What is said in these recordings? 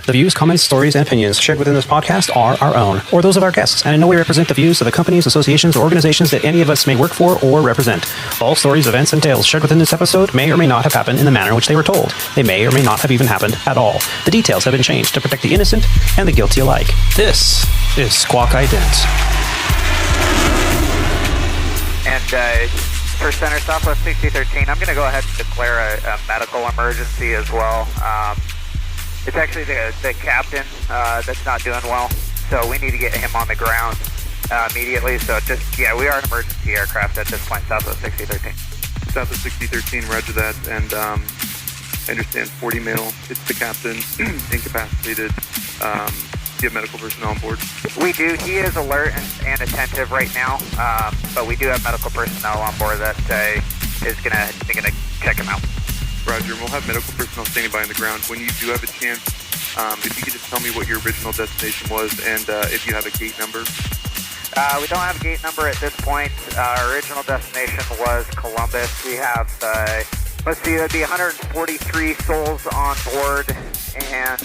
The views, comments, stories, and opinions shared within this podcast are our own, or those of our guests, and in no way represent the views of the companies, associations, or organizations that any of us may work for or represent. All stories, events, and tales shared within this episode may or may not have happened in the manner in which they were told. They may or may not have even happened at all. The details have been changed to protect the innocent and the guilty alike. This is Squawk Ident. And for Center Southwest 6013, I'm going to go ahead and declare a medical emergency as well. It's actually the captain that's not doing well, so we need to get him on the ground immediately. So we are an emergency aircraft at this point, Southwest 6013. Southwest 6013, roger that, and I understand 40 male, it's the captain, incapacitated. Do you have medical personnel on board? We do. He is alert and attentive right now, but we do have medical personnel on board that is going to check him out. Roger, and we'll have medical personnel standing by on the ground. When you do have a chance, if you could just tell me what your original destination was and if you have a gate number. We don't have a gate number at this point. Our original destination was Columbus. We have, there'd be 143 souls on board, and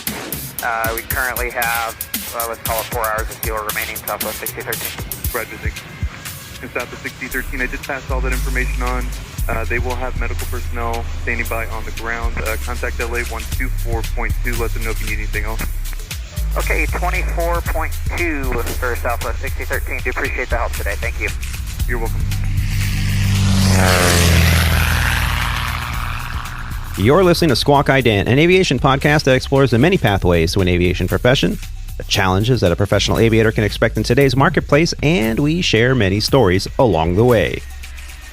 we currently have, let's call it 4 hours of fuel remaining, Southwest 6013. Roger, thank you. In Southwest 6013, I just passed all that information on. They will have medical personnel standing by on the ground. Contact LA 124.2. Let them know if you need anything else. Okay, 24.2 for Southwest 6013. Do appreciate the help today. Thank you. You're welcome. You're listening to Squawk Ident, an aviation podcast that explores the many pathways to an aviation profession, the challenges that a professional aviator can expect in today's marketplace, and we share many stories along the way.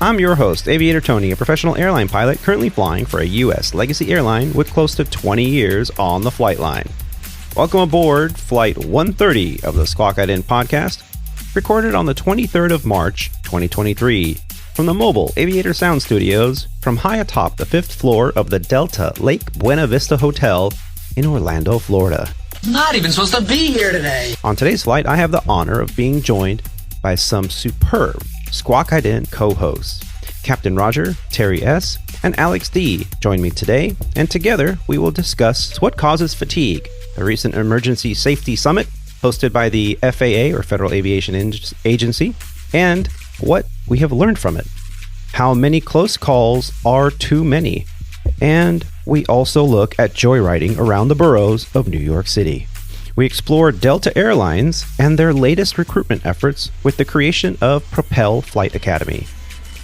I'm your host, Aviator Tony, a professional airline pilot currently flying for a U.S. legacy airline with close to 20 years on the flight line. Welcome aboard Flight 130 of the Squawk Ident podcast, recorded on the 23rd of March, 2023, from the mobile Aviator Sound Studios from high atop the 5th floor of the Delta Lake Buena Vista Hotel in Orlando, Florida. Not even supposed to be here today. On today's flight, I have the honor of being joined by some superb Squawk Ident co-hosts. Captain Roger, Terry S., and Alex D. join me today, and together we will discuss what causes fatigue, the recent emergency safety summit hosted by the FAA, or Federal Aviation Agency, and what we have learned from it. How many close calls are too many? And we also look at joyriding around the boroughs of New York City. We explore Delta Airlines and their latest recruitment efforts with the creation of Propel Flight Academy.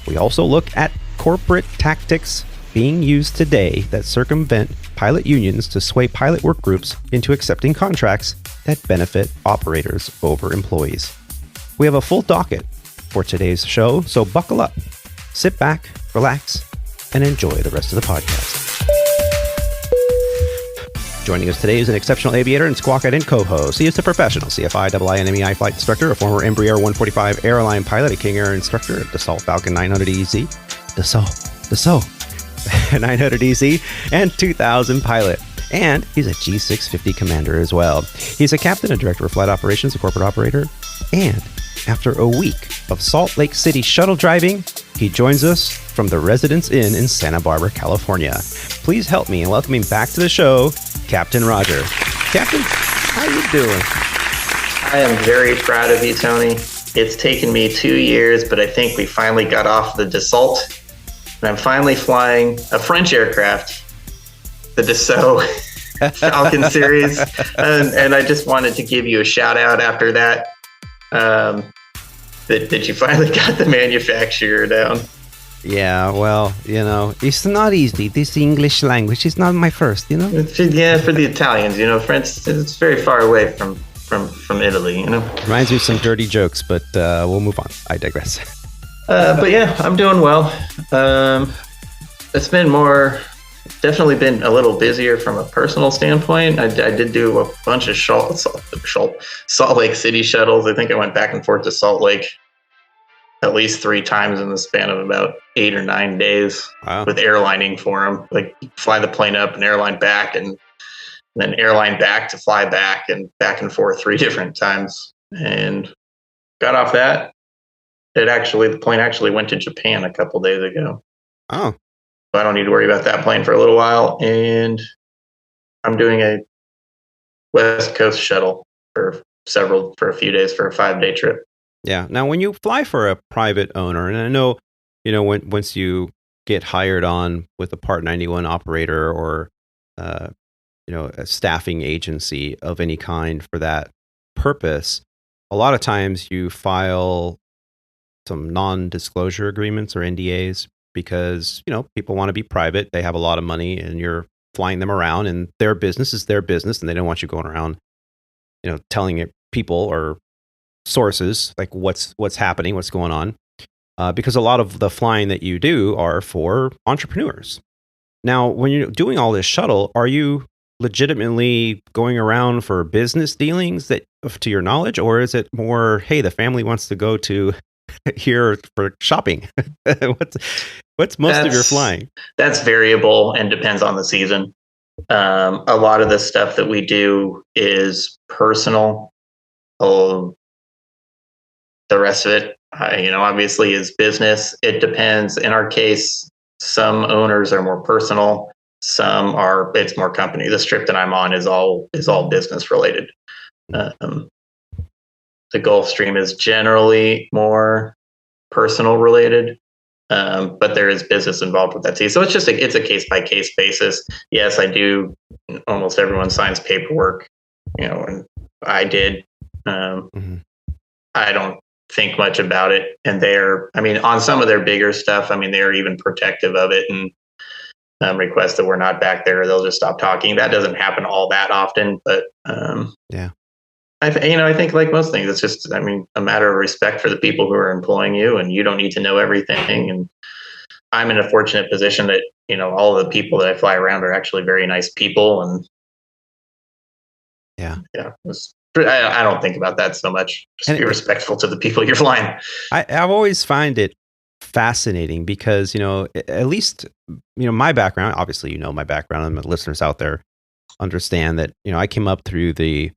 We also look at corporate tactics being used today that circumvent pilot unions to sway pilot work groups into accepting contracts that benefit operators over employees. We have a full docket for today's show, so buckle up, sit back, relax, and enjoy the rest of the podcast. Joining us today is an exceptional aviator and Squawk Ident co-host. He is a professional CFI, IINMEI flight instructor, a former Embraer 145 airline pilot, a King Air instructor, a Dassault Falcon 900EZ, Dassault 900EZ, and 2000 pilot. And he's a G650 commander as well. He's a captain and director of flight operations, a corporate operator, and after a week of Salt Lake City shuttle driving, he joins us from the Residence Inn in Santa Barbara, California. Please help me in welcoming back to the show, Captain Roger. Captain, how you doing? I am very proud of you, Tony. It's taken me 2 years, but I think we finally got off the Dassault, and I'm finally flying a French aircraft, the Dassault Falcon series, and I just wanted to give you a shout out after that. That you finally got the manufacturer down. Yeah, well, it's not easy. This English language is not my first, Yeah, for the Italians, French, it's very far away from Italy, Reminds me of some dirty jokes, but we'll move on. I digress. But yeah, I'm doing well. It's been definitely been a little busier from a personal standpoint. I did do a bunch of Salt Lake City shuttles. I think I went back and forth to Salt Lake at least 3 times in the span of about 8 or 9 days. Wow. With airlining for them. Like fly the plane up and airline back and then airline back to fly back and forth 3 different times. And got off that. The plane actually went to Japan a couple days ago. Oh. So I don't need to worry about that plane for a little while. And I'm doing a West Coast shuttle for a few days for a 5-day trip. Yeah. Now, when you fly for a private owner, and I know, once you get hired on with a Part 91 operator or, a staffing agency of any kind for that purpose, a lot of times you file some non-disclosure agreements or NDAs because, people want to be private. They have a lot of money and you're flying them around, and their business is their business, and they don't want you going around, telling people or sources like what's happening, what's going on, because a lot of the flying that you do are for entrepreneurs. Now, when you're doing all this shuttle, are you legitimately going around for business dealings that, to your knowledge, or is it more, hey, the family wants to go to here for shopping? What's most of your flying? That's variable and depends on the season. A lot of the stuff that we do is personal. The rest of it, obviously is business. It depends. In our case, some owners are more personal. It's more company. The trip that I'm on is all business related. The Gulfstream is generally more personal related, but there is business involved with that too. So it's a case by case basis. Yes, I do. Almost everyone signs paperwork, and I did. I don't think much about it, and on some of their bigger stuff, they're even protective of it and request that we're not back there. They'll just stop talking. That doesn't happen all that often, but yeah. I think like most things, it's just, a matter of respect for the people who are employing you, and you don't need to know everything. And I'm in a fortunate position that, all of the people that I fly around are actually very nice people. And I don't think about that so much. Just be respectful to the people you're flying. I've always find it fascinating because, at least, my background, obviously, my background, and the listeners out there understand that, I came up through the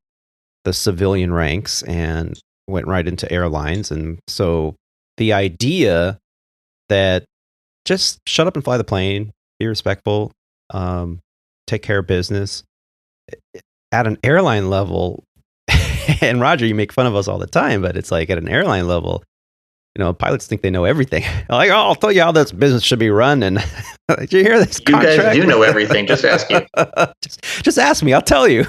civilian ranks and went right into airlines. And so the idea that just shut up and fly the plane, be respectful, take care of business at an airline level. And Roger, you make fun of us all the time, but it's like at an airline level, pilots think they know everything. Like, I'll tell you how this business should be run. And did you hear this contract? You guys do know everything. Just ask you. just ask me. I'll tell you.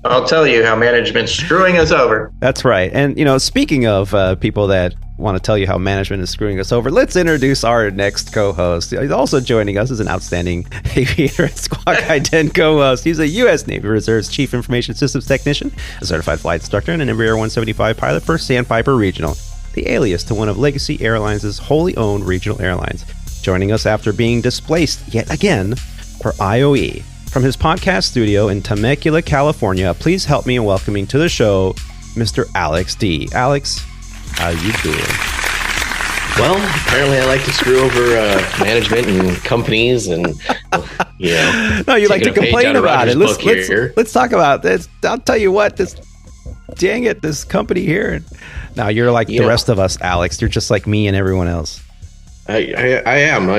I'll tell you how management's screwing us over. That's right. And, speaking of people that want to tell you how management is screwing us over, let's introduce our next co-host. He's also joining us as an outstanding aviator and Squawk Ident co-host. He's a U.S. Navy Reserve's Chief Information Systems Technician, a certified flight instructor, and an Embraer 175 pilot for Sandpiper Regional, the alias to one of Legacy Airlines' wholly owned regional airlines. Joining us after being displaced yet again for IOE. From his podcast studio in Temecula, California, please help me in welcoming to the show Mr. Alex D. Alex, how you doing? Well, apparently I like to screw over management and companies, and No, you like to complain about it. Let's talk about this. I'll tell you what, this company here. Now you're like the rest of us, Alex. You're just like me and everyone else. I am.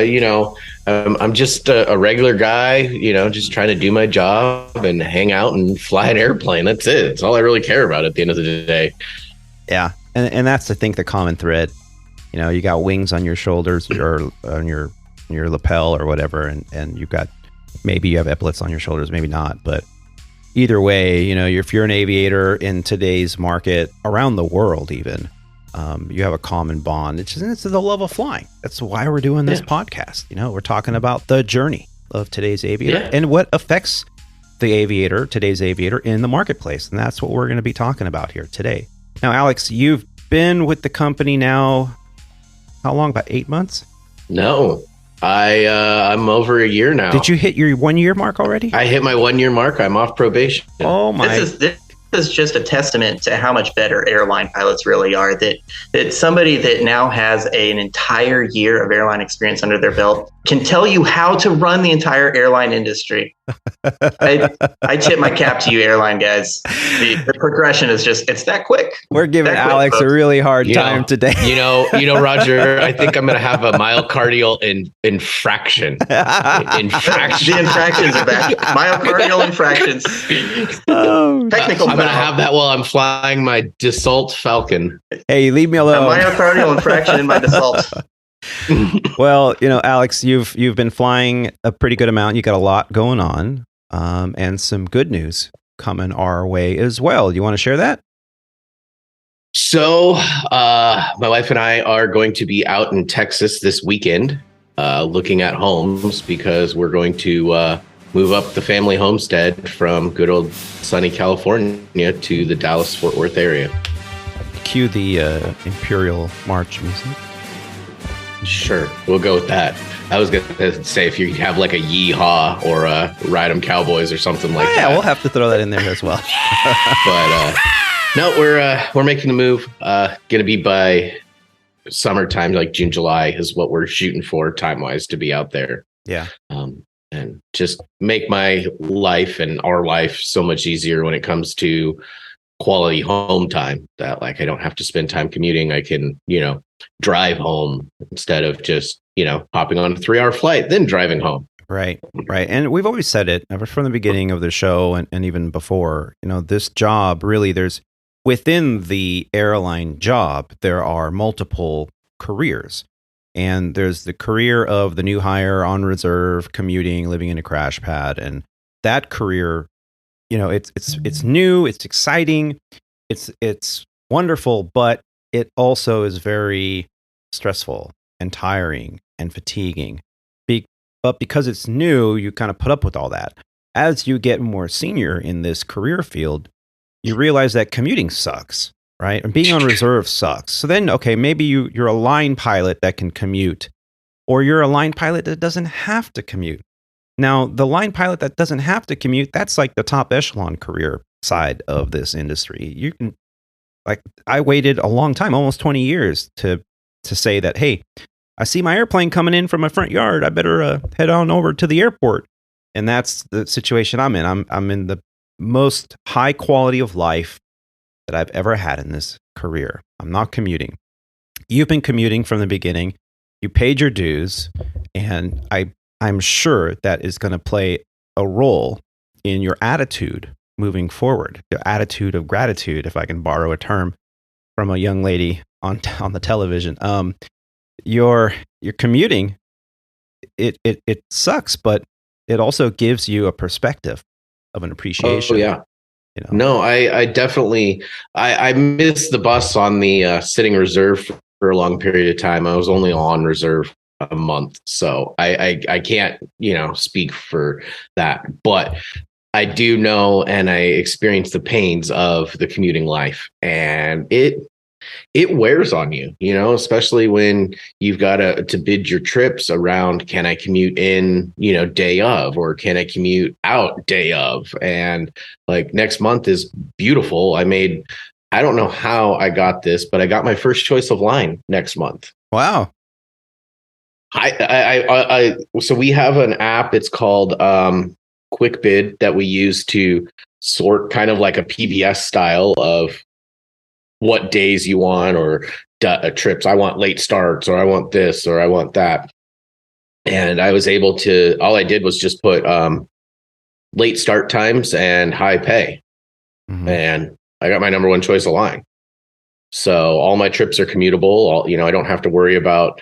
I'm just a regular guy, just trying to do my job and hang out and fly an airplane. That's it. It's all I really care about at the end of the day. Yeah. And that's, I think, the common thread. You got wings on your shoulders or on your lapel or whatever, and maybe you have epaulets on your shoulders, maybe not. But either way, if you're an aviator in today's market, around the world even, you have a common bond. It's the love of flying. That's why we're doing this podcast. We're talking about the journey of today's aviator and what affects today's aviator in the marketplace. And that's what we're going to be talking about here today. Now, Alex, you've been with the company now, how long? About 8 months? No, I'm over a year now. Did you hit your 1 year mark already? I hit my 1 year mark. I'm off probation. Oh my! is just a testament to how much better airline pilots really are. That somebody that now has an entire year of airline experience under their belt can tell you how to run the entire airline industry. I tip my cap to you, airline guys. The progression is it's that quick. We're giving Alex a really hard time today. You know, Roger, I think I'm going to have a myocardial infraction. The infractions are back. Myocardial infractions. Technical. I'm going to have that while I'm flying my Dassault Falcon. Hey, leave me alone. A myocardial infraction in my Dassault. Well, Alex, you've been flying a pretty good amount. You got a lot going on, and some good news coming our way as well. Do you want to share that? So, my wife and I are going to be out in Texas this weekend, looking at homes because we're going to move up the family homestead from good old sunny California to the Dallas-Fort Worth area. Cue the Imperial March music. Sure, we'll go with that. I was going to say if you have like a Yeehaw or a Ride 'em Cowboys or something like that. Yeah, we'll have to throw that in there as well. But no, we're making the move. Going to be by summertime, like June, July is what we're shooting for time-wise to be out there. Yeah. And just make my life and our life so much easier when it comes to quality home time, that like I don't have to spend time commuting. I can, drive home instead of just, hopping on a 3-hour flight, then driving home. Right. And we've always said it ever from the beginning of the show and even before, this job really within the airline job, there are multiple careers. And there's the career of the new hire on reserve, commuting, living in a crash pad. And that career, it's new, it's exciting, it's wonderful, but it also is very stressful and tiring and fatiguing. But because it's new, you kind of put up with all that. As you get more senior in this career field, you realize that commuting sucks, right? And being on reserve sucks. So then, okay, maybe you're a line pilot that can commute, or you're a line pilot that doesn't have to commute. Now, the line pilot that doesn't have to commute, that's like the top echelon career side of this industry. You can, I waited a long time, almost 20 years to say that, hey, I see my airplane coming in from my front yard. I better head on over to the airport. And that's the situation I'm in. I'm in the most high quality of life that I've ever had in this career. I'm not commuting. You've been commuting from the beginning. You paid your dues, and I'm sure that is going to play a role in your attitude moving forward. The attitude of gratitude, if I can borrow a term from a young lady on the television. Your commuting, it sucks, but it also gives you a perspective of an appreciation. Oh, yeah. No, I definitely, I missed the bus on the sitting reserve for a long period of time. I was only on reserve a month, so I can't, speak for that. But I do know, and I experienced the pains of the commuting life, and it wears on you, especially when you've got to bid your trips around, can I commute in, day of, or can I commute out day of? And like next month is beautiful. I don't know how I got this, but I got my first choice of line next month. Wow. So we have an app, it's called Quick Bid, that we use to sort kind of like a PBS style of what days you want, or trips. I want late starts, or I want this, or I want that. And I was able to, all I did was just put late start times and high pay. Mm-hmm. And I got my number one choice of line. So all my trips are commutable. I don't have to worry about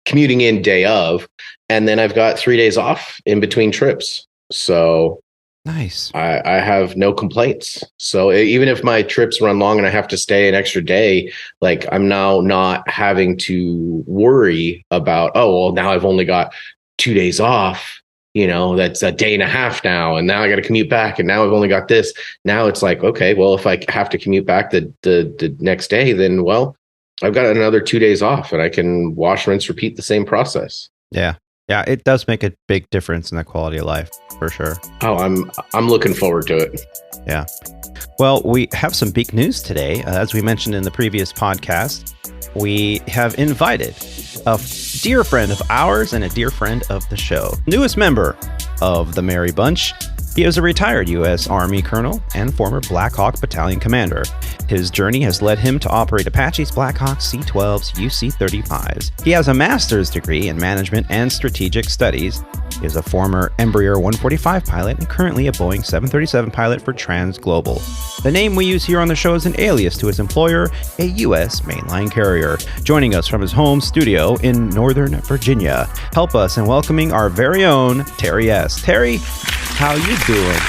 commuting in day of. And then I've got 3 days off in between trips. So nice. I have no complaints. So even if my trips run long and I have to stay an extra day, like I'm now not having to worry about, now I've only got 2 days off, that's a day and a half now. And now I got to commute back. And now I've only got this. Now it's like, okay, well, if I have to commute back the next day, then, well, I've got another 2 days off and I can wash, rinse, repeat the same process. Yeah. Yeah, it does make a big difference in the quality of life, for sure. Oh, I'm looking forward to it. Yeah. Well, we have some big news today. As we mentioned in the previous podcast, we have invited a dear friend of ours and a dear friend of the show, newest member of the Merry Bunch. He is a retired U.S. Army colonel and former Black Hawk Battalion commander. His journey has led him to operate Apaches, Black Hawks, C-12s, UC-35s. He has a master's degree in management and strategic studies. He is a former Embraer 145 pilot and currently a Boeing 737 pilot for Transglobal. The name we use here on the show is an alias to his employer, a U.S. mainline carrier. Joining us from his home studio in Northern Virginia, help us in welcoming our very own Terry S. Terry, how you doing?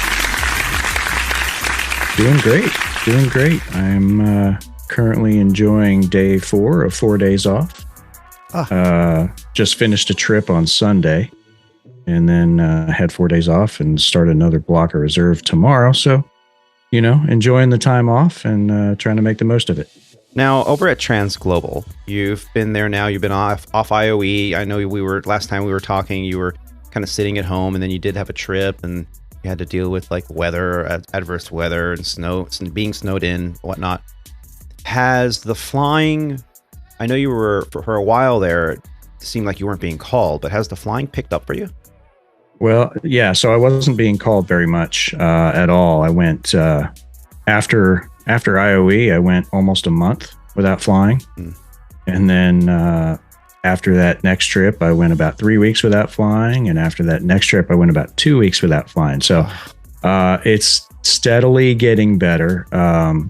Doing great. I'm currently enjoying day 4 of 4 days off. Just finished a trip on Sunday, and then had 4 days off and start another block of reserve tomorrow. So, enjoying the time off and trying to make the most of it. Now, over at Transglobal, you've been there now. You've been off IOE. I know last time we were talking, you were kind of sitting at home, and then you did have a trip, and you had to deal with like weather, adverse weather, and snow, being snowed in, whatnot. Has the flying, I know you were for a while there, it seemed like you weren't being called, but has the flying picked up for you? Well, yeah. So I wasn't being called very much at all. I went after IOE. I went almost a month without flying, and then after that next trip, I went about 3 weeks without flying. And after that next trip, I went about 2 weeks without flying. So it's steadily getting better.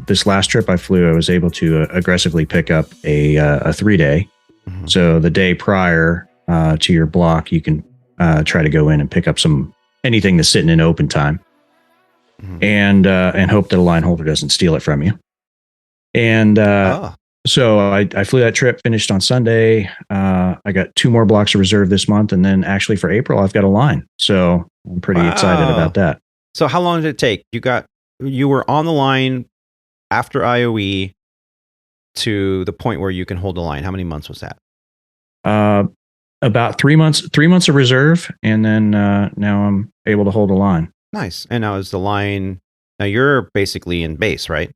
This last trip I flew, I was able to aggressively pick up a 3-day. Mm-hmm. So the day prior to your block, you can try to go in and pick up anything that's sitting in open time, and hope that a line holder doesn't steal it from you. And so I flew that trip, finished on Sunday. I got 2 more blocks of reserve this month. And then actually for April, I've got a line. So I'm pretty excited about that. So how long did it take? You were on the line after IOE to the point where you can hold the line. How many months was that? About 3 months, 3 months of reserve. And then now I'm able to hold a line. Nice. And now is the line, now you're basically in base, right?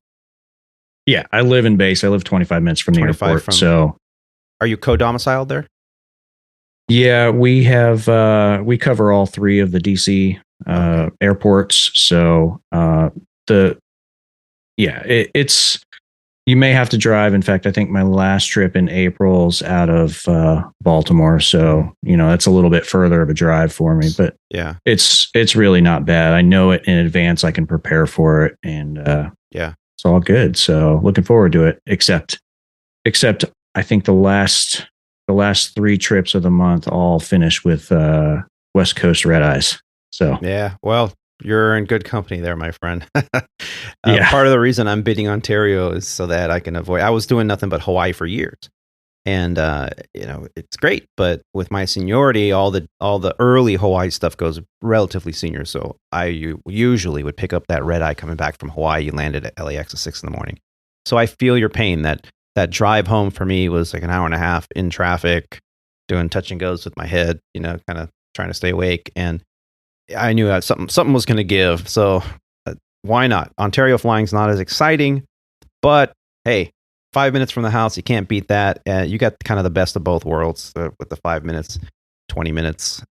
Yeah, I live in base. I live 25 minutes from the airport. So, are you co-domiciled there? Yeah, we cover all 3 of the DC airports. So, it's you may have to drive. In fact, I think my last trip in April's out of Baltimore. So, that's a little bit further of a drive for me. But yeah, it's really not bad. I know it in advance. I can prepare for it, and it's all good. So looking forward to it, except I think the last 3 trips of the month all finish with West Coast red eyes. So yeah, well, you're in good company there, my friend. Yeah. Part of the reason I'm bidding Ontario is so that I can avoid, I was doing nothing but Hawaii for years. And, it's great, but with my seniority, all the early Hawaii stuff goes relatively senior. So I usually would pick up that red eye coming back from Hawaii. You landed at LAX at 6 a.m. So I feel your pain. That drive home for me was like an hour and a half in traffic, doing touch and goes with my head, kind of trying to stay awake. And I knew that something was going to give. So why not? Ontario flying's not as exciting, but hey, 5 minutes from the house, you can't beat that. You got kind of the best of both worlds with the 5 minutes, 20 minutes,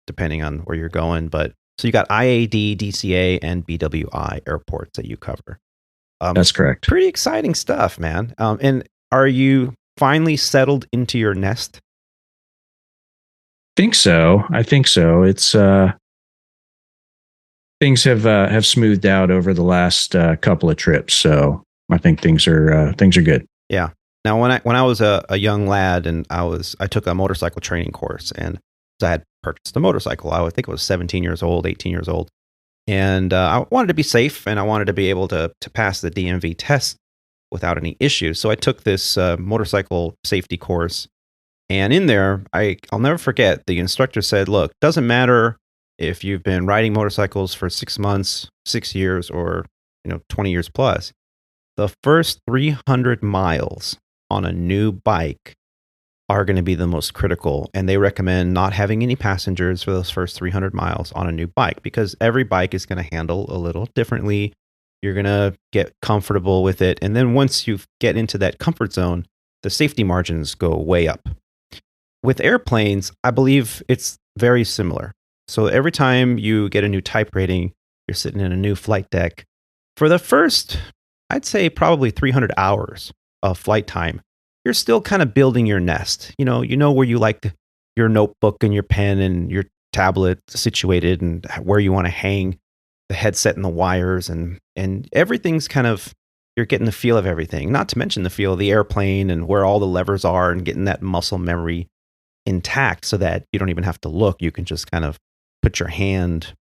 depending on where you're going. But so you got IAD, DCA, and BWI airports that you cover. That's correct. Pretty exciting stuff, man. And are you finally settled into your nest? I think so. It's things have smoothed out over the last couple of trips. So I think things are good. Yeah. Now, when I was a young lad and I took a motorcycle training course, and I had purchased a motorcycle. I think I was 17 years old, 18 years old, and I wanted to be safe, and I wanted to be able to pass the DMV test without any issues. So I took this motorcycle safety course, and in there, I'll never forget, the instructor said, "Look, doesn't matter if you've been riding motorcycles for 6 months, 6 years, or 20 years plus. The first 300 miles on a new bike are going to be the most critical, and they recommend not having any passengers for those first 300 miles on a new bike because every bike is going to handle a little differently. You're going to get comfortable with it. And then once you get into that comfort zone, the safety margins go way up. With airplanes, I believe it's very similar. So every time you get a new type rating, you're sitting in a new flight deck. For the first, I'd say probably 300 hours of flight time, you're still kind of building your nest. You know where you like your notebook and your pen and your tablet situated and where you want to hang the headset and the wires and everything's kind of, you're getting the feel of everything, not to mention the feel of the airplane and where all the levers are and getting that muscle memory intact so that you don't even have to look. You can just kind of put your hand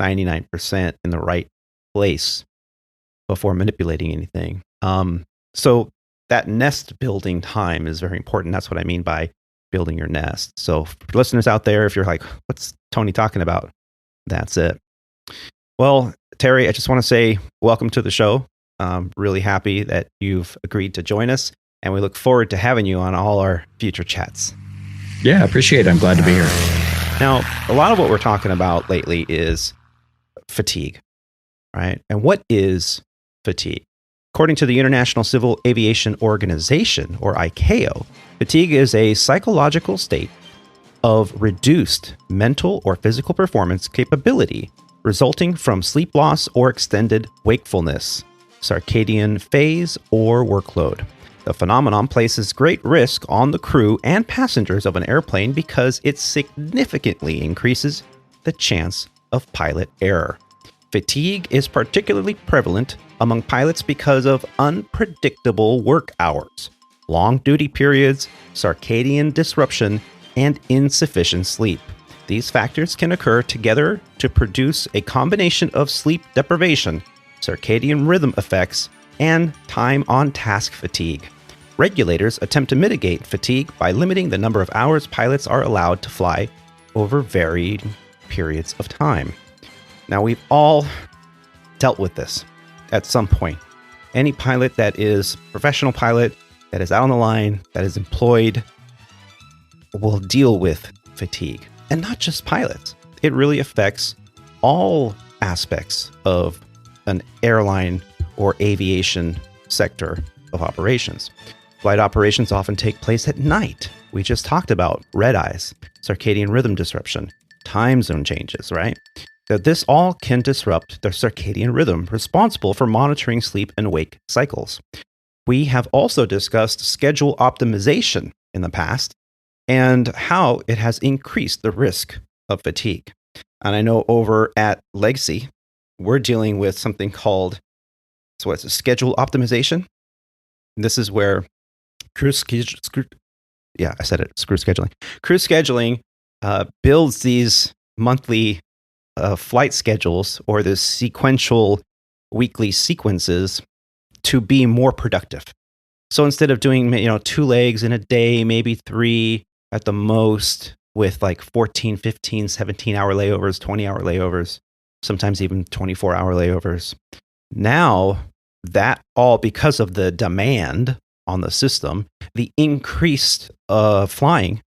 99% in the right place before manipulating anything. So that nest building time is very important. That's what I mean by building your nest. So for listeners out there, if you're like, what's Tony talking about? That's it. Well, Terry, I just want to say welcome to the show. Really happy that you've agreed to join us, and we look forward to having you on all our future chats. Yeah, I appreciate it. I'm glad to be here. Now, a lot of what we're talking about lately is fatigue, right? And what is fatigue? According to the International Civil Aviation Organization, or ICAO, fatigue is a psychological state of reduced mental or physical performance capability resulting from sleep loss or extended wakefulness, circadian phase, or workload. The phenomenon places great risk on the crew and passengers of an airplane because it significantly increases the chance of pilot error. Fatigue is particularly prevalent among pilots because of unpredictable work hours, long duty periods, circadian disruption, and insufficient sleep. These factors can occur together to produce a combination of sleep deprivation, circadian rhythm effects, and time on task fatigue. Regulators attempt to mitigate fatigue by limiting the number of hours pilots are allowed to fly over varied periods of time. Now, we've all dealt with this at some point. Any pilot that is a professional pilot, that is out on the line, that is employed, will deal with fatigue. And not just pilots. It really affects all aspects of an airline or aviation sector of operations. Flight operations often take place at night. We just talked about red eyes, circadian rhythm disruption, time zone changes, right? So this all can disrupt the circadian rhythm responsible for monitoring sleep and wake cycles. We have also discussed schedule optimization in the past and how it has increased the risk of fatigue. And I know over at Legacy, we're dealing with something called, so what's it, schedule optimization? This is where crew scheduling builds these monthly flight schedules or the sequential weekly sequences to be more productive. So instead of doing 2 legs in a day, maybe 3 at the most, with like 14, 15, 17-hour layovers, 20-hour layovers, sometimes even 24-hour layovers. Now, that all because of the demand on the system, the increased flying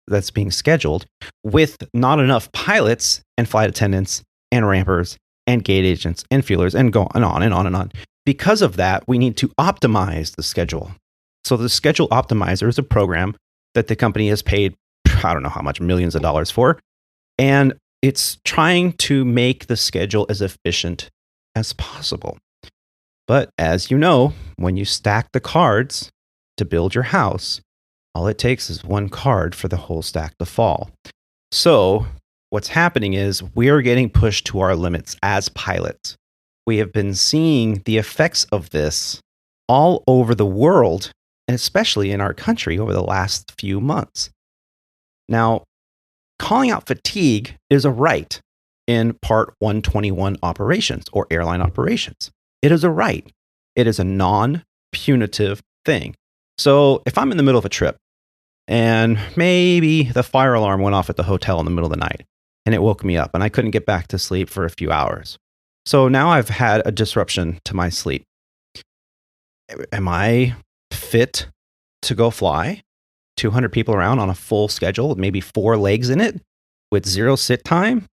that's being scheduled with not enough pilots and flight attendants and rampers and gate agents and fuelers and go on and on and on. Because of that, we need to optimize the schedule. So the schedule optimizer is a program that the company has paid, I don't know how much, millions of dollars for. And it's trying to make the schedule as efficient as possible. But as you know, when you stack the cards to build your house, all it takes is one card for the whole stack to fall. So what's happening is we are getting pushed to our limits as pilots. We have been seeing the effects of this all over the world, and especially in our country over the last few months. Now, calling out fatigue is a right in Part 121 operations or airline operations. It is a right. It is a non-punitive thing. So if I'm in the middle of a trip and maybe the fire alarm went off at the hotel in the middle of the night and it woke me up and I couldn't get back to sleep for a few hours. So now I've had a disruption to my sleep. Am I fit to go fly 200 people around on a full schedule with maybe 4 legs in it, with 0 sit time,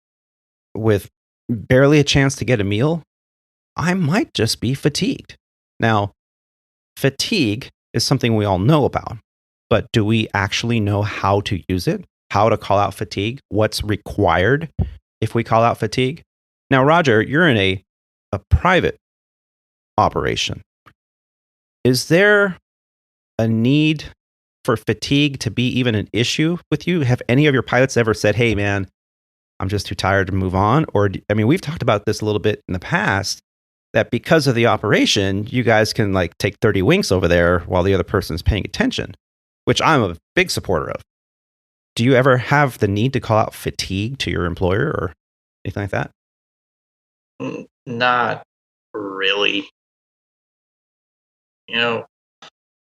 with barely a chance to get a meal, I might just be fatigued. Now, fatigue is something we all know about, but do we actually know how to use it? How to call out fatigue? What's required if we call out fatigue? Now, Roger, you're in a private operation. Is there a need for fatigue to be even an issue with you? Have any of your pilots ever said, hey, man, I'm just too tired to move on? Or, I mean, we've talked about this a little bit in the past, that because of the operation, you guys can like take 30 winks over there while the other person's paying attention, which I'm a big supporter of. Do you ever have the need to call out fatigue to your employer or anything like that? Not really.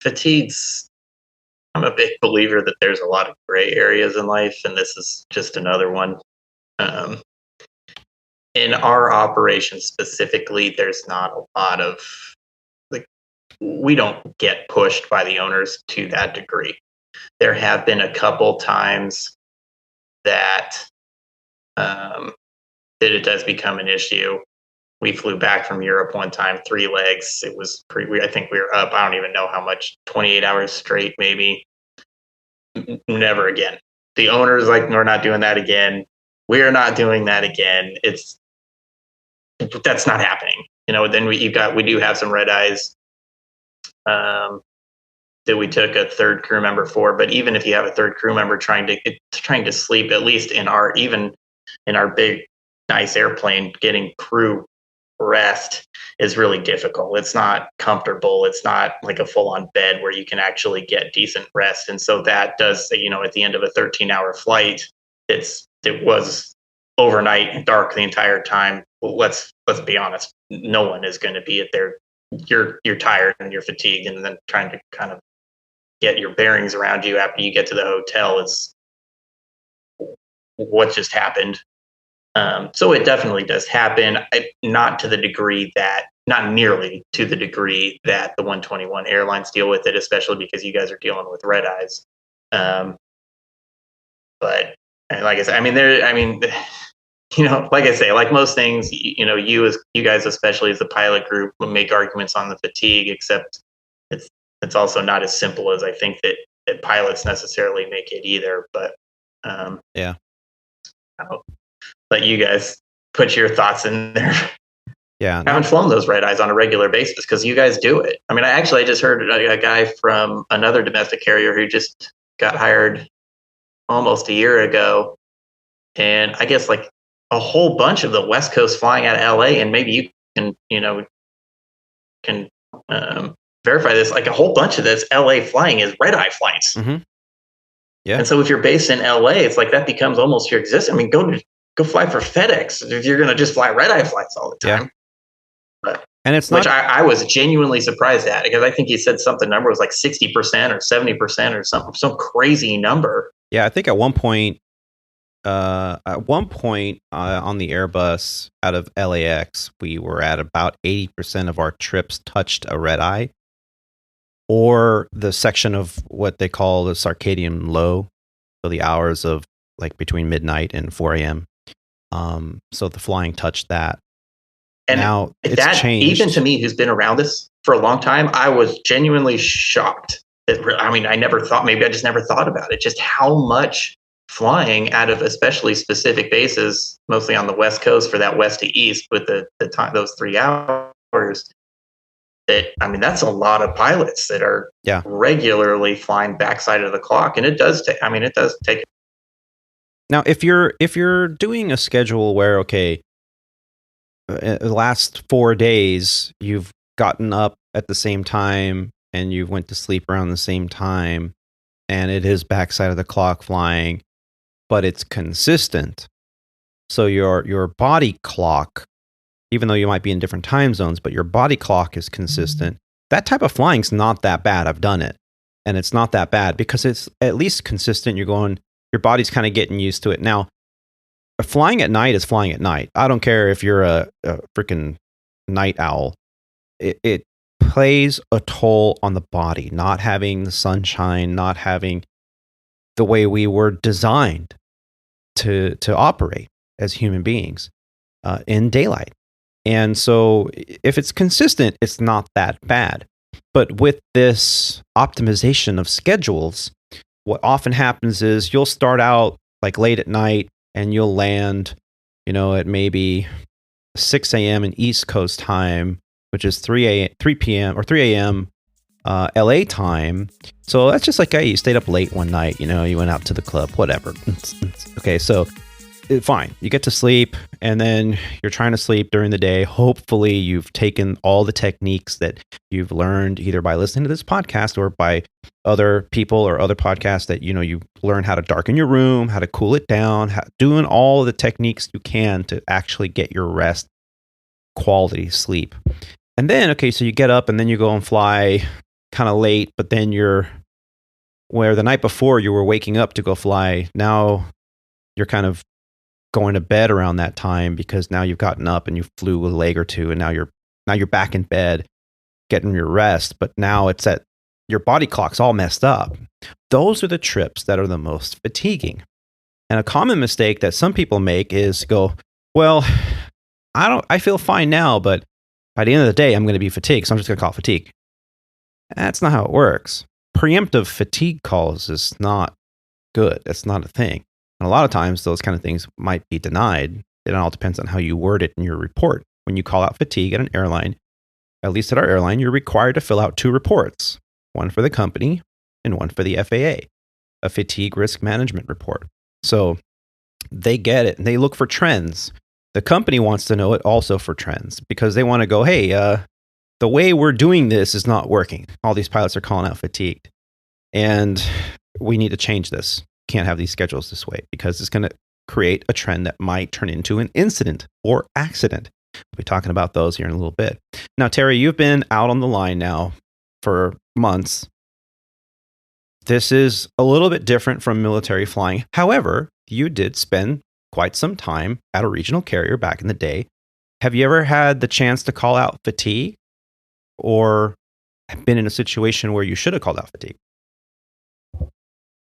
Fatigue's, I'm a big believer that there's a lot of gray areas in life, and this is just another one. In our operation specifically, there's not a lot of, like, we don't get pushed by the owners to that degree. There have been a couple times that it does become an issue. We flew back from Europe one time, 3 legs. It was I think we were up, I don't even know how much, 28 hours straight, maybe. Never again. The owner's like, we're not doing that again. We are not doing that again. That's not happening. Then we do have some red eyes that we took a third crew member for. But even if you have a third crew member trying to sleep, at least in our big, nice airplane, getting crew rest is really difficult. It's not comfortable. It's not like a full-on bed where you can actually get decent rest. And so that does, at the end of a 13-hour flight, it was overnight and dark the entire time. Well, let's be honest. No one is going to be at their. You're tired and you're fatigued, and then trying to kind of get your bearings around you after you get to the hotel is what just happened. So it definitely does happen. Not nearly to the degree that the 121 airlines deal with it, especially because you guys are dealing with red eyes. But like I said, like I say, like most things, you guys, especially as the pilot group, will make arguments on the fatigue, except it's also not as simple as I think that pilots necessarily make it either. But yeah, I'll let you guys put your thoughts in there. Yeah, I haven't flown those red eyes on a regular basis because you guys do it. I mean, I just heard a guy from another domestic carrier who just got hired almost a year ago, and I guess like a whole bunch of the West Coast flying out of LA, and maybe you can verify this. Like a whole bunch of this LA flying is red eye flights. Mm-hmm. Yeah, and so if you're based in LA, it's like that becomes almost your existence. I mean, go fly for FedEx if you're going to just fly red eye flights all the time. Yeah. And it's which I was genuinely surprised at, because I think he said something number was like 60% or 70% or some crazy number. Yeah, I think at one point on the Airbus out of LAX, we were at about 80% of our trips touched a red eye, or the section of what they call the circadian low, so the hours of like between midnight and 4 a.m. So the flying touched that. And now it's changed. Even to me, who's been around this for a long time, I was genuinely shocked. I never thought, maybe I just never thought about it, just how much flying out of especially specific bases, mostly on the West Coast for that west to east with the time, those 3 hours. That's a lot of pilots that are regularly flying backside of the clock. And it does take. Now, if you're doing a schedule where, okay, the last 4 days, you've gotten up at the same time and you went to sleep around the same time, and it is backside of the clock flying, but it's consistent. So your body clock, even though you might be in different time zones, but your body clock is consistent. That type of flying's not that bad. I've done it, and it's not that bad because it's at least consistent. Your body's kind of getting used to it. Now, flying at night is flying at night. I don't care if you're a freaking night owl. It plays a toll on the body, not having the sunshine, not having the way we were designed to operate as human beings in daylight. And so if it's consistent, it's not that bad. But with this optimization of schedules, what often happens is you'll start out like late at night and you'll land, at maybe 6 a.m. in East Coast time, which is 3 p.m. or 3 a.m. LA time. So that's just like, hey, you stayed up late one night, you went out to the club, whatever. Okay, so fine. You get to sleep, and then you're trying to sleep during the day. Hopefully, you've taken all the techniques that you've learned either by listening to this podcast or by other people or other podcasts that, you learn how to darken your room, how to cool it down, doing all the techniques you can to actually get your rest, quality sleep. And then, okay, so you get up and then you go and fly kind of late, but then where the night before you were waking up to go fly, now you're kind of going to bed around that time because now you've gotten up and you flew a leg or two, and now you're back in bed getting your rest, but now it's at your body clock's all messed up. Those are the trips that are the most fatiguing. And a common mistake that some people make is go, well, I feel fine now, but by the end of the day, I'm going to be fatigued, so I'm just going to call it fatigue. That's not how it works. Preemptive fatigue calls is not good. That's not a thing. And a lot of times, those kind of things might be denied. It all depends on how you word it in your report. When you call out fatigue at an airline, at least at our airline, you're required to fill out 2 reports, one for the company and one for the FAA, a fatigue risk management report. So they get it, and they look for trends. The company wants to know it also for trends because they want to go, hey, the way we're doing this is not working. All these pilots are calling out fatigued, and we need to change this. Can't have these schedules this way because it's going to create a trend that might turn into an incident or accident. We'll be talking about those here in a little bit. Now, Terry, you've been out on the line now for months. This is a little bit different from military flying. However, you did spend quite some time at a regional carrier back in the day. Have you ever had the chance to call out fatigue or been in a situation where you should have called out fatigue?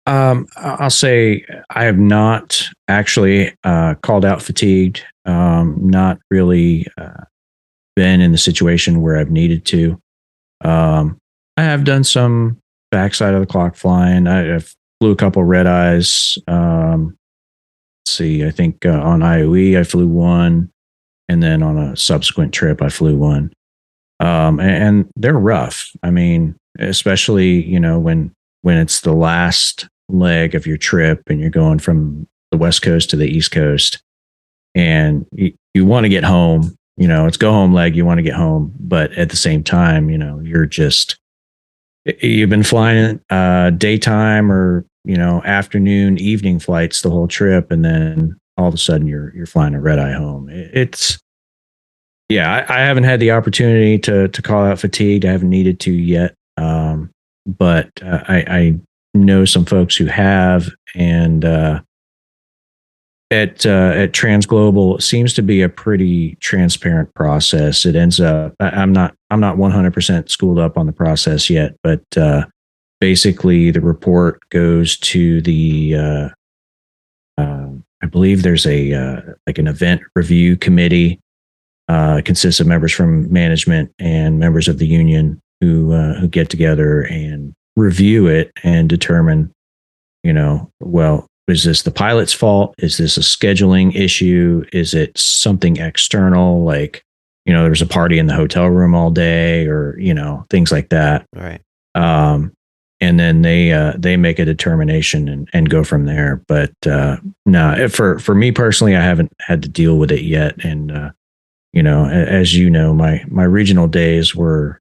I'll say I have not actually called out fatigued. Not really been in the situation where I've needed to. I have done some backside of the clock flying. I flew a couple red eyes. Let's see, I think on IOE I flew one, and then on a subsequent trip I flew one. And they're rough. I mean, especially when it's the last leg of your trip and you're going from the West Coast to the East Coast, and you want to get home. It's go home leg. You want to get home, but at the same time, you've been flying daytime or afternoon, evening flights the whole trip, and then all of a sudden you're flying a red eye home. I haven't had the opportunity to call out fatigue. I haven't needed to yet, but I know some folks who have, and at Transglobal, it seems to be a pretty transparent process. It ends up, I'm not 100% schooled up on the process yet, but basically the report goes to the I believe there's an event review committee. Consists of members from management and members of the union who get together and review it and determine, is this the pilot's fault? Is this a scheduling issue? Is it something external? Like, there's a party in the hotel room all day, or, things like that. Right. And then they make a determination and go from there. But no, for me personally, I haven't had to deal with it yet. And, as my regional days were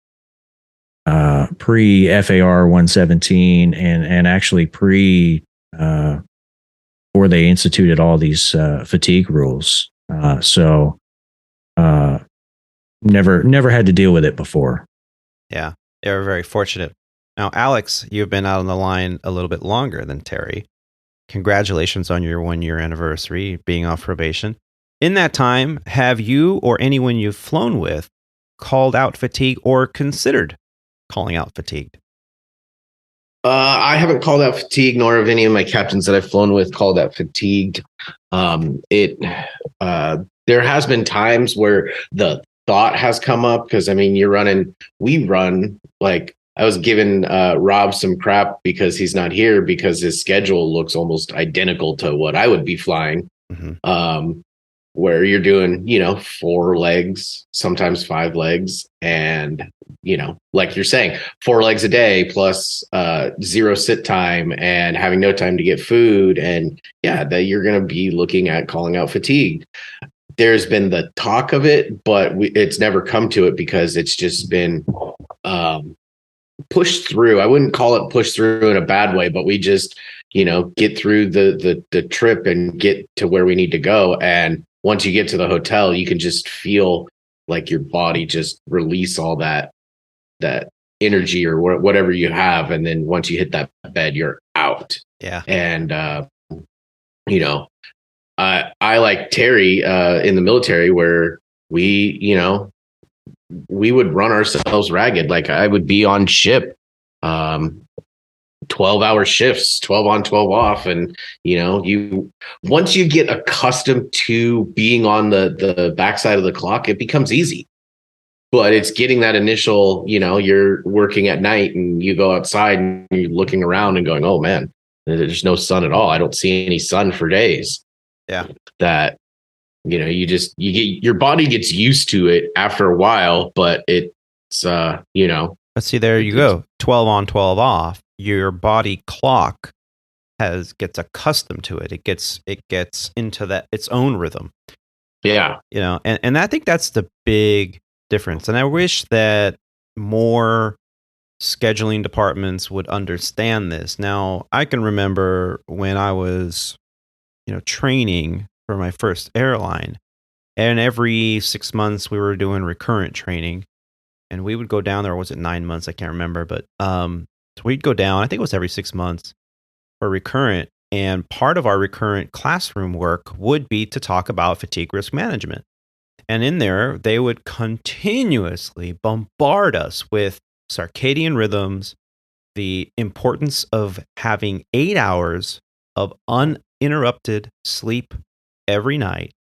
pre FAR 117 and actually before they instituted all these fatigue rules. So never had to deal with it before. Yeah, they were very fortunate. Now, Alex, you've been out on the line a little bit longer than Terry. Congratulations on your 1-year anniversary being off probation. In that time, have you or anyone you've flown with called out fatigue or considered calling out fatigued? I haven't called out fatigue, nor have any of my captains that I've flown with called out fatigued. there has been times where the thought has come up, because I mean, we run, like, I was giving Rob some crap because he's not here, because his schedule looks almost identical to what I would be flying. Where you're doing, 4 legs, sometimes 5 legs, and like you're saying, 4 legs a day plus 0 sit time and having no time to get food, and that you're going to be looking at calling out fatigue. There's been the talk of it, but it's never come to it, because it's just been pushed through. I wouldn't call it pushed through in a bad way, but we just get through the trip and get to where we need to go. And once you get to the hotel, you can just feel like your body just release all that energy or whatever you have. And then once you hit that bed, you're out. Yeah. And, I like Terry in the military, where we would run ourselves ragged. Like, I would be on ship, 12-hour shifts, 12 on, 12 off. And, once you get accustomed to being on the backside of the clock, it becomes easy. But it's getting that initial, you're working at night and you go outside and you're looking around and going, oh man, there's no sun at all. I don't see any sun for days. Yeah. That, your body gets used to it after a while, but it's, Let's see, there you go. 12 on, 12 off. Your body clock gets accustomed to it. It gets into its own rhythm. Yeah. And I think that's the big difference. And I wish that more scheduling departments would understand this. Now, I can remember when I was, training for my first airline, and every 6 months we were doing recurrent training, and we would go down there. Or was it 9 months? I can't remember, but so we'd go down. I think it was every 6 months for recurrent, and part of our recurrent classroom work would be to talk about fatigue risk management. And in there, they would continuously bombard us with circadian rhythms, the importance of having 8 hours of uninterrupted sleep every night,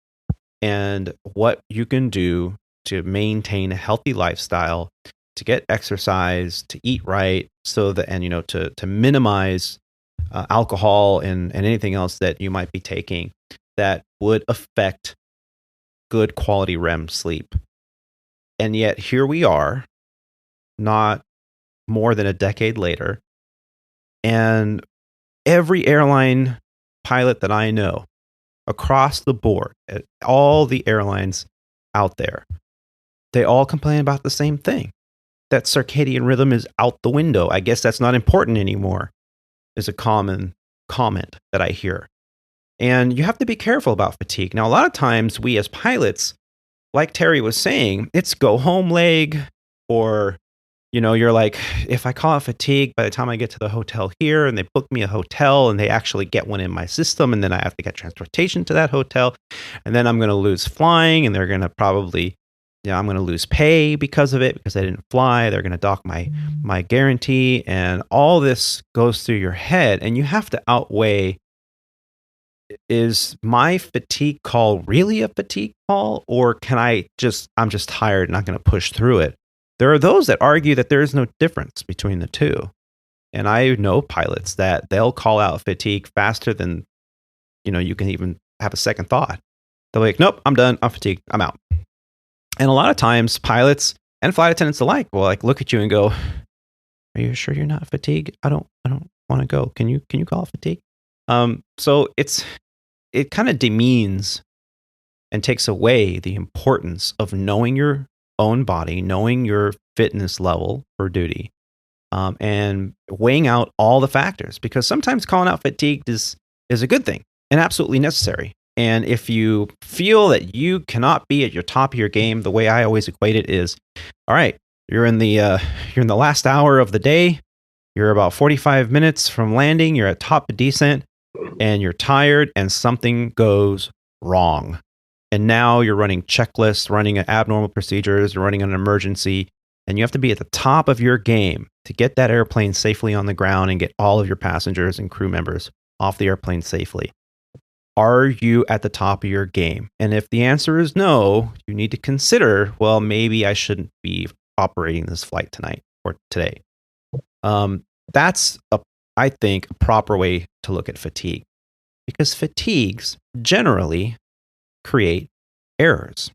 and what you can do to maintain a healthy lifestyle, to get exercise, to eat right, so that, and to minimize alcohol and anything else that you might be taking that would affect good quality REM sleep. And yet here we are, not more than a decade later, and every airline pilot that I know across the board, at all the airlines out there, they all complain about the same thing, that circadian rhythm is out the window. I guess that's not important anymore, is a common comment that I hear. And you have to be careful about fatigue. Now, a lot of times we as pilots, like Terry was saying, it's go home leg, or, you're like, if I call out fatigue, by the time I get to the hotel here and they book me a hotel and they actually get one in my system, and then I have to get transportation to that hotel, and then I'm going to lose flying, and they're going to probably, I'm going to lose pay because of it, because I didn't fly. They're going to dock my guarantee, and all this goes through your head, and you have to outweigh, is my fatigue call really a fatigue call, or I'm just tired, not going to push through it? There are those that argue that there is no difference between the two. And I know pilots that they'll call out fatigue faster than, you can even have a second thought. They're like, nope, I'm done. I'm fatigued. I'm out. And a lot of times pilots and flight attendants alike will look at you and go, are you sure you're not fatigued? I don't want to go. Can you call it fatigue? So it kind of demeans and takes away the importance of knowing your own body, knowing your fitness level for duty, and weighing out all the factors, because sometimes calling out fatigue is a good thing and absolutely necessary. And if you feel that you cannot be at your top of your game, the way I always equate it is, all right, you're in the last hour of the day, you're about 45 minutes from landing, you're at top of descent, and you're tired, and something goes wrong. And now you're running checklists, running abnormal procedures, running an emergency, and you have to be at the top of your game to get that airplane safely on the ground and get all of your passengers and crew members off the airplane safely. Are you at the top of your game? And if the answer is no, you need to consider, well, maybe I shouldn't be operating this flight tonight or today. That's, I think, a proper way to look at fatigue, because fatigues generally create errors.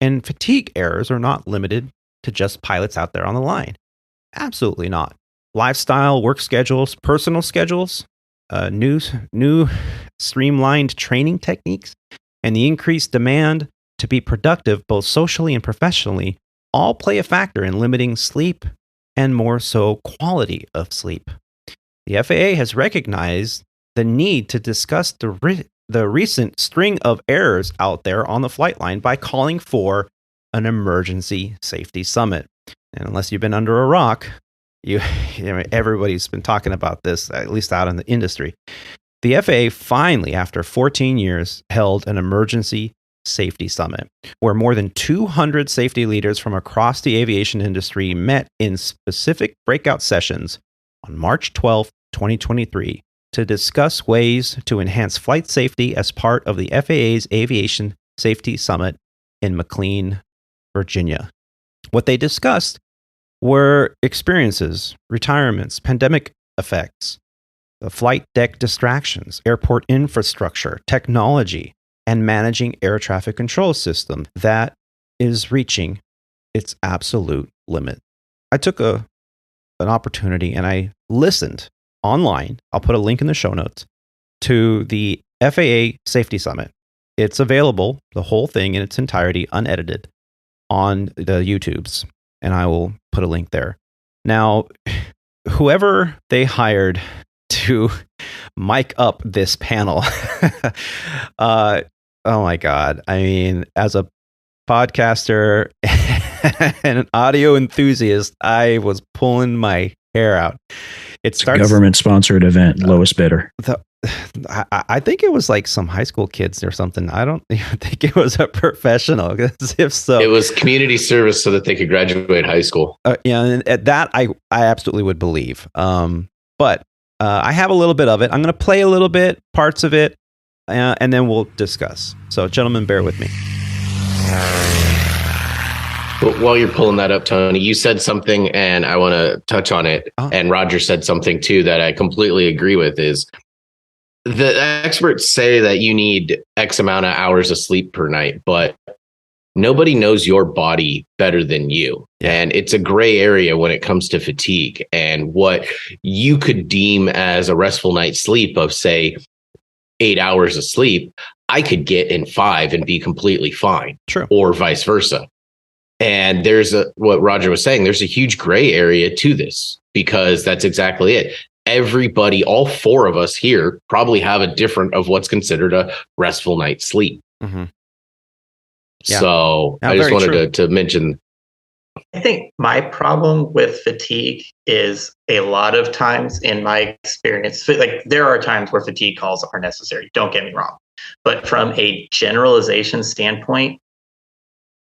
And fatigue errors are not limited to just pilots out there on the line. Absolutely not. Lifestyle, work schedules, personal schedules, new streamlined training techniques, and the increased demand to be productive both socially and professionally all play a factor in limiting sleep and more so quality of sleep. The FAA has recognized the need to discuss the recent string of errors out there on the flight line by calling for an emergency safety summit. And unless you've been under a rock, everybody's been talking about this, at least out in the industry. The FAA finally, after 14 years, held an emergency safety summit where more than 200 safety leaders from across the aviation industry met in specific breakout sessions on March 12, 2023, to discuss ways to enhance flight safety as part of the FAA's Aviation Safety Summit in McLean, Virginia. What they discussed were experiences, retirements, pandemic effects, the flight deck distractions, airport infrastructure, technology, and managing air traffic control system that is reaching its absolute limit. I took an opportunity and I listened online. I'll put a link in the show notes to the FAA Safety Summit. It's available, the whole thing in its entirety, unedited, on the YouTubes, and I will put a link there. Now, whoever they hired to mic up this panel, oh my God. I mean, as a podcaster and an audio enthusiast, I was pulling my hair out. It's a government-sponsored event, lowest bidder. I think it was like some high school kids or something. I don't even think it was a professional. If so, it was community service so that they could graduate high school. Yeah, and at that I absolutely would believe. But I have a little bit of it. I'm going to play a little bit, parts of it, and then we'll discuss. So, gentlemen, bear with me. But while you're pulling that up, Tony, you said something, and I want to touch on it. Oh. And Roger said something too that I completely agree with. Is the experts say that you need X amount of hours of sleep per night, but nobody knows your body better than you. Yeah. And it's a gray area when it comes to fatigue and what you could deem as a restful night's sleep of, say, 8 hours of sleep. I could get in 5 and be completely fine. True. Or vice versa. And what Roger was saying, there's a huge gray area to this, because that's exactly it. Everybody, all 4 of us here probably have a different of what's considered a restful night's sleep. Mm-hmm. Yeah. So I just wanted to mention. I think my problem with fatigue is a lot of times in my experience, like there are times where fatigue calls are necessary. Don't get me wrong. But from a generalization standpoint,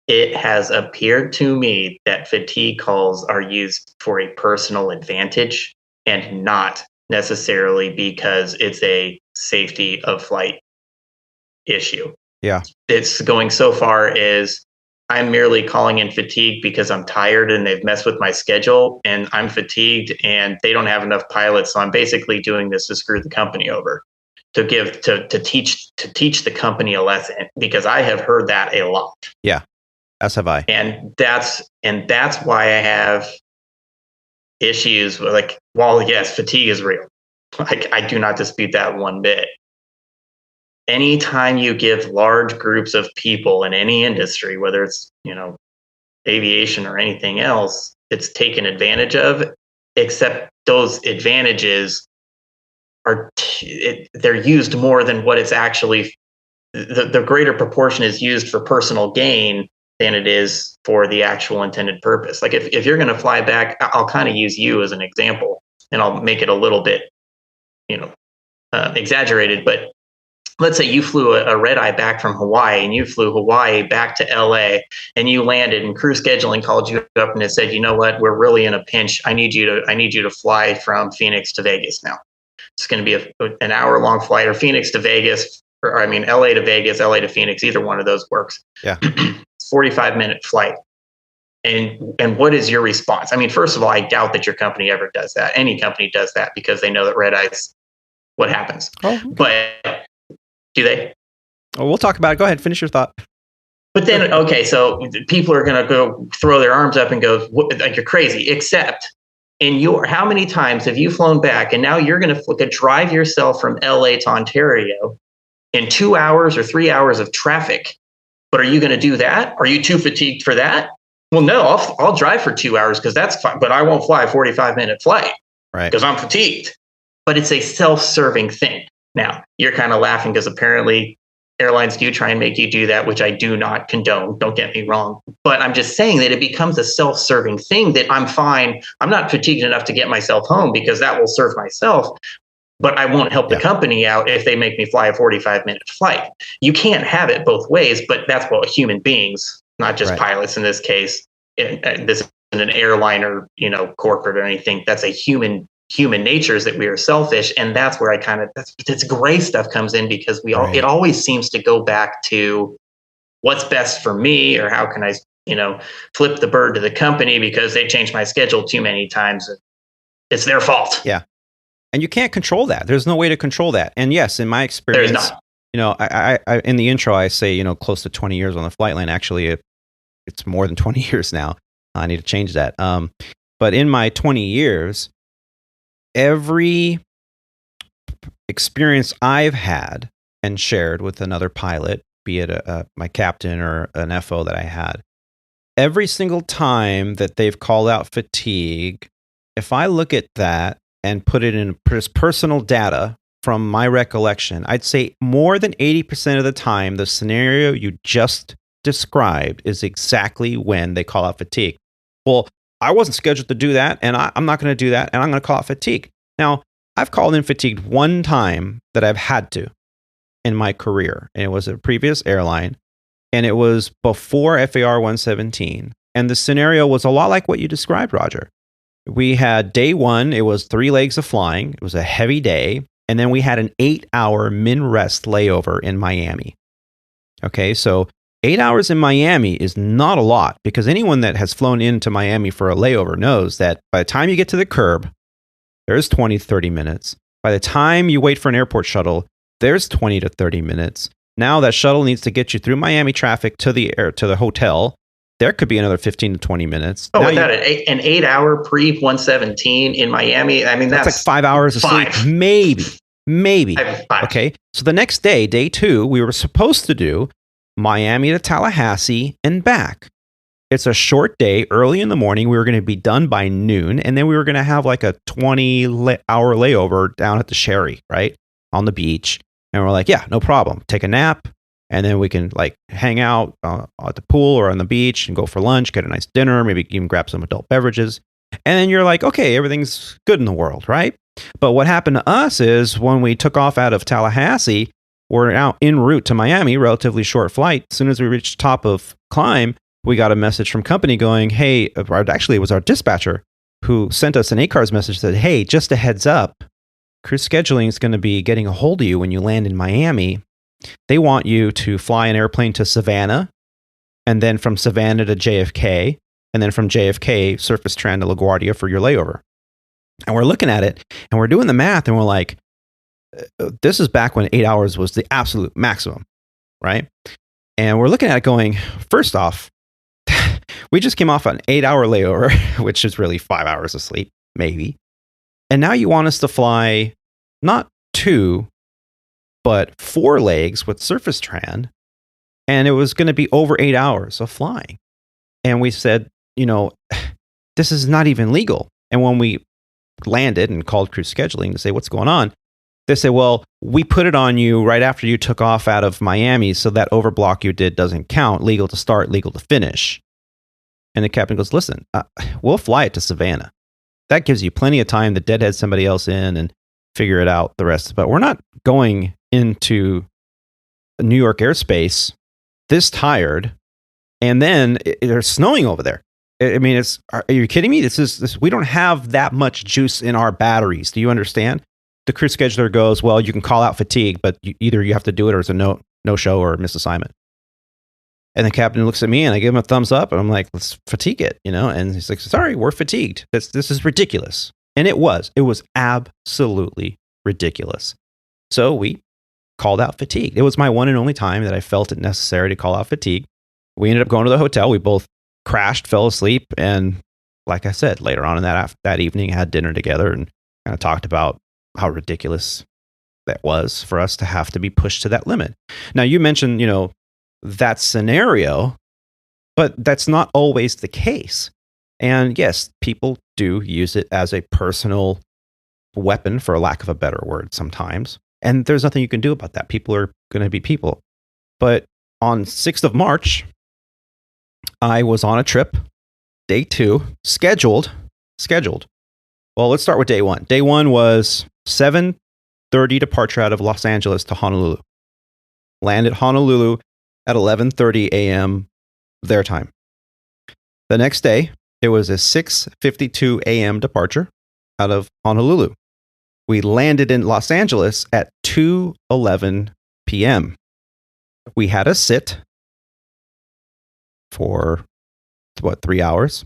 it has appeared to me that fatigue calls are used for a personal advantage and not necessarily because it's a safety of flight issue. Yeah. It's going so far as I'm merely calling in fatigue because I'm tired and they've messed with my schedule and I'm fatigued and they don't have enough pilots. So I'm basically doing this to screw the company over, to teach the company a lesson, because I have heard that a lot. Yeah. As have I. And that's why I have issues with, like, while yes, fatigue is real. I do not dispute that one bit. Anytime you give large groups of people in any industry, whether it's, aviation or anything else, it's taken advantage of, except those advantages they're used more than what it's actually, the greater proportion is used for personal gain than it is for the actual intended purpose. Like if you're going to fly back, I'll kind of use you as an example, and I'll make it a little bit, exaggerated, but let's say you flew a red eye back from Hawaii and you flew Hawaii back to LA and you landed and crew scheduling called you up and it said, you know what, we're really in a pinch. I need you to fly from Phoenix to Vegas now. It's going to be an hour long flight, or Phoenix to Vegas, or I mean, LA to Vegas, LA to Phoenix, either one of those works. Yeah. 45-minute flight. And what is your response? I mean, first of all, I doubt that your company ever does that. Any company does that because they know that red eyes, what happens. Oh. But do they? Oh, we'll talk about it. Go ahead, finish your thought. But then, okay, so people are going to go throw their arms up and go, like, you're crazy. Except how many times have you flown back and now you're going to drive yourself from LA to Ontario in 2 hours or 3 hours of traffic? But are you going to do that? Are you too fatigued for that? Well, no, I'll drive for 2 hours because that's fine, but I won't fly a 45-minute flight because I'm fatigued. But it's a self-serving thing. Now, you're kind of laughing because apparently airlines do try and make you do that, which I do not condone. Don't get me wrong. But I'm just saying that it becomes a self-serving thing that I'm fine. I'm not fatigued enough to get myself home because that will serve myself. But I won't help the company out if they make me fly a 45-minute flight. You can't have it both ways, but that's what human beings, not just pilots in this case, this isn't an airline or, corporate or anything. That's a human nature, is that we are selfish. And that's where that's gray stuff comes in, because it always seems to go back to what's best for me, or how can I, flip the bird to the company because they changed my schedule too many times. It's their fault. Yeah. And you can't control that. There's no way to control that. And yes, in my experience, I in the intro, I say, close to 20 years on the flight line. Actually, it's more than 20 years now. I need to change that. But in my 20 years, every experience I've had and shared with another pilot, be it my captain or an FO that I had, every single time that they've called out fatigue, if I look at that and put it in personal data from my recollection, I'd say more than 80% of the time, the scenario you just described is exactly when they call out fatigue. Well, I wasn't scheduled to do that, and I'm not going to do that, and I'm going to call out fatigue. Now, I've called in fatigued one time that I've had to in my career, and it was a previous airline, and it was before FAR 117, and the scenario was a lot like what you described, Roger. We had day one, it was 3 legs of flying. It was a heavy day. And then we had an 8-hour min rest layover in Miami. Okay, so 8 hours in Miami is not a lot, because anyone that has flown into Miami for a layover knows that by the time you get to the curb, there's 20 to 30 minutes. By the time you wait for an airport shuttle, there's 20 to 30 minutes. Now that shuttle needs to get you through Miami traffic to the hotel. There could be another 15 to 20 minutes. Oh, without an 8-hour pre-117 in Miami, I mean, that's like 5 hours of sleep. Maybe. Okay. So the next day, day 2, we were supposed to do Miami to Tallahassee and back. It's a short day, early in the morning. We were going to be done by noon, and then we were going to have like a 20-hour layover down at the Sherry, right, on the beach. And we're like, yeah, no problem. Take a nap. And then we can like hang out at the pool or on the beach and go for lunch, get a nice dinner, maybe even grab some adult beverages. And then you're like, okay, everything's good in the world, right? But what happened to us is when we took off out of Tallahassee, we're out en route to Miami, relatively short flight. As soon as we reached top of climb, we got a message from company going, hey, actually it was our dispatcher who sent us an ACARS message that, hey, just a heads up, crew scheduling is going to be getting a hold of you when you land in Miami. They want you to fly an airplane to Savannah, and then from Savannah to JFK, and then from JFK, surface Tran to LaGuardia for your layover. And we're looking at it, and we're doing the math, and we're like, this is back when 8 hours was the absolute maximum, right? And we're looking at it going, first off, we just came off an 8-hour layover, which is really 5 hours of sleep, maybe. And now you want us to fly not 2, but 4 legs with surface Tran, and it was going to be over 8 hours of flying. And we said, this is not even legal. And when we landed and called crew scheduling to say, what's going on? They say, well, we put it on you right after you took off out of Miami, so that overblock you did doesn't count. Legal to start, legal to finish. And the captain goes, listen, we'll fly it to Savannah. That gives you plenty of time to deadhead somebody else in and figure it out the rest. But we're not going into New York airspace this tired, and then it's snowing over there. I mean, are you kidding me? This we don't have that much juice in our batteries. Do you understand? the crew scheduler goes, well, you can call out fatigue, but either you have to do it or it's a no show or miss assignment. And the captain looks at me and I give him a thumbs up and I'm like, let's fatigue it, and he's like, sorry, we're fatigued. This is ridiculous. And it was absolutely ridiculous. So we called out fatigue. It was my one and only time that I felt it necessary to call out fatigue. We ended up going to the hotel. We both crashed, fell asleep. And like I said, later on in that evening, had dinner together and kind of talked about how ridiculous that was for us to have to be pushed to that limit. Now, you mentioned, that scenario, but that's not always the case. And yes, people do use it as a personal weapon, for a lack of a better word, sometimes. And there's nothing you can do about that. People are going to be people. But on 6th of March, I was on a trip, day 2, scheduled. Well, let's start with day 1. Day 1 was 7:30 departure out of Los Angeles to Honolulu. Landed Honolulu at 11:30 a.m. their time. The next day, it was a 6:52 a.m. departure out of Honolulu. We landed in Los Angeles at 2:11 p.m. We had a sit for 3 hours,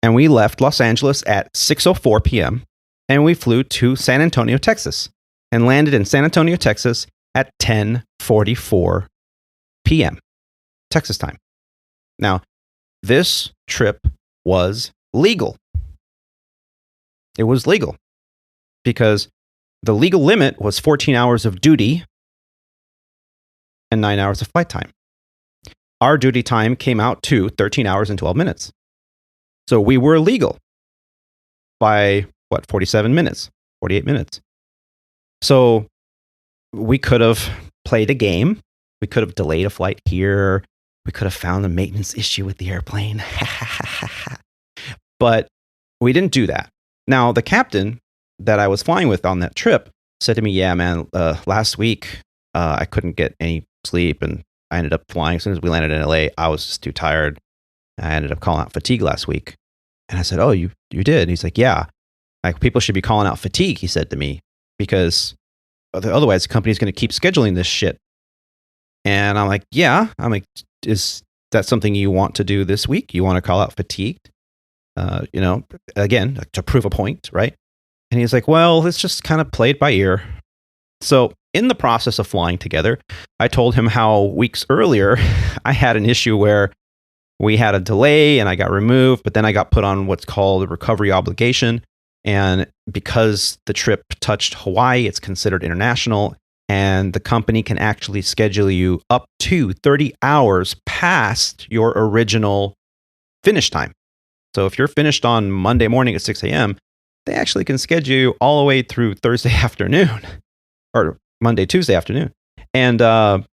and we left Los Angeles at 6:04 p.m. and we flew to San Antonio, Texas, and landed in San Antonio, Texas at 10:44 p.m. Texas time. Now, this trip was legal. It was legal because the legal limit was 14 hours of duty and 9 hours of flight time. Our duty time came out to 13 hours and 12 minutes. So we were legal by 47 minutes, 48 minutes. So we could have played a game. We could have delayed a flight here. We could have found a maintenance issue with the airplane. But we didn't do that. Now, the captain that I was flying with on that trip said to me, yeah, man, last week I couldn't get any sleep and I ended up flying. As soon as we landed in LA, I was just too tired. I ended up calling out fatigue last week. And I said, oh, you did? And he's like, yeah. Like, people should be calling out fatigue, he said to me, because otherwise the company's going to keep scheduling this shit. And I'm like, yeah. I'm like, is that something you want to do this week? You want to call out fatigued? Again, to prove a point, right? And he's like, well, let's just kind of play it by ear. So in the process of flying together, I told him how weeks earlier I had an issue where we had a delay and I got removed, but then I got put on what's called a recovery obligation. And because the trip touched Hawaii, it's considered international, and the company can actually schedule you up to 30 hours past your original finish time. So if you're finished on Monday morning at 6 a.m., they actually can schedule you all the way through Thursday afternoon or Monday, Tuesday afternoon. And I'm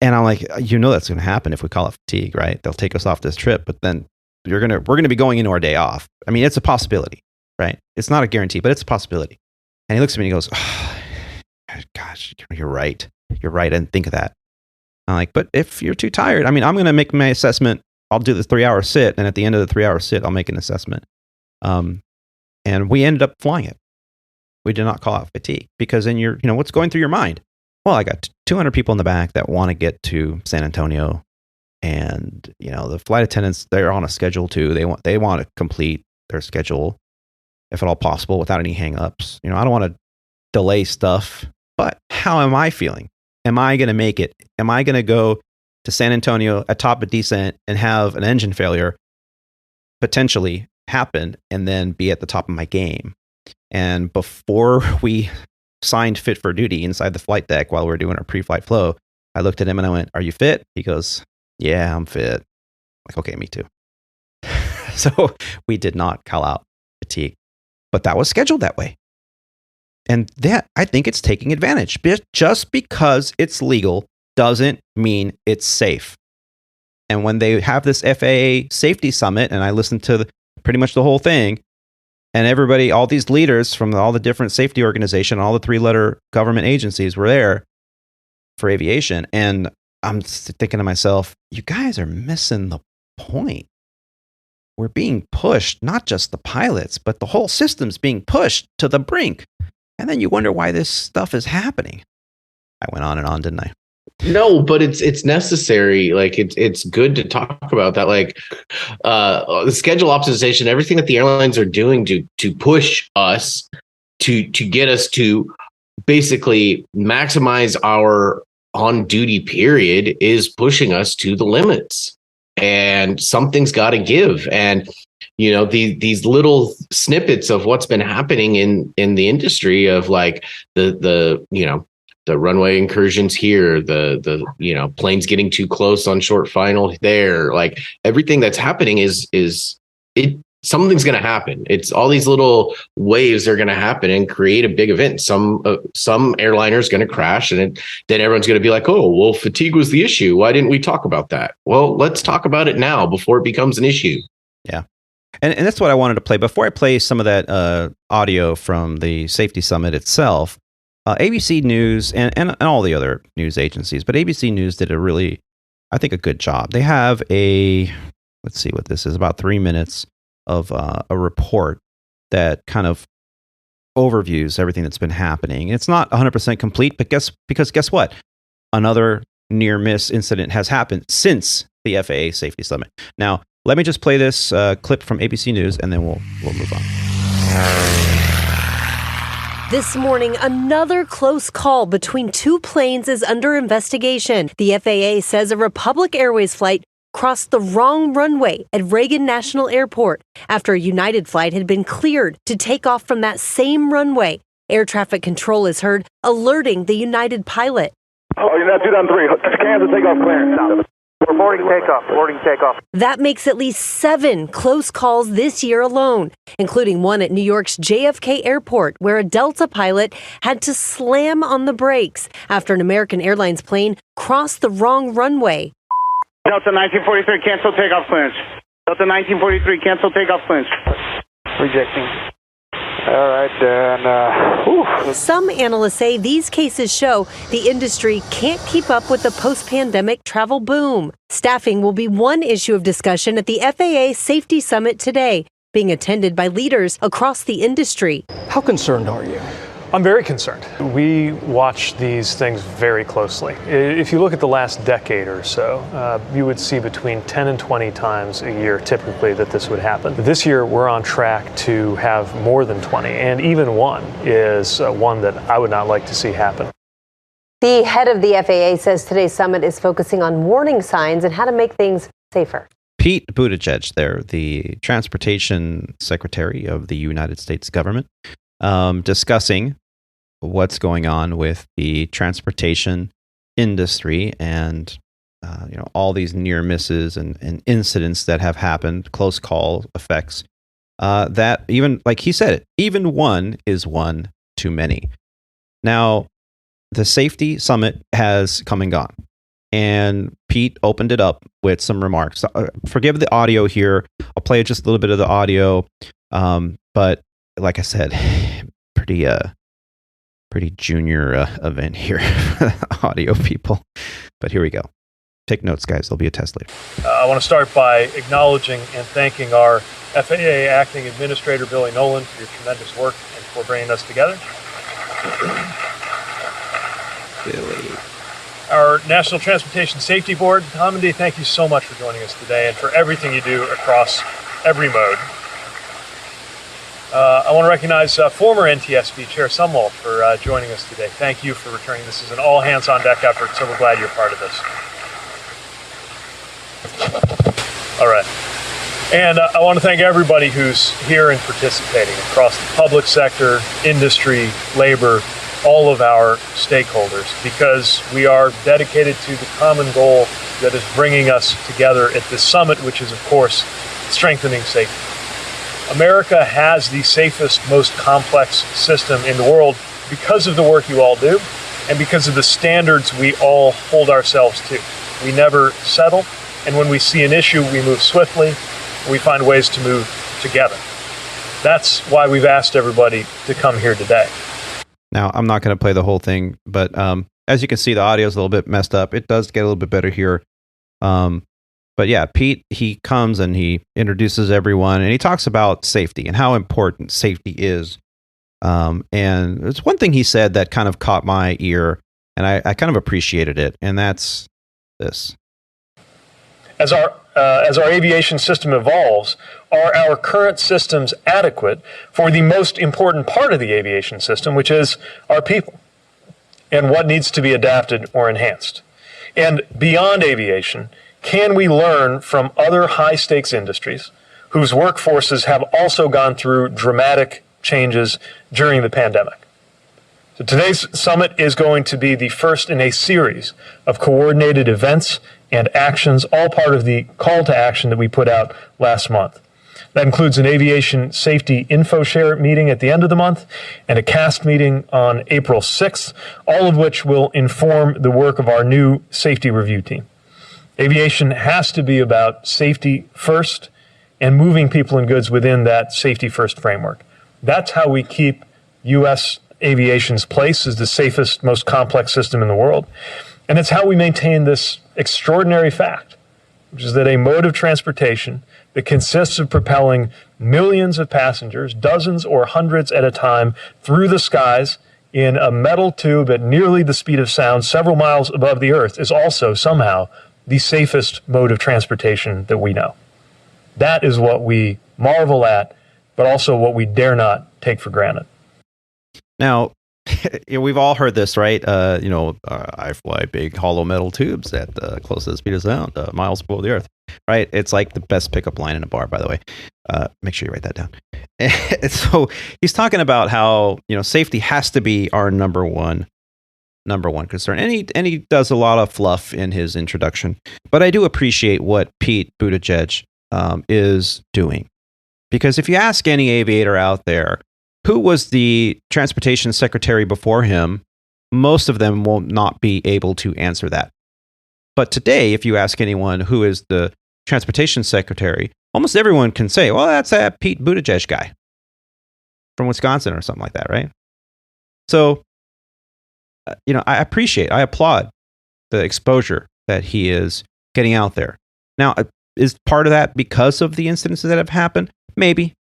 like, that's going to happen if we call it fatigue, right? They'll take us off this trip, but then we're going to be going into our day off. I mean, it's a possibility, right? It's not a guarantee, but it's a possibility. And he looks at me and he goes, oh, gosh, you're right. You're right. I didn't think of that. I'm like, but if you're too tired, I mean, I'm going to make my assessment. I'll do the 3-hour sit. And at the end of the 3-hour sit, I'll make an assessment. And we ended up flying it. We did not call out fatigue because then what's going through your mind? Well, I got 200 people in the back that want to get to San Antonio, and the flight attendants, they're on a schedule too. They want to complete their schedule if at all possible without any hangups. I don't want to delay stuff, but how am I feeling? Am I going to make it? Am I going to go to San Antonio at top of descent and have an engine failure potentially happen and then be at the top of my game? And before we signed fit for duty inside the flight deck while we were doing our pre-flight flow, I looked at him and I went, are you fit? He goes, yeah, I'm fit. I'm like, okay, me too. So we did not call out fatigue, but that was scheduled that way. And that, I think it's taking advantage. Just because it's legal doesn't mean it's safe. And when they have this FAA safety summit, and I listened to pretty much the whole thing, and everybody, all these leaders from all the different safety organizations, all the 3-letter government agencies were there for aviation. And I'm thinking to myself, you guys are missing the point. We're being pushed, not just the pilots, but the whole system's being pushed to the brink. And then you wonder why this stuff is happening. I went on and on, didn't I? No, but it's necessary. Like it's good to talk about that. Like the schedule optimization, everything that the airlines are doing to push us to get us to basically maximize our on duty period is pushing us to the limits, and something's got to give. And these little snippets of what's been happening in the industry of like the runway incursions here, the planes getting too close on short final there, like everything that's happening is something's going to happen. It's all these little waves are going to happen and create a big event. Some airliner going to crash, and then everyone's going to be like, oh, well, fatigue was the issue. Why didn't we talk about that? Well, let's talk about it now before it becomes an issue. Yeah. And that's what I wanted to play. Before I play some of that audio from the Safety Summit itself, ABC News and all the other news agencies, but ABC News did a really, I think, a good job. They have let's see what this is, about 3 minutes of a report that kind of overviews everything that's been happening. It's not 100% complete, but guess what? Another near miss incident has happened since the FAA Safety Summit. Now, let me just play this clip from ABC News, and then we'll move on. This morning, another close call between two planes is under investigation. The FAA says a Republic Airways flight crossed the wrong runway at Reagan National Airport after a United flight had been cleared to take off from that same runway. Air traffic control is heard alerting the United pilot. Oh, you're not 2-3. Kansas takeoff clearance. Boarding takeoff. That makes at least 7 close calls this year alone, including one at New York's JFK Airport, where a Delta pilot had to slam on the brakes after an American Airlines plane crossed the wrong runway. Delta 1943, cancel takeoff clearance. Delta 1943, cancel takeoff clearance. Rejecting. All right, then. Some analysts say these cases show the industry can't keep up with the post-pandemic travel boom. Staffing will be one issue of discussion at the FAA Safety Summit today, being attended by leaders across the industry. How concerned are you? I'm very concerned. We watch these things very closely. If you look at the last decade or so, you would see between 10 and 20 times a year typically that this would happen. This year, we're on track to have more than 20, and even one is one that I would not like to see happen. The head of the FAA says today's summit is focusing on warning signs and how to make things safer. Pete Buttigieg there, the transportation secretary of the United States government, discussing what's going on with the transportation industry and all these near misses and incidents that have happened, close call effects, that even, like he said, even one is one too many. Now, the Safety Summit has come and gone, and Pete opened it up with some remarks. Forgive the audio here. I'll play just a little bit of the audio, but like I said, pretty junior event here for the audio people. But here we go. Take notes, guys. There'll be a test later. I want to start by acknowledging and thanking our FAA Acting Administrator, Billy Nolan, for your tremendous work and for bringing us together. Billy. Our National Transportation Safety Board, Hamidi, thank you so much for joining us today and for everything you do across every mode. I want to recognize former NTSB Chair Sumwalt for joining us today. Thank you for returning. This is an all-hands-on-deck effort, so we're glad you're part of this. All right. And I want to thank everybody who's here and participating across the public sector, industry, labor, all of our stakeholders, because we are dedicated to the common goal that is bringing us together at this summit, which is, of course, strengthening safety. America has the safest, most complex system in the world because of the work you all do and because of the standards we all hold ourselves to. We never settle, and when we see an issue, we move swiftly, and we find ways to move together. That's why we've asked everybody to come here today. Now, I'm not going to play the whole thing, but as you can see, the audio is a little bit messed up. It does get a little bit better here. But yeah, Pete, he comes and he introduces everyone and he talks about safety and how important safety is And it's one thing he said that kind of caught my ear, and I kind of appreciated it, and that's this. As our aviation system evolves, are our current systems adequate for the most important part of the aviation system, which is our people, and what needs to be adapted or enhanced? And beyond aviation, can we learn from other high-stakes industries whose workforces have also gone through dramatic changes during the pandemic? So today's summit is going to be the first in a series of coordinated events and actions, all part of the call to action that we put out last month. That includes an aviation safety info share meeting at the end of the month and a CAST meeting on April 6th, all of which will inform the work of our new safety review team. Aviation has to be about safety first and moving people and goods within that safety first framework. That's how we keep U.S. aviation's place as the safest, most complex system in the world. And it's how we maintain this extraordinary fact, which is that a mode of transportation that consists of propelling millions of passengers, dozens or hundreds at a time, through the skies in a metal tube at nearly the speed of sound several miles above the earth is also somehow the safest mode of transportation that we know. That is what we marvel at, but also what we dare not take for granted. Now, we've all heard this, right? I fly big hollow metal tubes at close to the speed of sound, miles below the earth, right? It's like the best pickup line in a bar, by the way. Make sure you write that down. And so he's talking about how, safety has to be our number one concern. And he does a lot of fluff in his introduction. But I do appreciate what Pete Buttigieg is doing. Because if you ask any aviator out there, who was the transportation secretary before him, most of them will not be able to answer that. But today, if you ask anyone who is the transportation secretary, almost everyone can say, well, that's that Pete Buttigieg guy from Wisconsin or something like that, right? So, I applaud the exposure that he is getting out there. Now, is part of that because of the incidences that have happened? Maybe,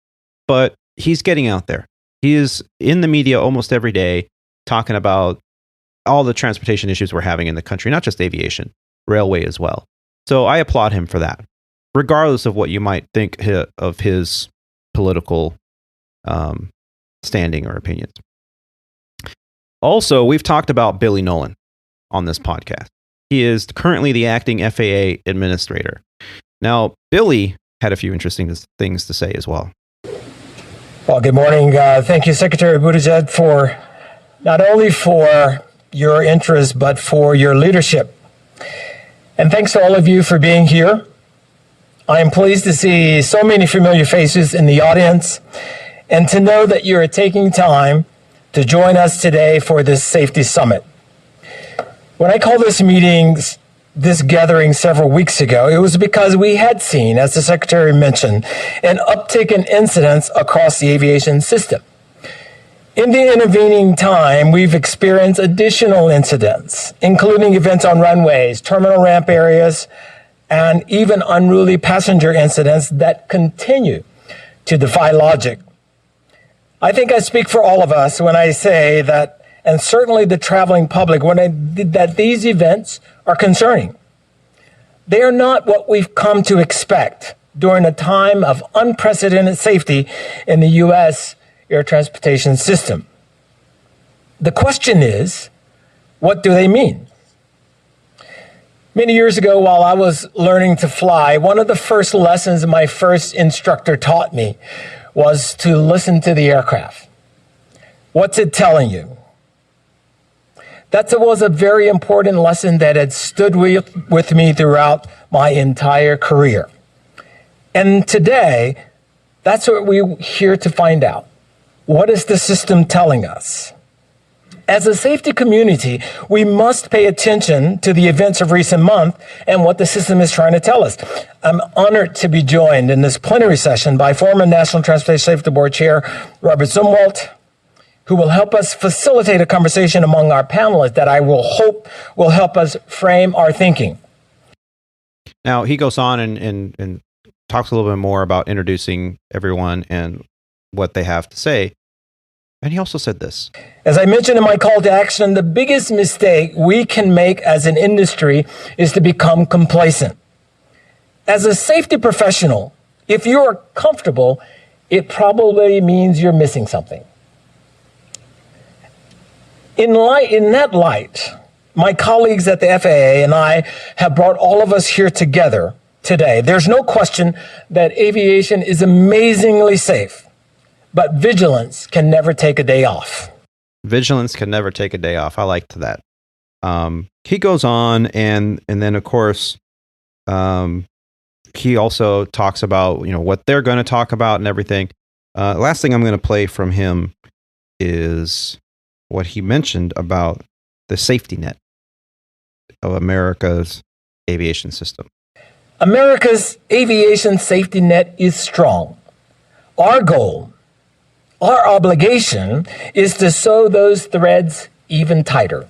but he's getting out there. He is in the media almost every day talking about all the transportation issues we're having in the country, not just aviation, railway as well. So I applaud him for that, regardless of what you might think of his political standing or opinions. Also, we've talked about Billy Nolan on this podcast. He is currently the acting FAA administrator. Now, Billy had a few interesting things to say as well. Well, good morning. Thank you, Secretary Buttigieg, for not only for your interest, but for your leadership. And thanks to all of you for being here. I am pleased to see so many familiar faces in the audience and to know that you are taking time to join us today for this safety summit. When I called this gathering several weeks ago, it was because we had seen, as the Secretary mentioned, an uptick in incidents across the aviation system. In the intervening time, we've experienced additional incidents, including events on runways, terminal ramp areas, and even unruly passenger incidents that continue to defy logic. I think I speak for all of us when I say that, and certainly the traveling public, that these events are concerning. They are not what we've come to expect during a time of unprecedented safety in the U.S. air transportation system. The question is, what do they mean? Many years ago, while I was learning to fly, one of the first lessons my first instructor taught me was to listen to the aircraft. What's it telling you? That was a very important lesson that had stood with me throughout my entire career. And today, that's what we're here to find out. What is the system telling us? As a safety community, we must pay attention to the events of recent months and what the system is trying to tell us. I'm honored to be joined in this plenary session by former National Transportation Safety Board Chair Robert Zumwalt, who will help us facilitate a conversation among our panelists that I will hope will help us frame our thinking. Now, he goes on and talks a little bit more about introducing everyone and what they have to say. And he also said this. As I mentioned in my call to action, the biggest mistake we can make as an industry is to become complacent. As a safety professional, if you are comfortable, it probably means you're missing something. In that light, my colleagues at the FAA and I have brought all of us here together today. There's no question that aviation is amazingly safe, but vigilance can never take a day off. Vigilance can never take a day off. I liked that. He goes on, and then of course, he also talks about what they're going to talk about and everything. Last thing I'm going to play from him is what he mentioned about the safety net of America's aviation system. America's aviation safety net is strong. Our goal, our obligation, is to sew those threads even tighter.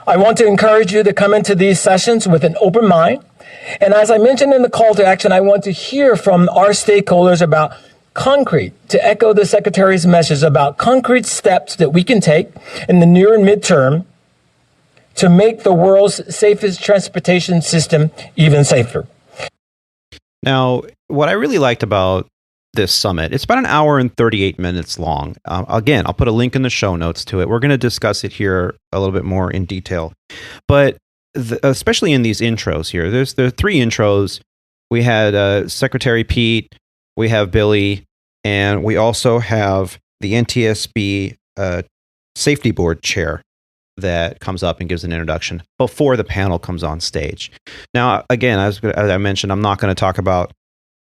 I want to encourage you to come into these sessions with an open mind. And as I mentioned in the call to action, I want to hear from our stakeholders about concrete, to echo the Secretary's message about concrete steps that we can take in the near and midterm to make the world's safest transportation system even safer. Now, what I really liked about this summit, it's about an hour and 38 minutes long. Again, I'll put a link in the show notes to it. We're going to discuss it here a little bit more in detail. But especially in these intros here, there are three intros. We had Secretary Pete, we have Billy, and we also have the NTSB Safety Board chair that comes up and gives an introduction before the panel comes on stage. Now, again, as I mentioned, I'm not going to talk about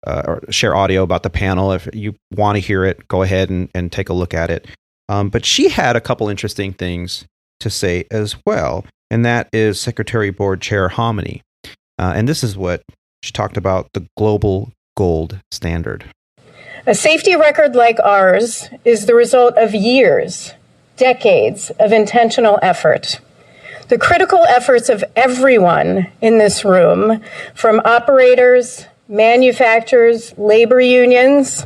or share audio about the panel. If you want to hear it, go ahead and take a look at it. But she had a couple interesting things to say as well, and that is Secretary Board Chair Hominy. And this is what she talked about, the global gold standard. A safety record like ours is the result of years, decades of intentional effort. The critical efforts of everyone in this room, from operators, manufacturers, labor unions,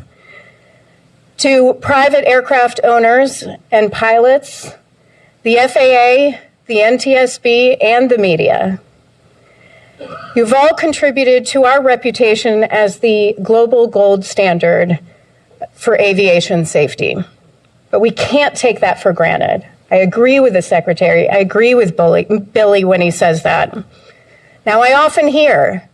to private aircraft owners and pilots, the FAA, the NTSB, and the media. You've all contributed to our reputation as the global gold standard for aviation safety. But we can't take that for granted. I agree with the Secretary. I agree with Billy when he says that. Now, I often hear,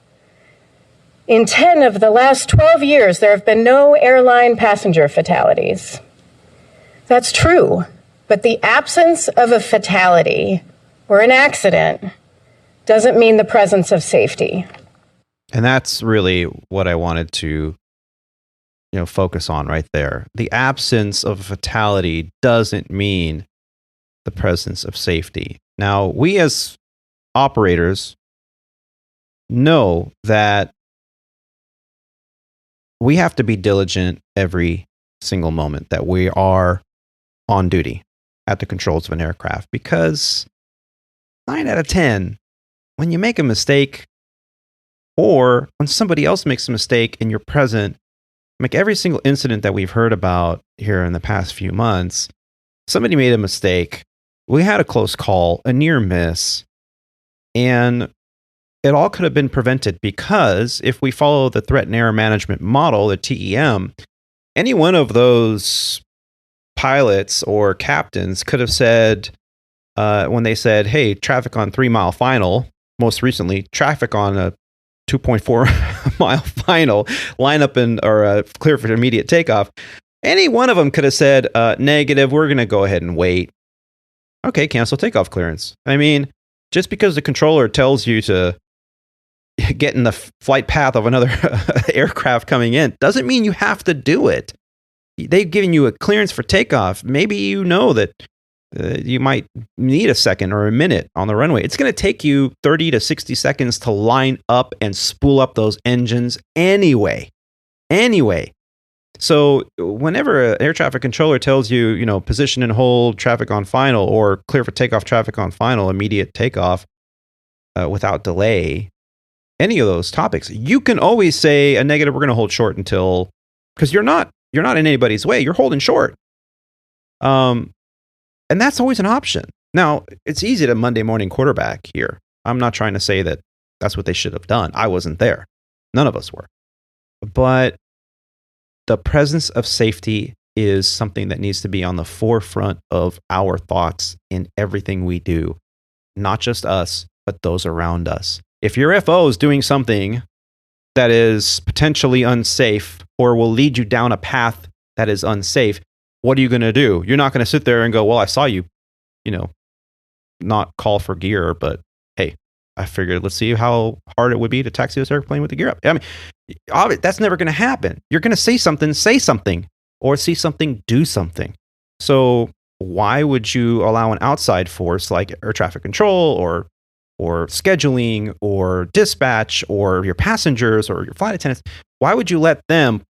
in 10 of the last 12 years, there have been no airline passenger fatalities. That's true, but the absence of a fatality or an accident doesn't mean the presence of safety. And that's really what I wanted to focus on right there. The absence of a fatality doesn't mean the presence of safety. Now, we as operators know that we have to be diligent every single moment that we are on duty at the controls of an aircraft, because 9 out of 10, when you make a mistake or when somebody else makes a mistake and you're present, like every single incident that we've heard about here in the past few months, somebody made a mistake. We had a close call, a near miss, and it all could have been prevented because if we follow the threat and error management model, the TEM, any one of those pilots or captains could have said, when they said, hey, traffic on 3 mile final, most recently, traffic on a 2.4 mile final, line up or clear for immediate takeoff. Any one of them could have said, negative, we're going to go ahead and wait. Okay, cancel takeoff clearance. I mean, just because the controller tells you to get in the flight path of another aircraft coming in doesn't mean you have to do it. They've given you a clearance for takeoff. Maybe you know that you might need a second or a minute on the runway. It's going to take you 30 to 60 seconds to line up and spool up those engines anyway. So whenever an air traffic controller tells you, position and hold, traffic on final, or clear for takeoff, traffic on final, immediate takeoff without delay, any of those topics, you can always say a negative, we're going to hold short until, because you're not in anybody's way. You're holding short. And that's always an option. Now, it's easy to Monday morning quarterback here. I'm not trying to say that that's what they should have done. I wasn't there. None of us were. But the presence of safety is something that needs to be on the forefront of our thoughts in everything we do. Not just us, but those around us. If your FO is doing something that is potentially unsafe or will lead you down a path that is unsafe, what are you going to do? You're not going to sit there and go, well, I saw you, not call for gear, but hey, I figured let's see how hard it would be to taxi this airplane with the gear up. I mean, that's never going to happen. You're going to say something, or see something, do something. So why would you allow an outside force like air traffic control or scheduling or dispatch or your passengers or your flight attendants? Why would you let them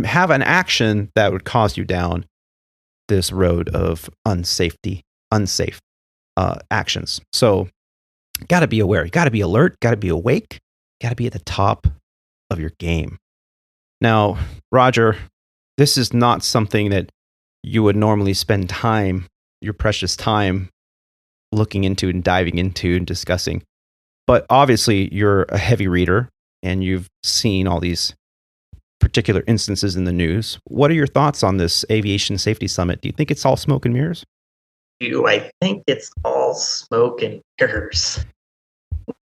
have an action that would cause you down this road of unsafe actions? So got to be aware. You got to be alert. Got to be awake. Got to be at the top of your game. Now, Roger, this is not something that you would normally spend your precious time, looking into and diving into and discussing. But obviously, you're a heavy reader and you've seen all these particular instances in the news. What are your thoughts on this Aviation Safety Summit? Do you think it's all smoke and mirrors? I think it's all smoke and mirrors.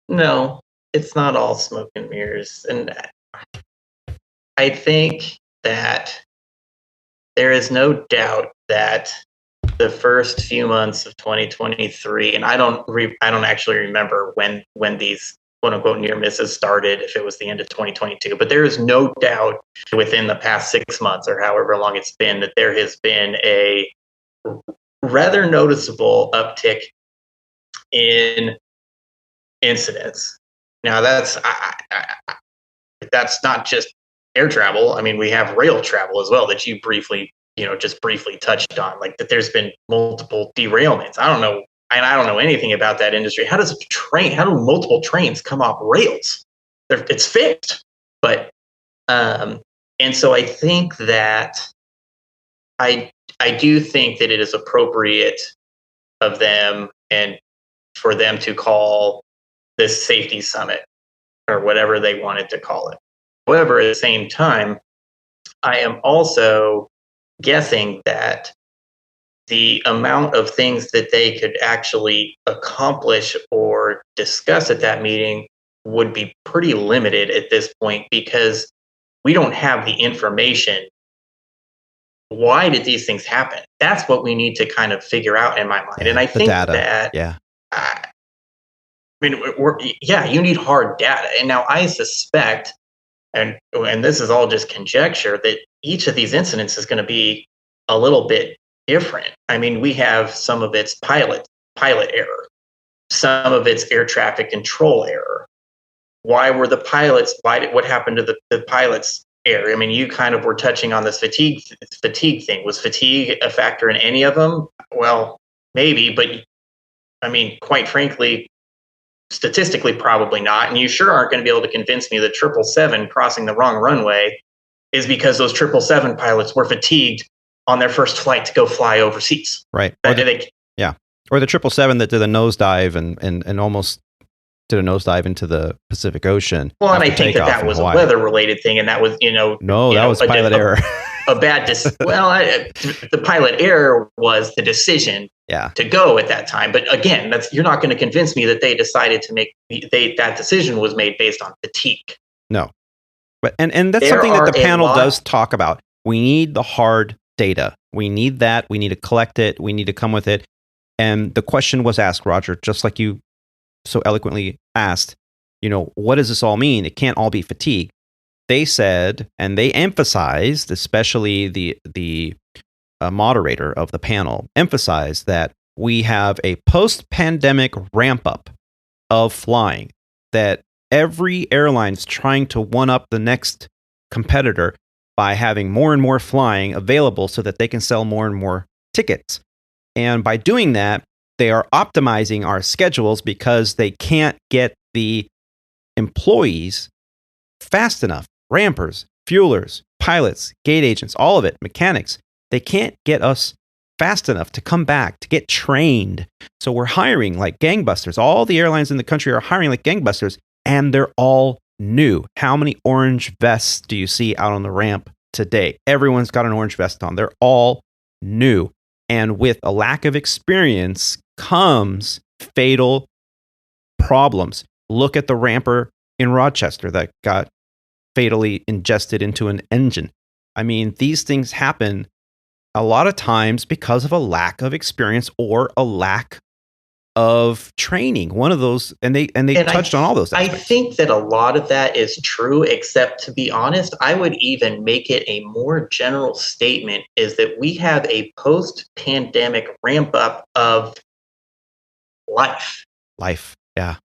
No, it's not all smoke and mirrors. And I think that there is no doubt that the first few months of 2023, and I don't actually remember when these quote unquote near misses started, if it was the end of 2022, but there is no doubt within the past 6 months or however long it's been that there has been a rather noticeable uptick in incidents. Now that's not just air travel. I mean, we have rail travel as well that you briefly touched on, like that there's been multiple derailments. I don't know anything about that industry. How do multiple trains come off rails? It's fixed. But and so I think that I do think that it is appropriate of them and for them to call this safety summit or whatever they wanted to call it. However, at the same time, I am also guessing that the amount of things that they could actually accomplish or discuss at that meeting would be pretty limited at this point because we don't have the information. Why did these things happen? That's what we need to kind of figure out in my mind. And I think that, you need hard data. And now I suspect, and this is all just conjecture, that each of these incidents is going to be a little bit different. I mean, we have some of its pilot error, some of its air traffic control error. Why were the pilots? What happened to the pilots' error? I mean, you kind of were touching on this fatigue thing. Was fatigue a factor in any of them? Well, maybe, but I mean, quite frankly, statistically, probably not. And you sure aren't going to be able to convince me that 777 crossing the wrong runway is because those 777 pilots were fatigued on their first flight to go fly overseas. Right. Or the 777 that did a nosedive and almost did a nosedive into the Pacific Ocean. Well, and I think that was a weather-related thing, and that was, that was pilot error. The pilot error was the decision to go at that time. But again, you're not going to convince me that they decided to that decision was made based on fatigue. No. But and that's something that the panel does talk about. We need the hard data. We need that. We need to collect it. We need to come with it. And the question was asked, Roger, just like you so eloquently asked, what does this all mean? It can't all be fatigue. They said, and they emphasized, especially the moderator of the panel, emphasized that we have a post-pandemic ramp-up of flying, that every airline's trying to one-up the next competitor by having more and more flying available so that they can sell more and more tickets. And by doing that, they are optimizing our schedules because they can't get the employees fast enough. Rampers, fuelers, pilots, gate agents, all of it, mechanics. They can't get us fast enough to come back, to get trained. So we're hiring like gangbusters. All the airlines in the country are hiring like gangbusters, and they're all new. How many orange vests do you see out on the ramp today? Everyone's got an orange vest on. They're all new. And with a lack of experience comes fatal problems. Look at the ramper in Rochester that got fatally ingested into an engine. I mean, these things happen a lot of times because of a lack of experience or a lack of training. One of those, and they touched on all those aspects. I think that a lot of that is true, except to be honest, I would even make it a more general statement is that we have a post-pandemic ramp up of life. Life, yeah.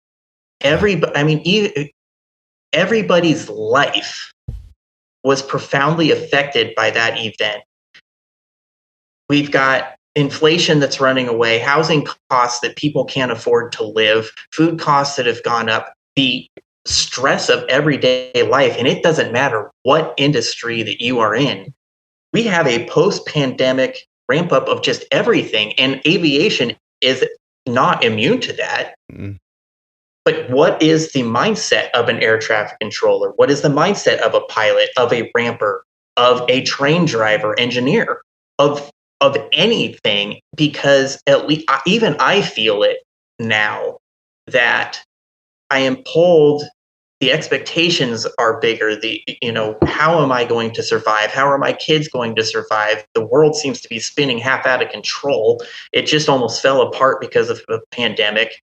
Everybody's life was profoundly affected by that event. We've got inflation that's running away, housing costs that people can't afford to live, food costs that have gone up, the stress of everyday life, and it doesn't matter what industry that you are in. We have a post-pandemic ramp up of just everything, and aviation is not immune to that. Mm-hmm. But what is the mindset of an air traffic controller? What is the mindset of a pilot, of a ramper, of a train driver, engineer, of anything? Because at least even I feel it now that I am pulled. The expectations are bigger. How am I going to survive? How are my kids going to survive? The world seems to be spinning half out of control. It just almost fell apart because of the pandemic.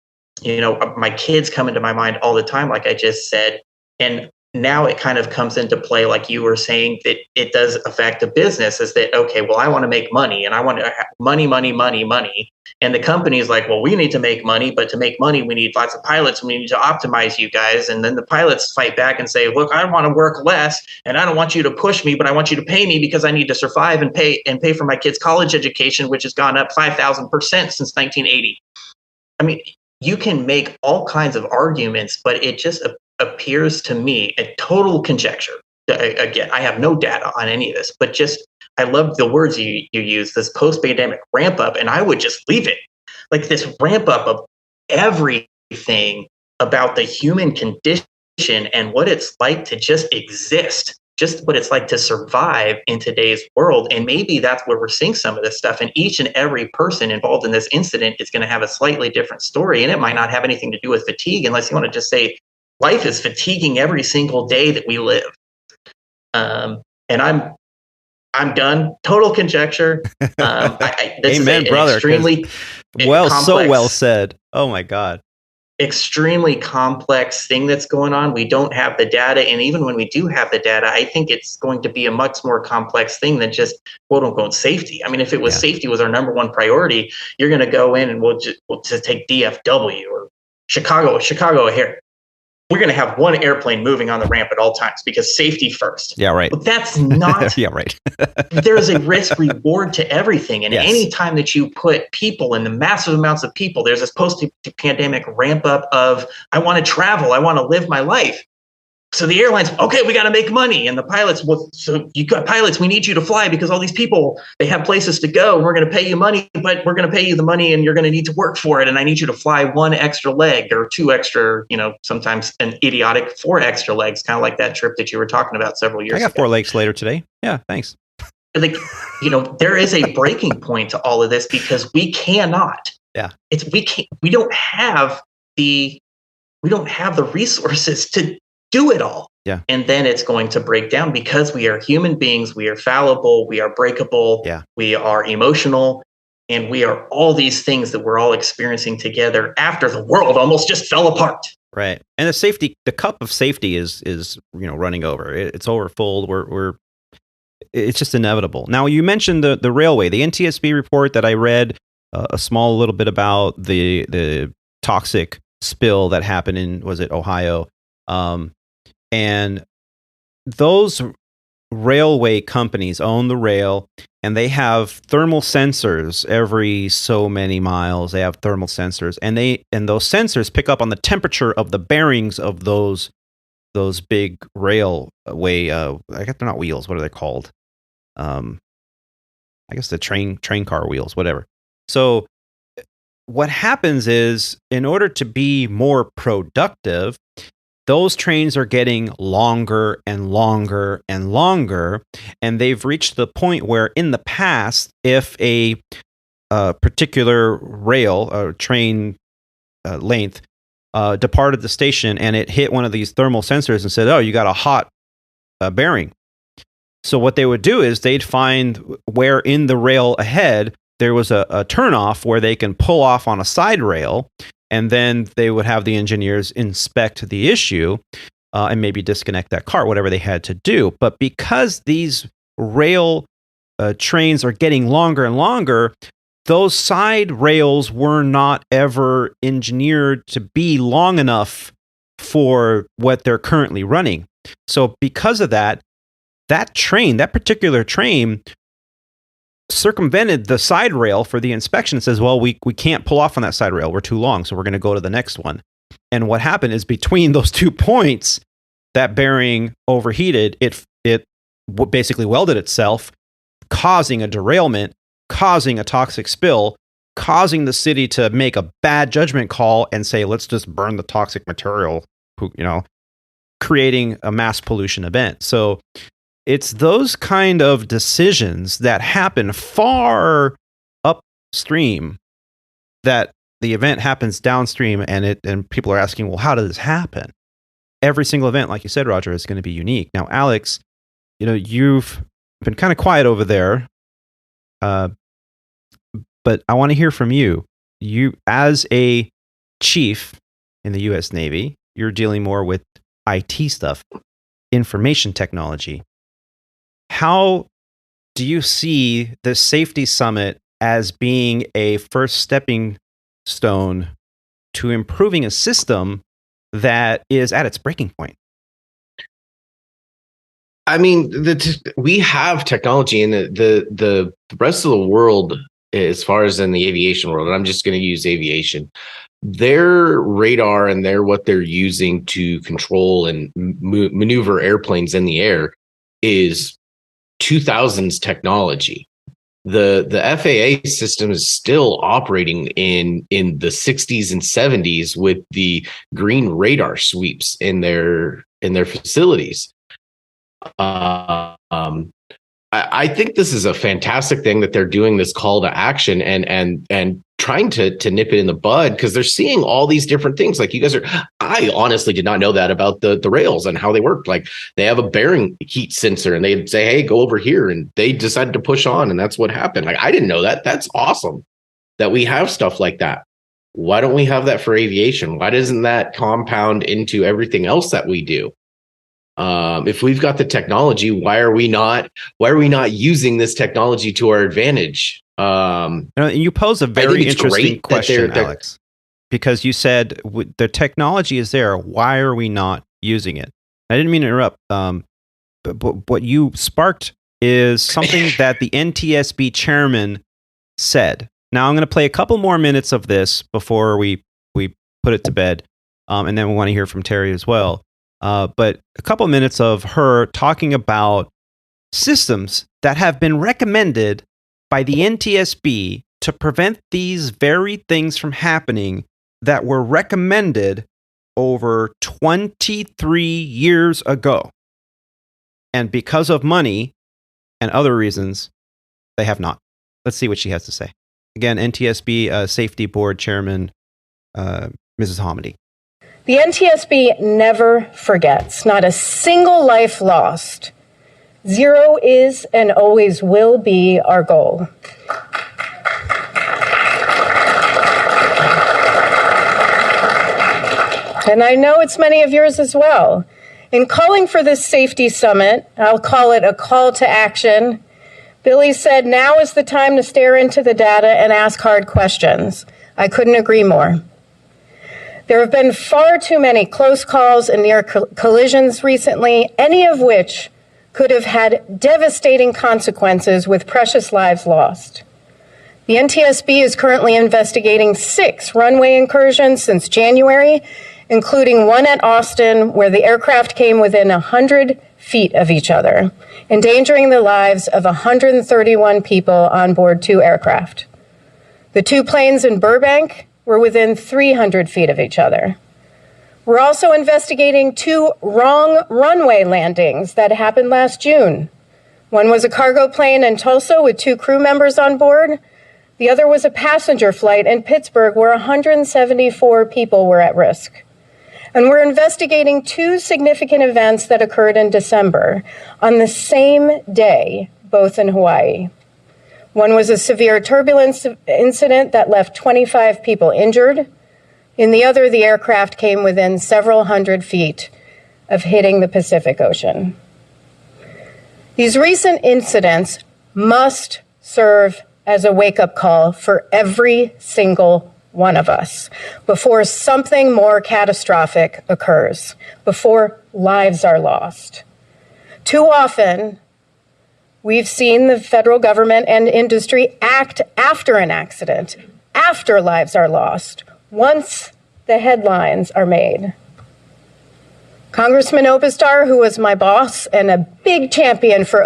My kids come into my mind all the time, like I just said. And now it kind of comes into play, like you were saying, that it does affect the business. Is that, okay, well, I want to make money and I want to have money. And the company is like, well, we need to make money, but to make money, we need lots of pilots. We need to optimize you guys. And then the pilots fight back and say, look, I want to work less and I don't want you to push me, but I want you to pay me because I need to survive and pay for my kids' college education, which has gone up 5,000% since 1980. I mean, you can make all kinds of arguments, but it just appears to me a total conjecture. Again, I have no data on any of this, but just I love the words you use, this post-pandemic ramp up, and I would just leave it. Like this ramp up of everything about the human condition and what it's like to just exist, just what it's like to survive in today's world. And maybe that's where we're seeing some of this stuff. And each and every person involved in this incident is going to have a slightly different story. And it might not have anything to do with fatigue, unless you want to just say life is fatiguing every single day that we live. And I'm done. Total conjecture. This Amen, is brother. Extremely complex, so well said. Oh my God. Extremely complex thing that's going on. We don't have the data. And even when we do have the data, I think it's going to be a much more complex thing than just quote unquote safety. I mean, if it was safety was our number one priority, you're going to go in and we'll just take DFW or Chicago here. We're going to have one airplane moving on the ramp at all times because safety first. Yeah, right. But that's not. Yeah, right. There's a risk reward to everything. And any time that you put people in the massive amounts of people, there's this post-pandemic ramp up of, I want to travel. I want to live my life. So the airlines, okay, we got to make money. And the pilots, well, so you got pilots, we need you to fly because all these people, they have places to go. And we're going to pay you money, but we're going to pay you the money and you're going to need to work for it. And I need you to fly one extra leg or two extra, sometimes an idiotic 4 extra legs, kind of like that trip that you were talking about several years ago. I got 4 legs later today. Yeah, thanks. Like, there is a breaking point to all of this because we cannot. Yeah. We don't have the resources to do it all. Yeah. And then it's going to break down because we are human beings. We are fallible. We are breakable. Yeah. We are emotional. And we are all these things that we're all experiencing together after the world almost just fell apart. Right. And the cup of safety is running over. It's overfull. It's just inevitable. Now, you mentioned the railway, the NTSB report that I read a small little bit about the toxic spill that happened in, was it Ohio? And those railway companies own the rail, and they have thermal sensors every so many miles. They have thermal sensors, and those sensors pick up on the temperature of the bearings of those big railway. I guess they're not wheels. What are they called? I guess the train car wheels, whatever. So what happens is, in order to be more productive, those trains are getting longer and longer and longer, and they've reached the point where in the past, if a particular rail or train length departed the station and it hit one of these thermal sensors and said, "Oh, you got a hot bearing." So what they would do is they'd find where in the rail ahead there was a turnoff where they can pull off on a side rail, and then they would have the engineers inspect the issue and maybe disconnect that cart, whatever they had to do. But because these rail trains are getting longer and longer, those side rails were not ever engineered to be long enough for what they're currently running. So because of that, that particular train circumvented the side rail for the inspection. It says, well, we can't pull off on that side rail. We're too long, so we're going to go to the next one. And what happened is, between those 2 points, that bearing overheated. It basically welded itself, causing a derailment, causing a toxic spill, causing the city to make a bad judgment call and say, let's just burn the toxic material, creating a mass pollution event. So it's those kind of decisions that happen far upstream that the event happens downstream, and people are asking, well, how does this happen? Every single event, like you said, Roger, is going to be unique. Now, Alex, you've been kind of quiet over there, but I want to hear from you. You, as a chief in the U.S. Navy, you're dealing more with IT stuff, information technology. How do you see the Safety Summit as being a first stepping stone to improving a system that is at its breaking point? I mean, we have technology in the rest of the world, as far as in the aviation world, and I'm just going to use aviation. Their radar and what they're using to control and maneuver airplanes in the air is 2000s technology. The FAA system is still operating in the 60s and 70s with the green radar sweeps in their facilities. I think this is a fantastic thing that they're doing this call to action and trying to nip it in the bud, because they're seeing all these different things. Like, you guys I honestly did not know that about the rails and how they work. Like, they have a bearing heat sensor and they say, hey, go over here. And they decided to push on, and that's what happened. Like, I didn't know that. That's awesome that we have stuff like that. Why don't we have that for aviation? Why doesn't that compound into everything else that we do? If we've got the technology, why are we not using this technology to our advantage? You pose a very interesting question, Alex, because you said the technology is there. Why are we not using it? I didn't mean to interrupt. But what you sparked is something that the NTSB chairman said. Now I'm going to play a couple more minutes of this before we put it to bed, and then we want to hear from Terry as well. But a couple minutes of her talking about systems that have been recommended by the NTSB to prevent these very things from happening, that were recommended over 23 years ago. And because of money and other reasons, they have not. Let's see what she has to say. Again, NTSB Safety Board Chairman, Mrs. Hamady. The NTSB never forgets, not a single life lost. Zero is and always will be our goal. And I know it's many of yours as well. In calling for this safety summit, I'll call it a call to action. Billy said, now is the time to stare into the data and ask hard questions. I couldn't agree more. There have been far too many close calls and near collisions recently, any of which could have had devastating consequences with precious lives lost. The NTSB is currently investigating 6 runway incursions since January, including one at Austin, where the aircraft came within 100 feet of each other, endangering the lives of 131 people on board 2 aircraft. The 2 planes in Burbank were within 300 feet of each other. We're also investigating 2 wrong runway landings that happened last June. One was a cargo plane in Tulsa with 2 crew members on board. The other was a passenger flight in Pittsburgh where 174 people were at risk. And we're investigating 2 significant events that occurred in December on the same day, both in Hawaii. One was a severe turbulence incident that left 25 people injured. In the other, the aircraft came within several hundred feet of hitting the Pacific Ocean. These recent incidents must serve as a wake-up call for every single one of us before something more catastrophic occurs, before lives are lost. Too often, we've seen the federal government and industry act after an accident, after lives are lost, once the headlines are made. Congressman Obastar, who was my boss and a big champion for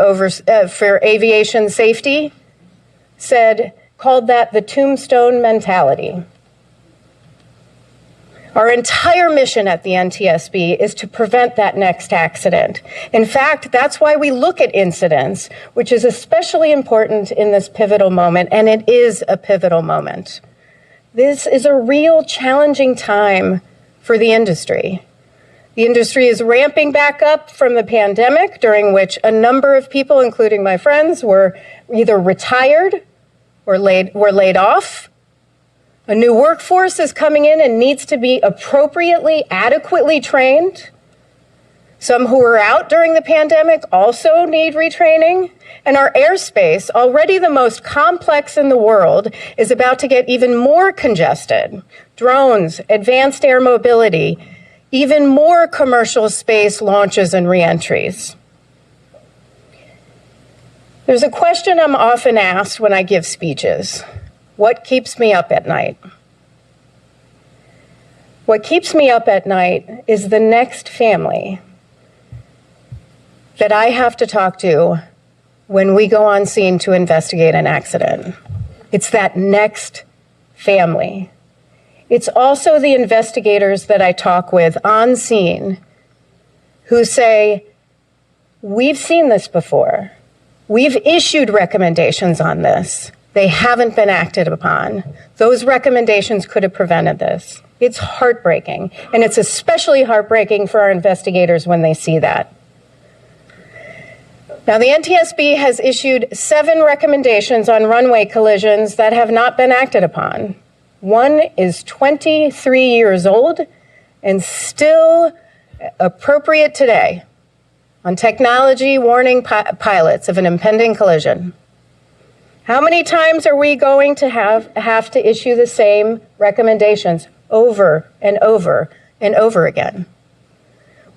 aviation safety, called that the tombstone mentality. Our entire mission at the NTSB is to prevent that next accident. In fact, that's why we look at incidents, which is especially important in this pivotal moment, and it is a pivotal moment. This is a real challenging time for the industry. The industry is ramping back up from the pandemic, during which a number of people, including my friends, were either retired or were laid off. A new workforce is coming in and needs to be appropriately, adequately trained. Some who were out during the pandemic also need retraining. And our airspace, already the most complex in the world, is about to get even more congested. Drones, advanced air mobility, even more commercial space launches and reentries. There's a question I'm often asked when I give speeches. What keeps me up at night? What keeps me up at night is the next family that I have to talk to when we go on scene to investigate an accident. It's that next family. It's also the investigators that I talk with on scene who say, we've seen this before. We've issued recommendations on this. They haven't been acted upon. Those recommendations could have prevented this. It's heartbreaking, and it's especially heartbreaking for our investigators when they see that. Now, the NTSB has issued 7 recommendations on runway collisions that have not been acted upon. One is 23 years old and still appropriate today on technology warning pilots of an impending collision. How many times are we going to have to issue the same recommendations over and over and over again?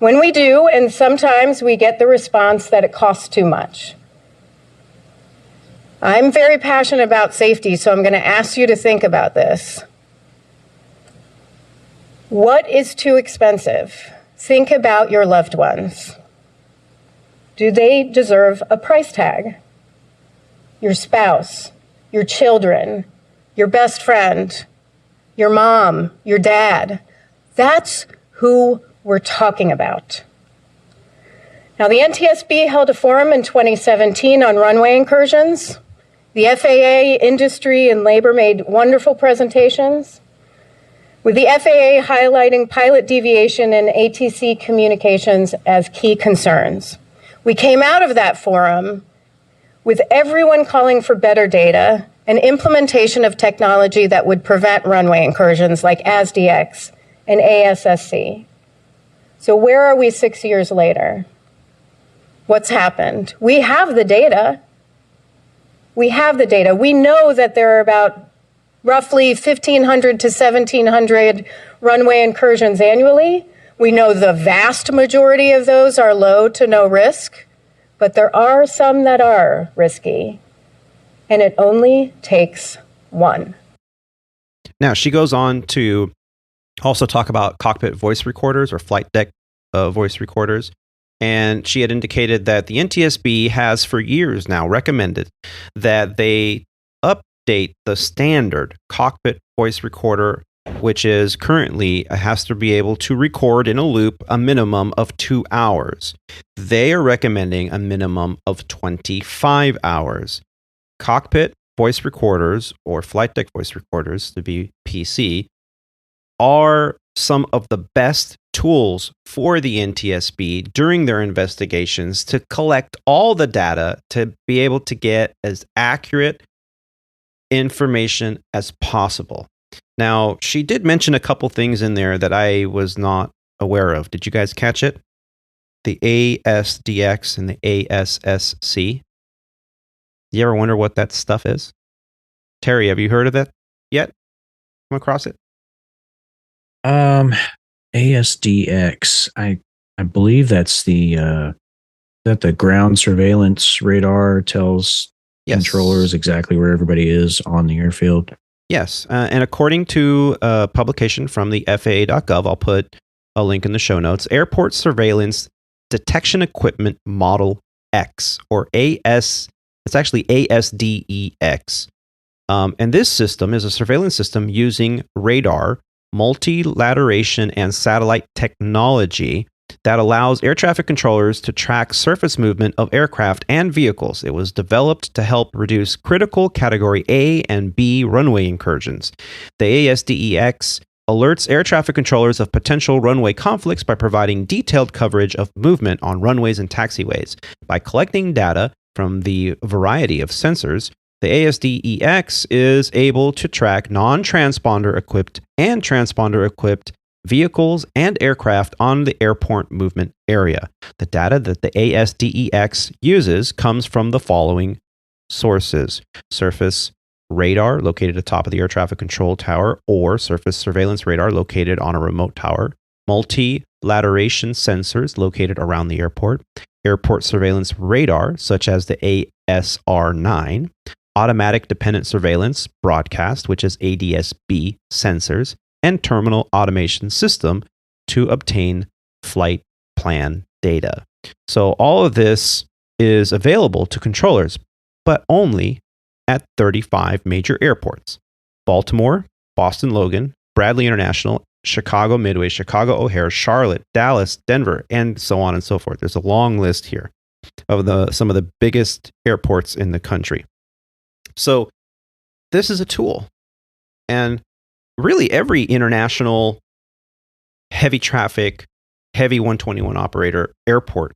When we do, and sometimes we get the response that it costs too much. I'm very passionate about safety, so I'm going to ask you to think about this. What is too expensive? Think about your loved ones. Do they deserve a price tag? Your spouse, your children, your best friend, your mom, your dad. That's who we're talking about. Now, the NTSB held a forum in 2017 on runway incursions. The FAA, industry, and labor made wonderful presentations, with the FAA highlighting pilot deviation and ATC communications as key concerns. We came out of that forum with everyone calling for better data and implementation of technology that would prevent runway incursions like ASDX and ASSC. So where are we 6 years later? What's happened? We have the data. We have the data. We know that there are about roughly 1,500 to 1,700 runway incursions annually. We know the vast majority of those are low to no risk, but there are some that are risky, and it only takes one. Now, she goes on to also talk about cockpit voice recorders or flight deck voice recorders. And she had indicated that the NTSB has for years now recommended that they update the standard cockpit voice recorder, which is currently has to be able to record in a loop a minimum of 2 hours. They are recommending a minimum of 25 hours. Cockpit voice recorders, or flight deck voice recorders to be PC, are some of the best tools for the NTSB during their investigations to collect all the data to be able to get as accurate information as possible. Now, she did mention a couple things in there that I was not aware of. Did you guys catch it? The ASDX and the ASSC. You ever wonder what that stuff is? Terry, have you heard of that yet? Come across it? ASDX. I believe that's the ground surveillance radar tells controllers exactly where everybody is on the airfield. Yes, and according to a publication from the FAA.gov, I'll put a link in the show notes, Airport Surveillance Detection Equipment Model X, or AS, it's actually ASDEX. And this system is a surveillance system using radar, multilateration, and satellite technology that allows air traffic controllers to track surface movement of aircraft and vehicles. It was developed to help reduce critical Category A and B runway incursions. The ASDEX alerts air traffic controllers of potential runway conflicts by providing detailed coverage of movement on runways and taxiways. By collecting data from the variety of sensors, the ASDEX is able to track non-transponder equipped and transponder equipped vehicles and aircraft on the airport movement area. The data that the ASDEX uses comes from the following sources: surface radar located atop of the air traffic control tower or surface surveillance radar located on a remote tower, multilateration sensors located around the airport, airport surveillance radar such as the ASR9, automatic dependent surveillance broadcast, which is ADS-B sensors, and terminal automation system to obtain flight plan data. So all of this is available to controllers, but only at 35 major airports: Baltimore, Boston Logan, Bradley International, Chicago Midway, Chicago O'Hare, Charlotte, Dallas, Denver, and so on and so forth. There's a long list here of some of the biggest airports in the country. So this is a tool, and really every international heavy traffic, heavy 121 operator airport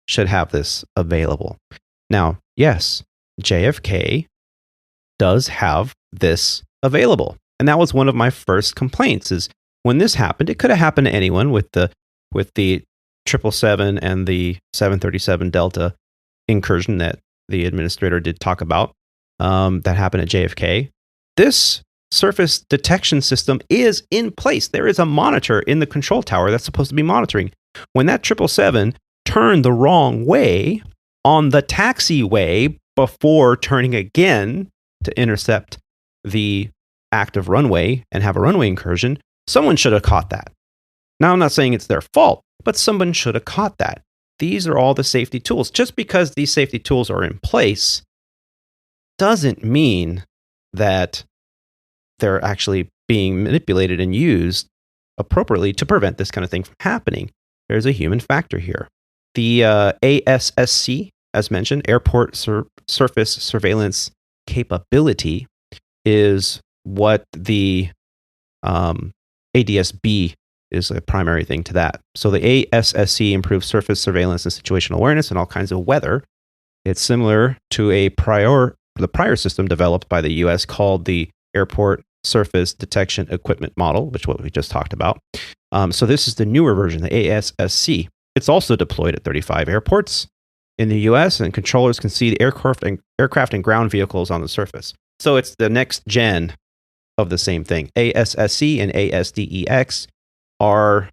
should have this available. Now, yes, JFK does have this available. And that was one of my first complaints, is when this happened, it could have happened to anyone with the 777 and the 737 Delta incursion that the administrator did talk about, that happened at JFK. This surface detection system is in place. There is a monitor in the control tower that's supposed to be monitoring. When that 777 turned the wrong way on the taxiway before turning again to intercept the active runway and have a runway incursion, someone should have caught that. Now, I'm not saying it's their fault, but someone should have caught that. These are all the safety tools. Just because these safety tools are in place doesn't mean that they're actually being manipulated and used appropriately to prevent this kind of thing from happening. There's a human factor here. The ASSC, as mentioned, Airport Surface Surveillance Capability, is what the ADS-B is a primary thing to that. So the ASSC improves surface surveillance and situational awareness in all kinds of weather. It's similar to the prior system developed by the U.S. called the Airport Surface Detection Equipment Model, which is what we just talked about. So this is the newer version, the ASSC. It's also deployed at 35 airports in the U.S., and controllers can see the aircraft and ground vehicles on the surface. So it's the next gen of the same thing. ASSC and ASDEX are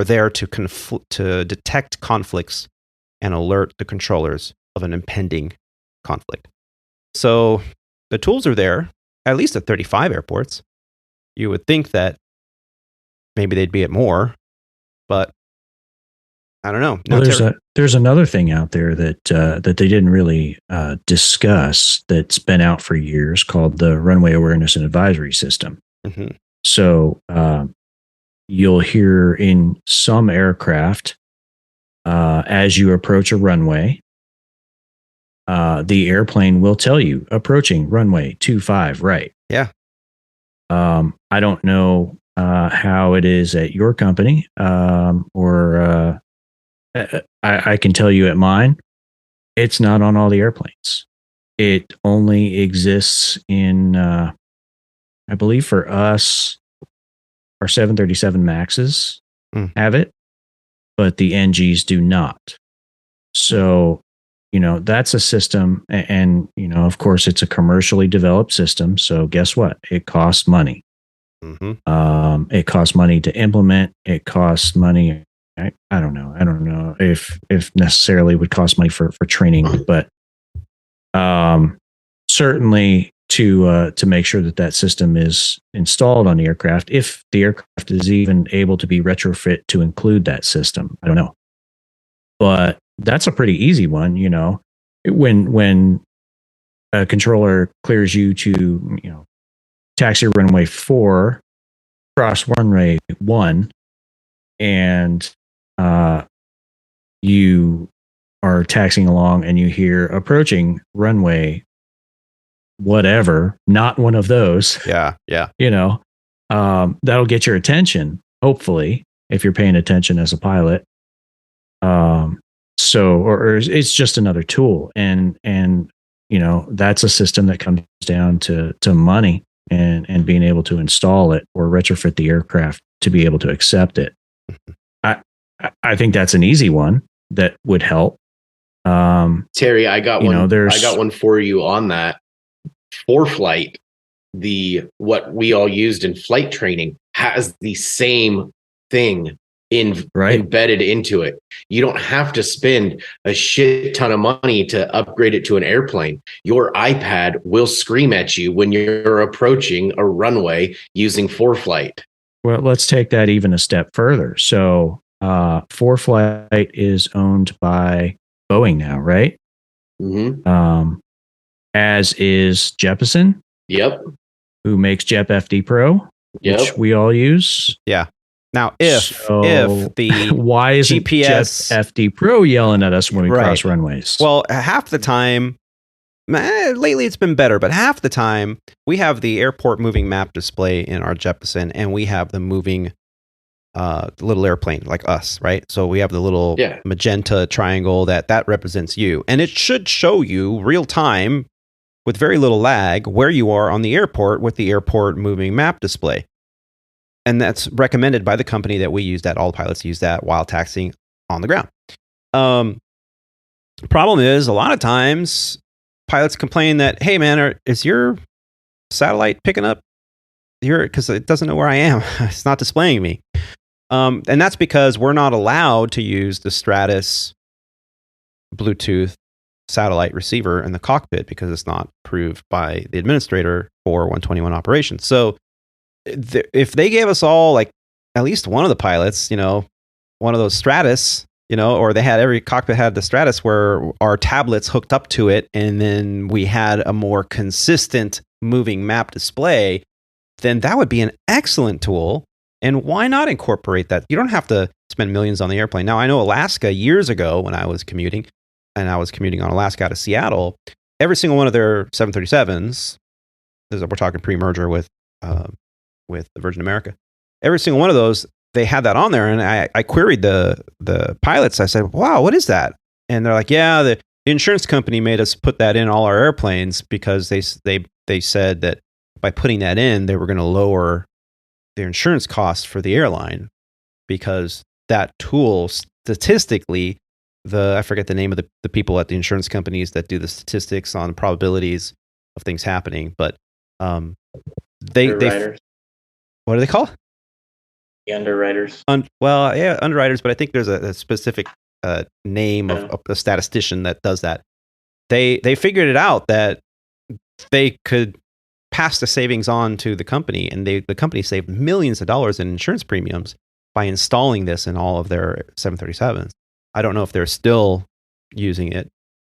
there to detect conflicts and alert the controllers of an impending conflict. So the tools are there, at least at 35 airports. You would think that maybe they'd be at more, but I don't know. Well, there's another thing out there that that they didn't really discuss that's been out for years called the Runway Awareness and Advisory System. Mm-hmm. So you'll hear in some aircraft as you approach a runway, the airplane will tell you approaching runway 25 right. Yeah. I don't know how it is at your company, or I can tell you at mine, it's not on all the airplanes. It only exists in, I believe for us, our 737 Maxes have it, but the NGs do not. So, that's a system. And, of course, it's a commercially developed system. So guess what? It costs money. Mm-hmm. It costs money to implement. It costs money. I don't know if necessarily would cost money for training, but certainly to make sure that system is installed on the aircraft, if the aircraft is even able to be retrofit to include that system. I don't know, but that's a pretty easy one. When a controller clears you to taxi runway 4, cross runway 1, and you are taxiing along and you hear approaching runway whatever, not one of those. Yeah. That'll get your attention, hopefully, if you're paying attention as a pilot. Or it's just another tool, and that's a system that comes down to money and being able to install it or retrofit the aircraft to be able to accept it. I think that's an easy one that would help. Terry, I got one. I got one for you on that. For flight, what we all used in flight training has the same thing embedded into it. You don't have to spend a shit ton of money to upgrade it to an airplane. Your iPad will scream at you when you're approaching a runway using ForeFlight. Well, let's take that even a step further. So, ForeFlight is owned by Boeing now, right? Mm-hmm. As is Jeppesen. Yep. Who makes Jep FD Pro, which we all use. Yeah. Now, if the why is GPS Jep FD Pro yelling at us when we cross runways? Well, half the time, lately it's been better, but half the time we have the airport moving map display in our Jeppesen, and we have the moving little airplane like us, right? So we have the little magenta triangle that represents you, and it should show you real time with very little lag where you are on the airport with the airport moving map display. And that's recommended by the company that we use, that all pilots use that while taxiing on the ground. Problem is, a lot of times pilots complain that, hey man, is your satellite picking up because it doesn't know where I am. It's not displaying me. And that's because we're not allowed to use the Stratus Bluetooth satellite receiver in the cockpit because it's not approved by the administrator for 121 operations. So if they gave us all, like, at least one of the pilots, one of those Stratus, or they had, every cockpit had the Stratus where our tablets hooked up to it, and then we had a more consistent moving map display, then that would be an excellent tool. And why not incorporate that? You don't have to spend millions on the airplane. Now, I know Alaska years ago when I was commuting, and I was commuting on Alaska out of Seattle, every single one of their 737s, we're talking pre-merger with the Virgin America, every single one of those, they had that on there. And I queried the pilots. I said, wow, what is that? And they're like, yeah, the insurance company made us put that in all our airplanes because they said that by putting that in, they were going to lower their insurance costs for the airline, because that tool statistically, I forget the name of the people at the insurance companies that do the statistics on probabilities of things happening, but they what are they called? The underwriters. Underwriters, but I think there's a specific name of a statistician that does that. They figured it out that they could pass the savings on to the company, and the company saved millions of dollars in insurance premiums by installing this in all of their 737s. I don't know if they're still using it.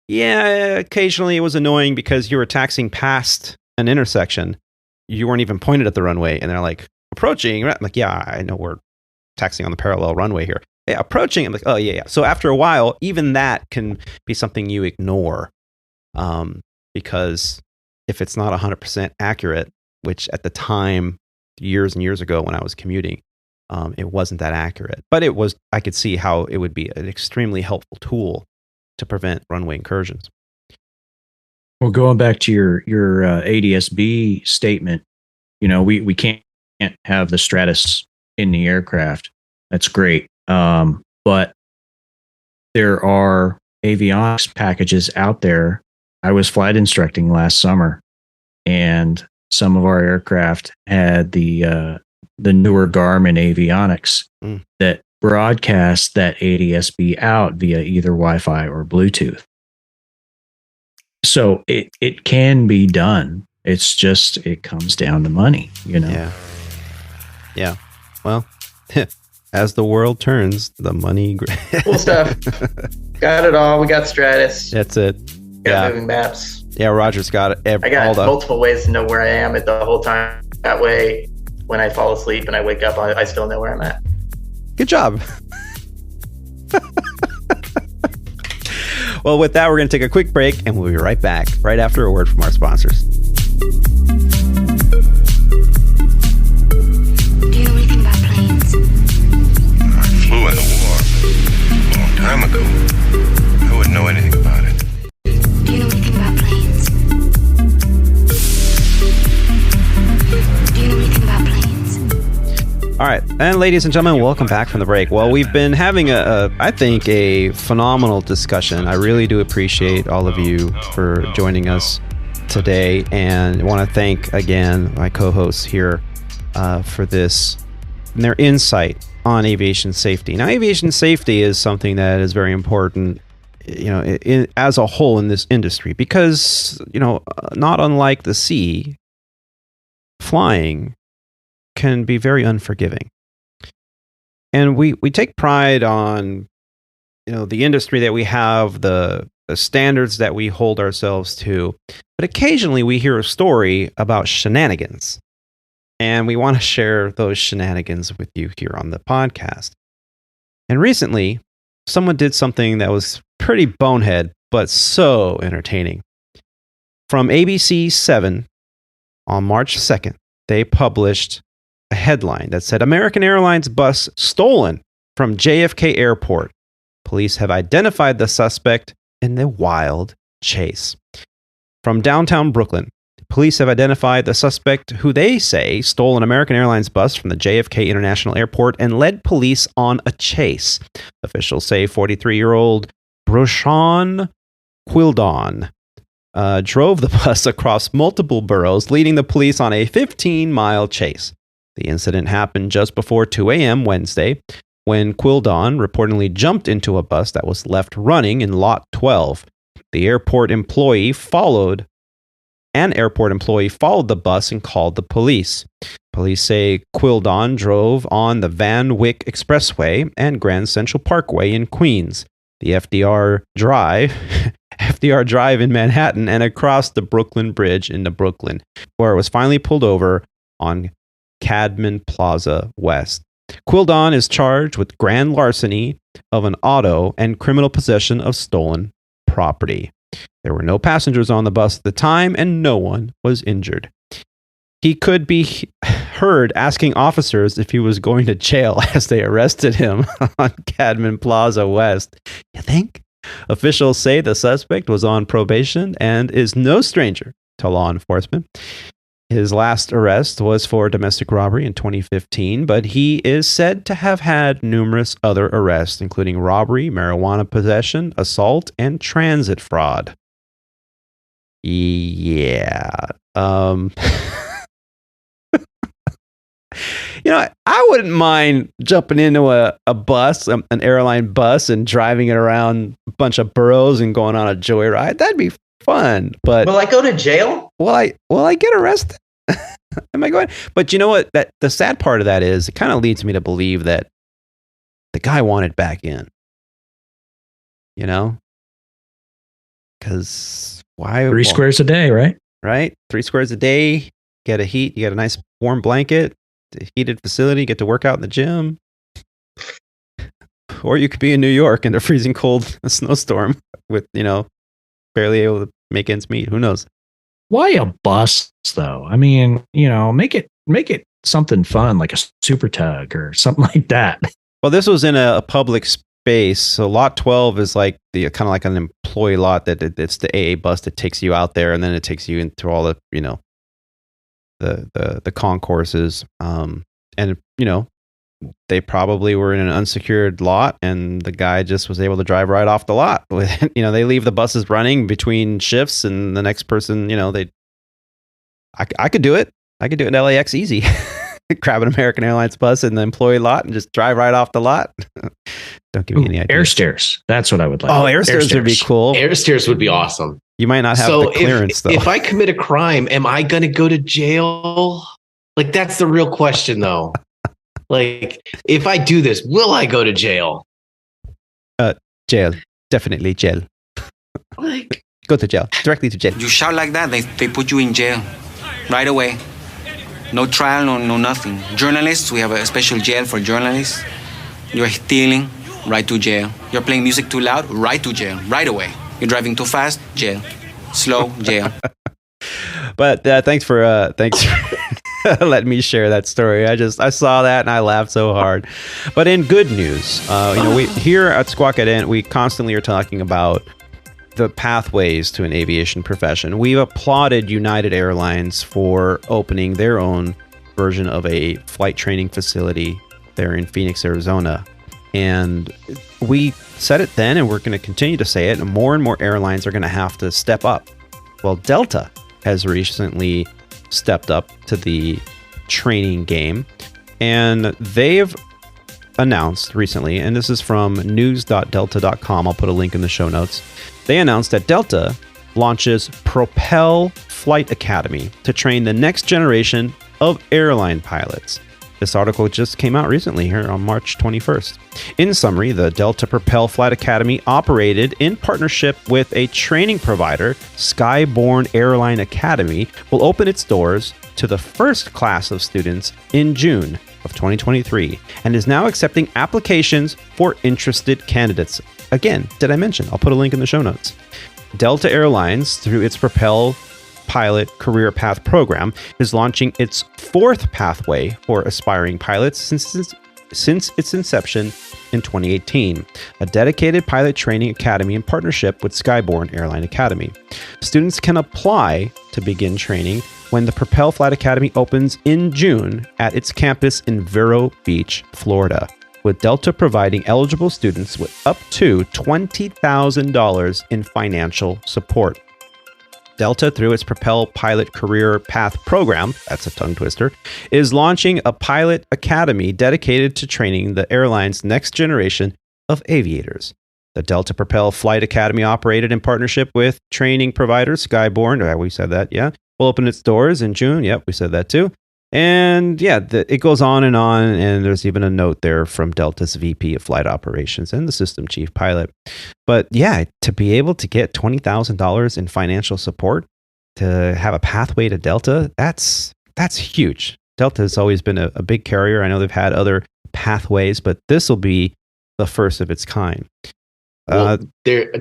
Yeah, occasionally it was annoying because you were taxiing past an intersection. You weren't even pointed at the runway, and they're like, approaching. I'm like, yeah, I know we're taxiing on the parallel runway here. Yeah, approaching. I'm like, oh, yeah. So after a while, even that can be something you ignore, because if it's not 100% accurate, which at the time, years and years ago when I was commuting, it wasn't that accurate. But it was. I could see how it would be an extremely helpful tool to prevent runway incursions. Well, going back to your ADSB statement, we can't have the Stratus in the aircraft. That's great. But there are avionics packages out there. I was flight instructing last summer, and some of our aircraft had the newer Garmin avionics that broadcast that ADSB out via either Wi-Fi or Bluetooth. So it can be done. It's just, it comes down to money, Yeah. Well, as the world turns, the money. Cool stuff. Got it all. We got Stratus. That's it. Got moving maps. Yeah, Roger's got it. I got multiple ways to know where I am at the whole time. That way, when I fall asleep and I wake up, I still know where I'm at. Good job. Well, with that, we're going to take a quick break, and we'll be right back, right after a word from our sponsors. Do you know anything about planes? I flew in the war a long time ago. I wouldn't know anything about it. Do you know anything about planes? Do you know anything about planes? All right, and ladies and gentlemen, welcome back from the break. Well, we've been having I think, a phenomenal discussion. I really do appreciate all of you for joining us today, and I want to thank again my co-hosts here for this and their insight on aviation safety. Now, aviation safety is something that is very important, as a whole in this industry, because not unlike the sea, flying can be very unforgiving. And we take pride on, the industry that we have, the standards that we hold ourselves to. But occasionally we hear a story about shenanigans. And we want to share those shenanigans with you here on the podcast. And recently, someone did something that was pretty bonehead, but so entertaining. From ABC 7 on March 2nd, they published a headline that said, American Airlines bus stolen from JFK Airport. Police have identified the suspect in the wild chase. From downtown Brooklyn, police have identified the suspect who they say stole an American Airlines bus from the JFK International Airport and led police on a chase. Officials say 43-year-old Broshan Quildon drove the bus across multiple boroughs, leading the police on a 15-mile chase. The incident happened just before 2 a.m. Wednesday, when Quildon reportedly jumped into a bus that was left running in Lot 12. An airport employee followed the bus and called the police. Police say Quildon drove on the Van Wyck Expressway and Grand Central Parkway in Queens, the FDR Drive in Manhattan, and across the Brooklyn Bridge into Brooklyn, where it was finally pulled over on Cadman Plaza West. Quildon is charged with grand larceny of an auto and criminal possession of stolen property. There were no passengers on the bus at the time, and no one was injured. He could be heard asking officers if he was going to jail as they arrested him on Cadman Plaza West. You think? Officials say the suspect was on probation and is no stranger to law enforcement. His last arrest was for domestic robbery in 2015, but he is said to have had numerous other arrests, including robbery, marijuana possession, assault, and transit fraud. Yeah. I wouldn't mind jumping into a bus, an airline bus, and driving it around a bunch of boroughs and going on a joyride. That'd be fun. But will I go to jail? Will I get arrested? Am I going? But you know what? That the sad part of that is it kind of leads me to believe that the guy wanted back in. you know, because why? 3 squares a day, right? Right. 3 squares a day. Get you get a nice warm blanket, heated facility, get to work out in the gym. Or you could be in New York in a freezing cold snowstorm with, barely able to make ends meet. Who knows? Why a bus though? I mean, make it something fun, like a super tug or something like that. Well, this was in a public space. So lot 12 is like the kind of like an employee lot that it's the AA bus that takes you out there, and then it takes you into all the, the concourses. And they probably were in an unsecured lot, and the guy just was able to drive right off the lot. They leave the buses running between shifts, and the next person, I could do it. I could do it in LAX easy. Grab an American Airlines bus in the employee lot and just drive right off the lot. Don't give me any idea. Air stairs. That's what I would like. Oh, air stairs would be cool. Air stairs would be awesome. You might not have the clearance, though. If I commit a crime, am I going to go to jail? Like, that's the real question, though. Like, if I do this, will I go to jail? Jail. Definitely jail. Like, go to jail. Directly to jail. You shout like that, they put you in jail right away. No trial, no nothing. Journalists, we have a special jail for journalists. You're stealing, right to jail. You're playing music too loud, right to jail, right away. You're driving too fast, jail. Slow, jail. But thanks for letting me share that story. I saw that and I laughed so hard. But in good news, we here at Squawk Ident, we constantly are talking about the pathways to an aviation profession. We've applauded United Airlines for opening their own version of a flight training facility there in Phoenix, Arizona. And we said it then, and we're going to continue to say it, and more airlines are going to have to step up. Well, Delta has recently stepped up to the training game, and they've announced recently, and this is from news.delta.com. I'll put a link in the show notes. They announced that Delta launches Propel Flight Academy to train the next generation of airline pilots. This article just came out recently here on March 21st. In summary, the Delta Propel Flight Academy, operated in partnership with a training provider, Skyborne Airline Academy, will open its doors to the first class of students in June of 2023 and is now accepting applications for interested candidates. Again, did I mention? I'll put a link in the show notes. Delta Airlines, through its Propel Pilot Career Path program, is launching its 4th pathway for aspiring pilots since its inception in 2018, a dedicated pilot training academy in partnership with Skyborne Airline Academy. Students can apply to begin training when the Propel Flight Academy opens in June at its campus in Vero Beach, Florida, with Delta providing eligible students with up to $20,000 in financial support. Delta, through its Propel Pilot Career Path program, that's a tongue twister, is launching a pilot academy dedicated to training the airline's next generation of aviators. The Delta Propel Flight Academy, operated in partnership with training provider Skyborne, we said that, yeah, will open its doors in June. Yep, we said that too. And yeah, it goes on, and there's even a note there from Delta's VP of Flight Operations and the system chief pilot. But yeah, to be able to get $20,000 in financial support to have a pathway to Delta, that's huge. Delta has always been a big carrier. I know they've had other pathways, but this will be the first of its kind.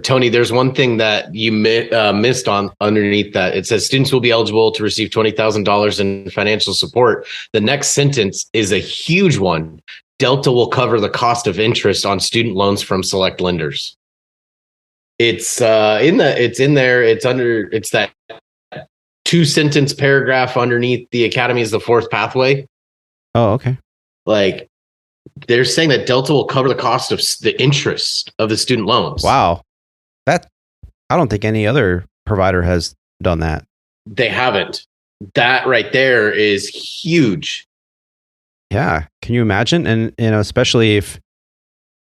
Tony, there's one thing that you missed on underneath that. It says students will be eligible to receive $20,000 in financial support. The next sentence is a huge one. Delta will cover the cost of interest on student loans from select lenders. It's that 2-sentence paragraph underneath the academy is the 4th pathway. Oh, okay. Like, they're saying that Delta will cover the cost of the interest of the student loans. Wow. I don't think any other provider has done that. They haven't. That right there is huge. Yeah. Can you imagine? And, especially if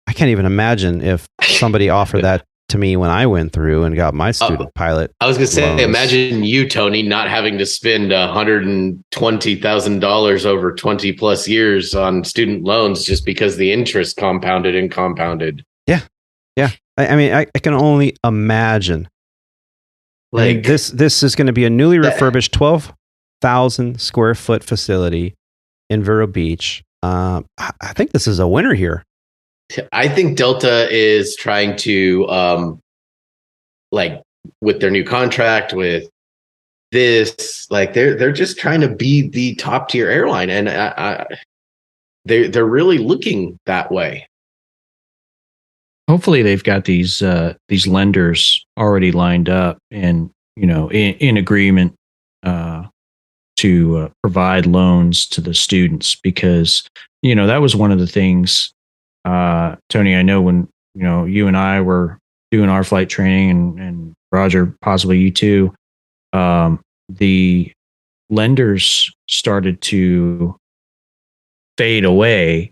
I can't even imagine if somebody offered that to me when I went through and got my student pilot. I was going to say, loans. Imagine you, Tony, not having to spend $120,000 over 20 plus years on student loans just because the interest compounded and compounded. Yeah. Yeah. I mean, I can only imagine. Like this is going to be a newly refurbished 12,000 square foot facility in Vero Beach. I think this is a winner here. I think Delta is trying to, like with their new contract with this, like they're just trying to be the top tier airline, and they're really looking that way. Hopefully they've got these lenders already lined up and, in agreement to provide loans to the students, because, that was one of the things, Tony, I know when, you and I were doing our flight training, and Roger, possibly you too, the lenders started to fade away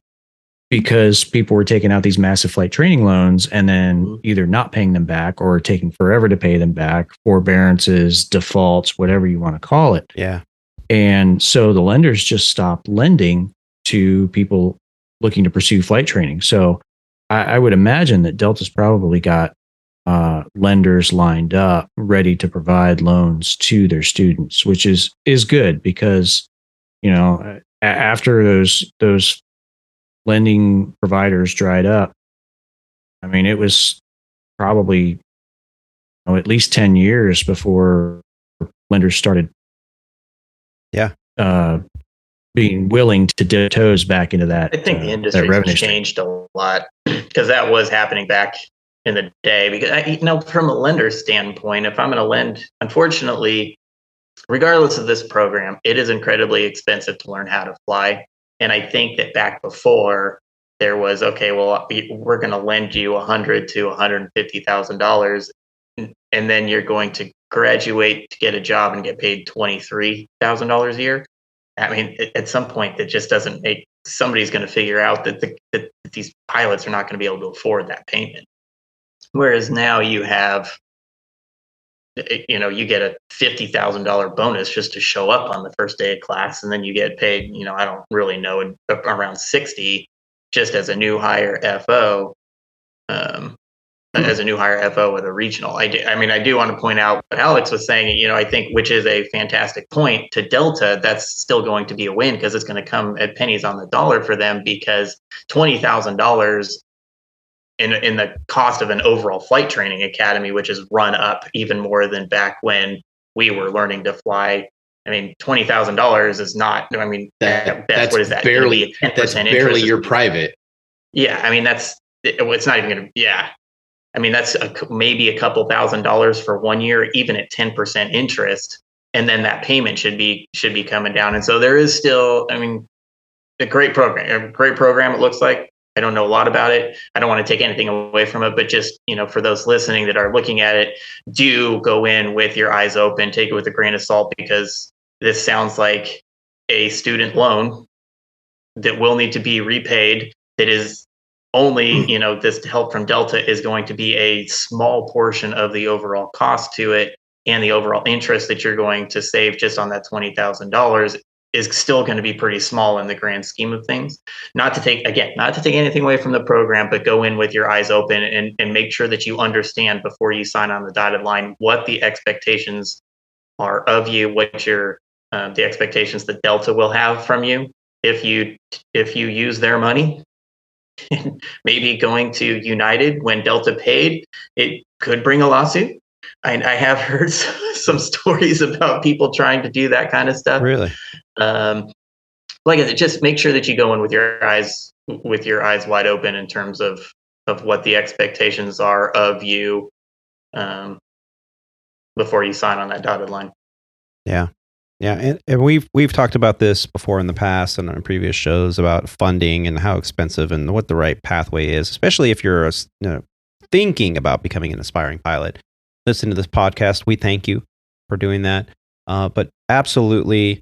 because people were taking out these massive flight training loans and then either not paying them back or taking forever to pay them back, forbearances, defaults, whatever you want to call it. Yeah. And so the lenders just stopped lending to people looking to pursue flight training. So I would imagine that Delta's probably got lenders lined up ready to provide loans to their students, which is good, because, after those lending providers dried up, I mean, it was probably at least 10 years before lenders started being willing to dip toes back into that. I think the industry has changed a lot, because that was happening back in the day. Because from a lender standpoint, if I'm going to lend, unfortunately, regardless of this program, it is incredibly expensive to learn how to fly. And I think that back before, there was, okay, well, we're going to lend you $100,000 to $150,000, and then you're going to graduate to get a job and get paid $23,000 a year. I mean, at some point, that just doesn't make. Somebody's going to figure out that these pilots are not going to be able to afford that payment. Whereas now you have, you get a $50,000 bonus just to show up on the first day of class, and then you get paid, I don't really know, around 60 just as a new hire FO, as a new hire FO with a regional. I do want to point out what Alex was saying, I think, which is a fantastic point to Delta. That's still going to be a win, because it's going to come at pennies on the dollar for them, because $20,000 in the cost of an overall flight training academy, which has run up even more than back when we were learning to fly. I mean, $20,000 is not. I mean, that's what is that? Barely. That's barely your private. Yeah, I mean, it's not even going to. Yeah, I mean, that's maybe a couple $1,000s for 1 year, even at 10% interest, and then that payment should be coming down. And so there is still, I mean, a great program. It looks like. I don't know a lot about it. I don't want to take anything away from it, but just, for those listening that are looking at it, do go in with your eyes open, take it with a grain of salt, because this sounds like a student loan that will need to be repaid. That is only, this help from Delta is going to be a small portion of the overall cost to it, and the overall interest that you're going to save just on that $20,000 is still going to be pretty small in the grand scheme of things. Not to take anything away from the program, but go in with your eyes open and make sure that you understand before you sign on the dotted line what the expectations are of you, what your the expectations that Delta will have from you if you use their money. Maybe going to United when Delta paid, it could bring a lawsuit. I have heard some stories about people trying to do that kind of stuff. Really? Like I said, just make sure that you go in with your eyes wide open in terms of what the expectations are of you before you sign on that dotted line. Yeah. Yeah. And we've talked about this before in the past and on previous shows about funding and how expensive and what the right pathway is, especially if you're thinking about becoming an aspiring pilot. Listen to this podcast. We thank you for doing that. But absolutely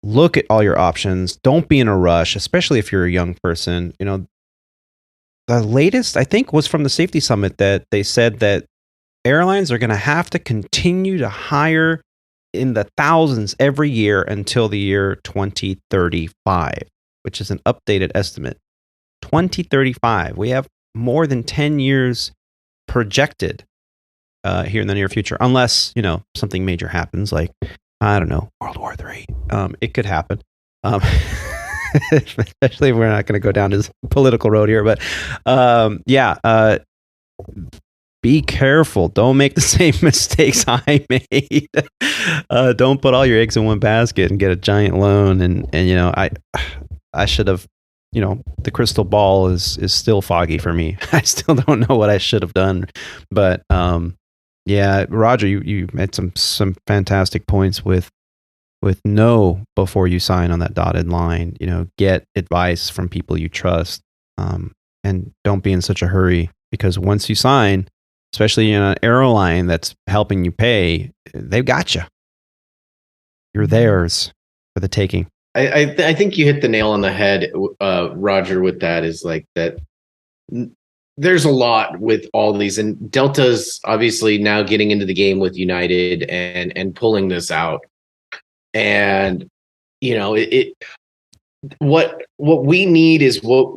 look at all your options. Don't be in a rush, especially if you're a young person. The latest, I think, was from the Safety Summit that they said that airlines are going to have to continue to hire in the thousands every year until the year 2035, which is an updated estimate. 2035. We have more than 10 years projected here in the near future, unless, something major happens, like, I don't know, World War III. It could happen. Especially if we're not going to go down this political road here. But be careful. Don't make the same mistakes I made. Don't put all your eggs in one basket and get a giant loan. And I should have, the crystal ball is still foggy for me. I still don't know what I should have done. But Roger, you made some fantastic points with know before you sign on that dotted line. Get advice from people you trust, and don't be in such a hurry, because once you sign, especially in an airline that's helping you pay, they've got you. You're theirs for the taking. I think you hit the nail on the head, Roger, with that, is like that. There's a lot with all these, and Delta's obviously now getting into the game with United and pulling this out. And what we need is what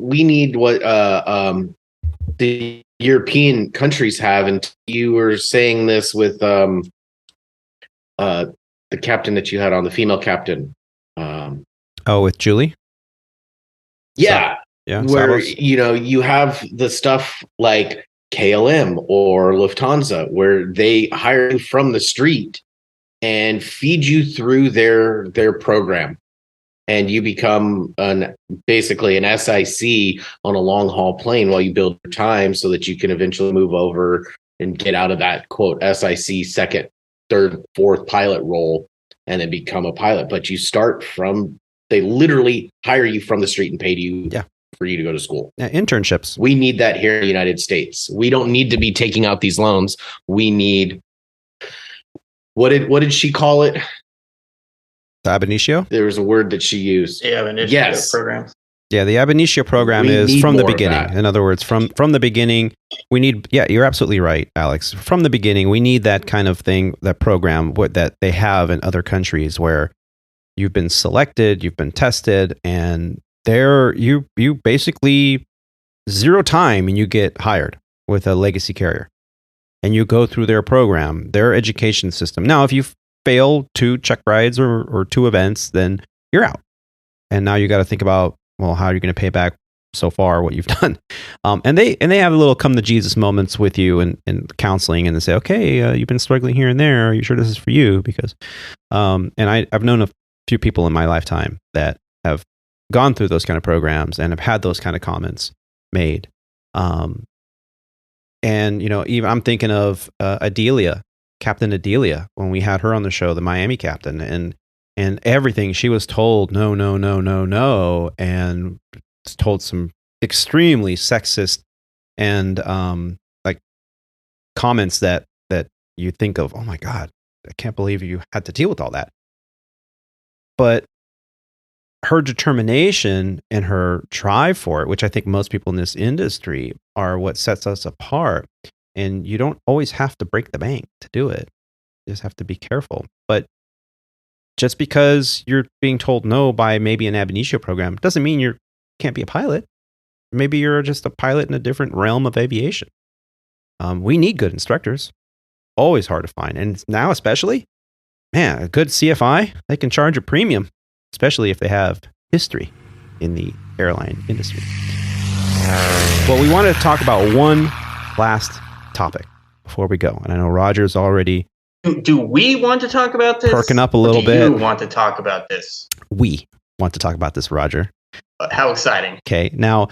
the European countries have. And you were saying this with the captain that you had on, the female captain. With Julie. Yeah. Yeah, where you have the stuff like KLM or Lufthansa, where they hire you from the street and feed you through their program, and you become basically an SIC on a long haul plane while you build your time, so that you can eventually move over and get out of that quote SIC second, third, fourth pilot role, and then become a pilot. But you start from, they literally hire you from the street and pay you. Yeah. For you to go to school. Internships. We need that here in the United States. We don't need to be taking out these loans. We need, what did she call it? The ab initio? There was a word that she used. Yeah, ab initio program. Yeah, the ab initio program is from the beginning. In other words, from the beginning, we need, you're absolutely right, Alex. From the beginning, we need that kind of thing, that program that they have in other countries, where you've been selected, you've been tested, and there you basically zero time and you get hired with a legacy carrier, and you go through their program, their education system. Now, if you fail 2 check rides or 2 events, then you're out. And now you got to think about, well, how are you going to pay back so far what you've done? And they have a little come to Jesus moments with you and counseling, and they say, okay, you've been struggling here and there. Are you sure this is for you? Because, and I've known a few people in my lifetime that have gone through those kind of programs and have had those kind of comments made. And, even I'm thinking of Adelia, Captain Adelia, when we had her on the show, the Miami captain, and everything she was told, no, and told some extremely sexist and like comments that you think of, oh my God, I can't believe you had to deal with all that. But her determination and her drive for it, which I think most people in this industry are what sets us apart. And you don't always have to break the bank to do it. You just have to be careful. But just because you're being told no by maybe an ab initio program doesn't mean you can't be a pilot. Maybe you're just a pilot in a different realm of aviation. We need good instructors. Always hard to find. And now especially, man, a good CFI, they can charge a premium, especially if they have history in the airline industry. Well, we wanted to talk about one last topic before we go. And I know Roger's already... Do we want to talk about this? Perking up a little bit. Do you want to talk about this? We want to talk about this, Roger. How exciting. Okay, now,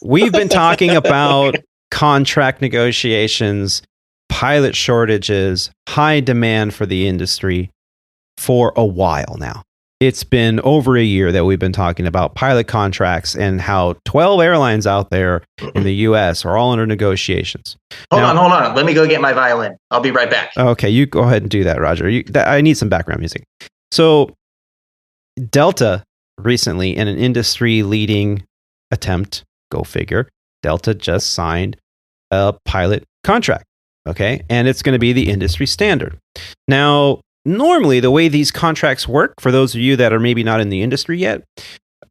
we've been talking about contract negotiations, pilot shortages, high demand for the industry for a while now. It's been over a year that we've been talking about pilot contracts and how 12 airlines out there in the U.S. are all under negotiations. Hold on. Let me go get my violin. I'll be right back. Okay, you go ahead and do that, Roger. I need some background music. So, Delta recently, in an industry-leading attempt, go figure, Delta just signed a pilot contract, okay? And it's going to be the industry standard. Now, normally, the way these contracts work, for those of you that are maybe not in the industry yet,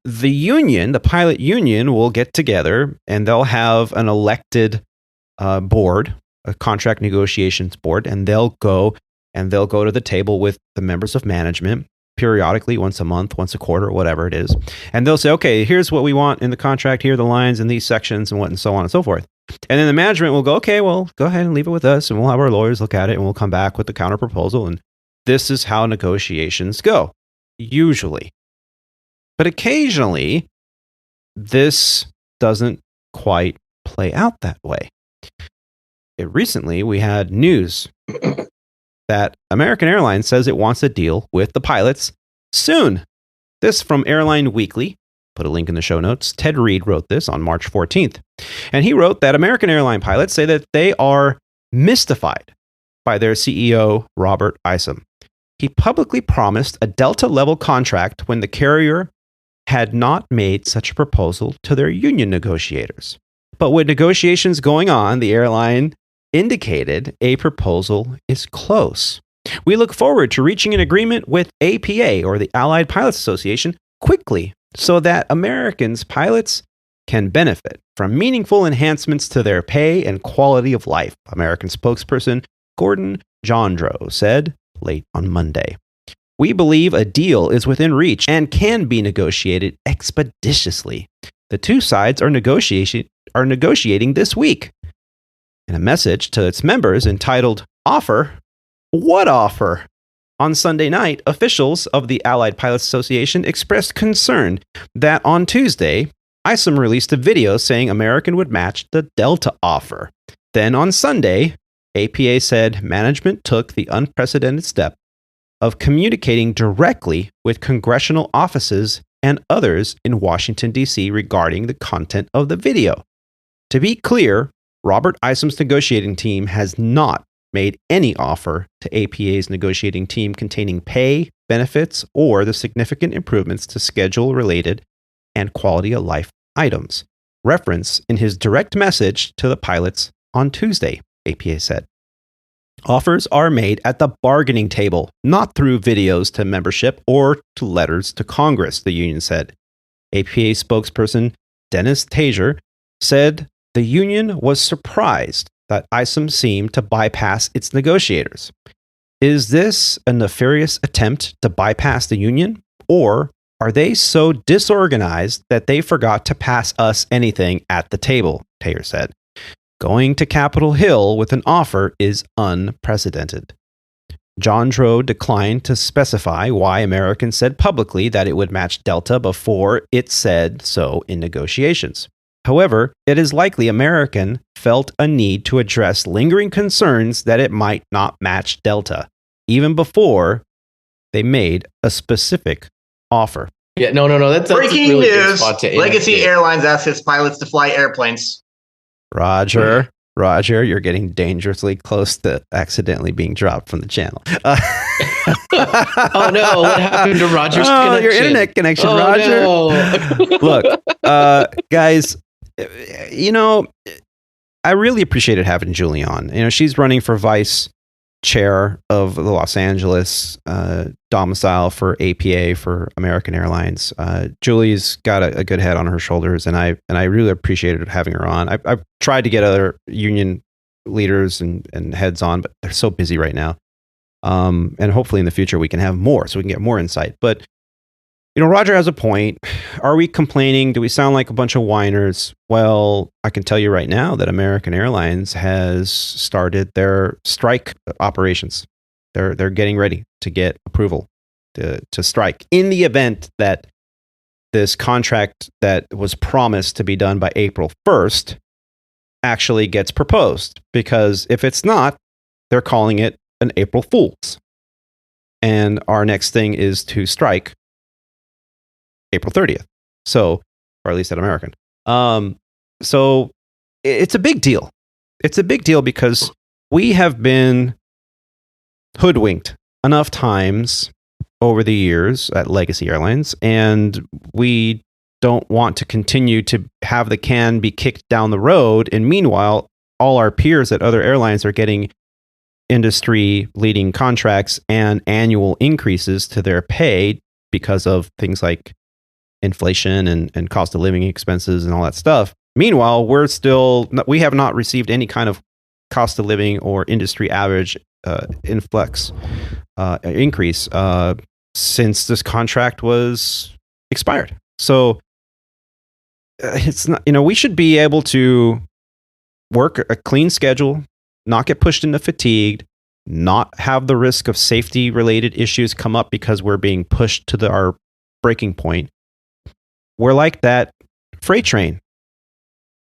the union, the pilot union, will get together and they'll have an elected board, a contract negotiations board, and they'll go to the table with the members of management periodically, once a month, once a quarter, whatever it is. And they'll say, okay, here's what we want in the contract. Here are the lines in these sections and so on and so forth. And then the management will go, okay, well, go ahead and leave it with us. And we'll have our lawyers look at it and we'll come back with the counter proposal. And this is how negotiations go, usually. But occasionally, this doesn't quite play out that way. Recently, we had news that American Airlines says it wants a deal with the pilots soon. This from Airline Weekly. Put a link in the show notes. Ted Reed wrote this on March 14th. And he wrote that American airline pilots say that they are mystified by their CEO, Robert Isom. He publicly promised a Delta-level contract when the carrier had not made such a proposal to their union negotiators. But with negotiations going on, the airline indicated a proposal is close. We look forward to reaching an agreement with APA, or the Allied Pilots Association, quickly so that Americans pilots can benefit from meaningful enhancements to their pay and quality of life, American spokesperson Gordon Jondro said late on Monday. We believe a deal is within reach and can be negotiated expeditiously. The two sides are negotiating this week. In a message to its members entitled Offer? What offer? On Sunday night, officials of the Allied Pilots Association expressed concern that on Tuesday, Isom released a video saying American would match the Delta offer. Then on Sunday, APA said management took the unprecedented step of communicating directly with congressional offices and others in Washington, D.C. regarding the content of the video. To be clear, Robert Isom's negotiating team has not made any offer to APA's negotiating team containing pay, benefits, or the significant improvements to schedule-related and quality of life items. Reference in his direct message to the pilots on Tuesday, APA said. Offers are made at the bargaining table, not through videos to membership or to letters to Congress, the union said. APA spokesperson Dennis Tajer said the union was surprised that Isom seemed to bypass its negotiators. Is this a nefarious attempt to bypass the union? Or are they so disorganized that they forgot to pass us anything at the table? Tajer said. Going to Capitol Hill with an offer is unprecedented. Jondro declined to specify why American said publicly that it would match Delta before it said so in negotiations. However, it is likely American felt a need to address lingering concerns that it might not match Delta, even before they made a specific offer. Yeah, no. That's breaking really news. Legacy Airlines asks its pilots to fly airplanes. Roger, you're getting dangerously close to accidentally being dropped from the channel. Oh no, what happened to Roger's connection? Your internet connection, Roger. No. Look, guys, I really appreciated having Julie on. She's running for vice chair of the Los Angeles domicile for APA for American Airlines. Julie's got a good head on her shoulders, and I really appreciated having her on. I've tried to get other union leaders and heads on, but they're so busy right now. And hopefully in the future we can have more, so we can get more insight. But Roger has a point. Are we complaining? Do we sound like a bunch of whiners? Well, I can tell you right now that American Airlines has started their strike operations. They're getting ready to get approval to strike in the event that this contract that was promised to be done by April 1st actually gets proposed. Because if it's not, they're calling it an April Fool's. And our next thing is to strike April 30th. So, or at least at American. So it's a big deal. It's a big deal because we have been hoodwinked enough times over the years at Legacy Airlines, and we don't want to continue to have the can be kicked down the road. And meanwhile, all our peers at other airlines are getting industry leading contracts and annual increases to their pay because of things like inflation and cost of living expenses and all that stuff. Meanwhile, we have not received any kind of cost of living or industry average increase since this contract was expired. So it's not, we should be able to work a clean schedule, not get pushed into fatigue, not have the risk of safety related issues come up because we're being pushed to our breaking point. We're like that freight train.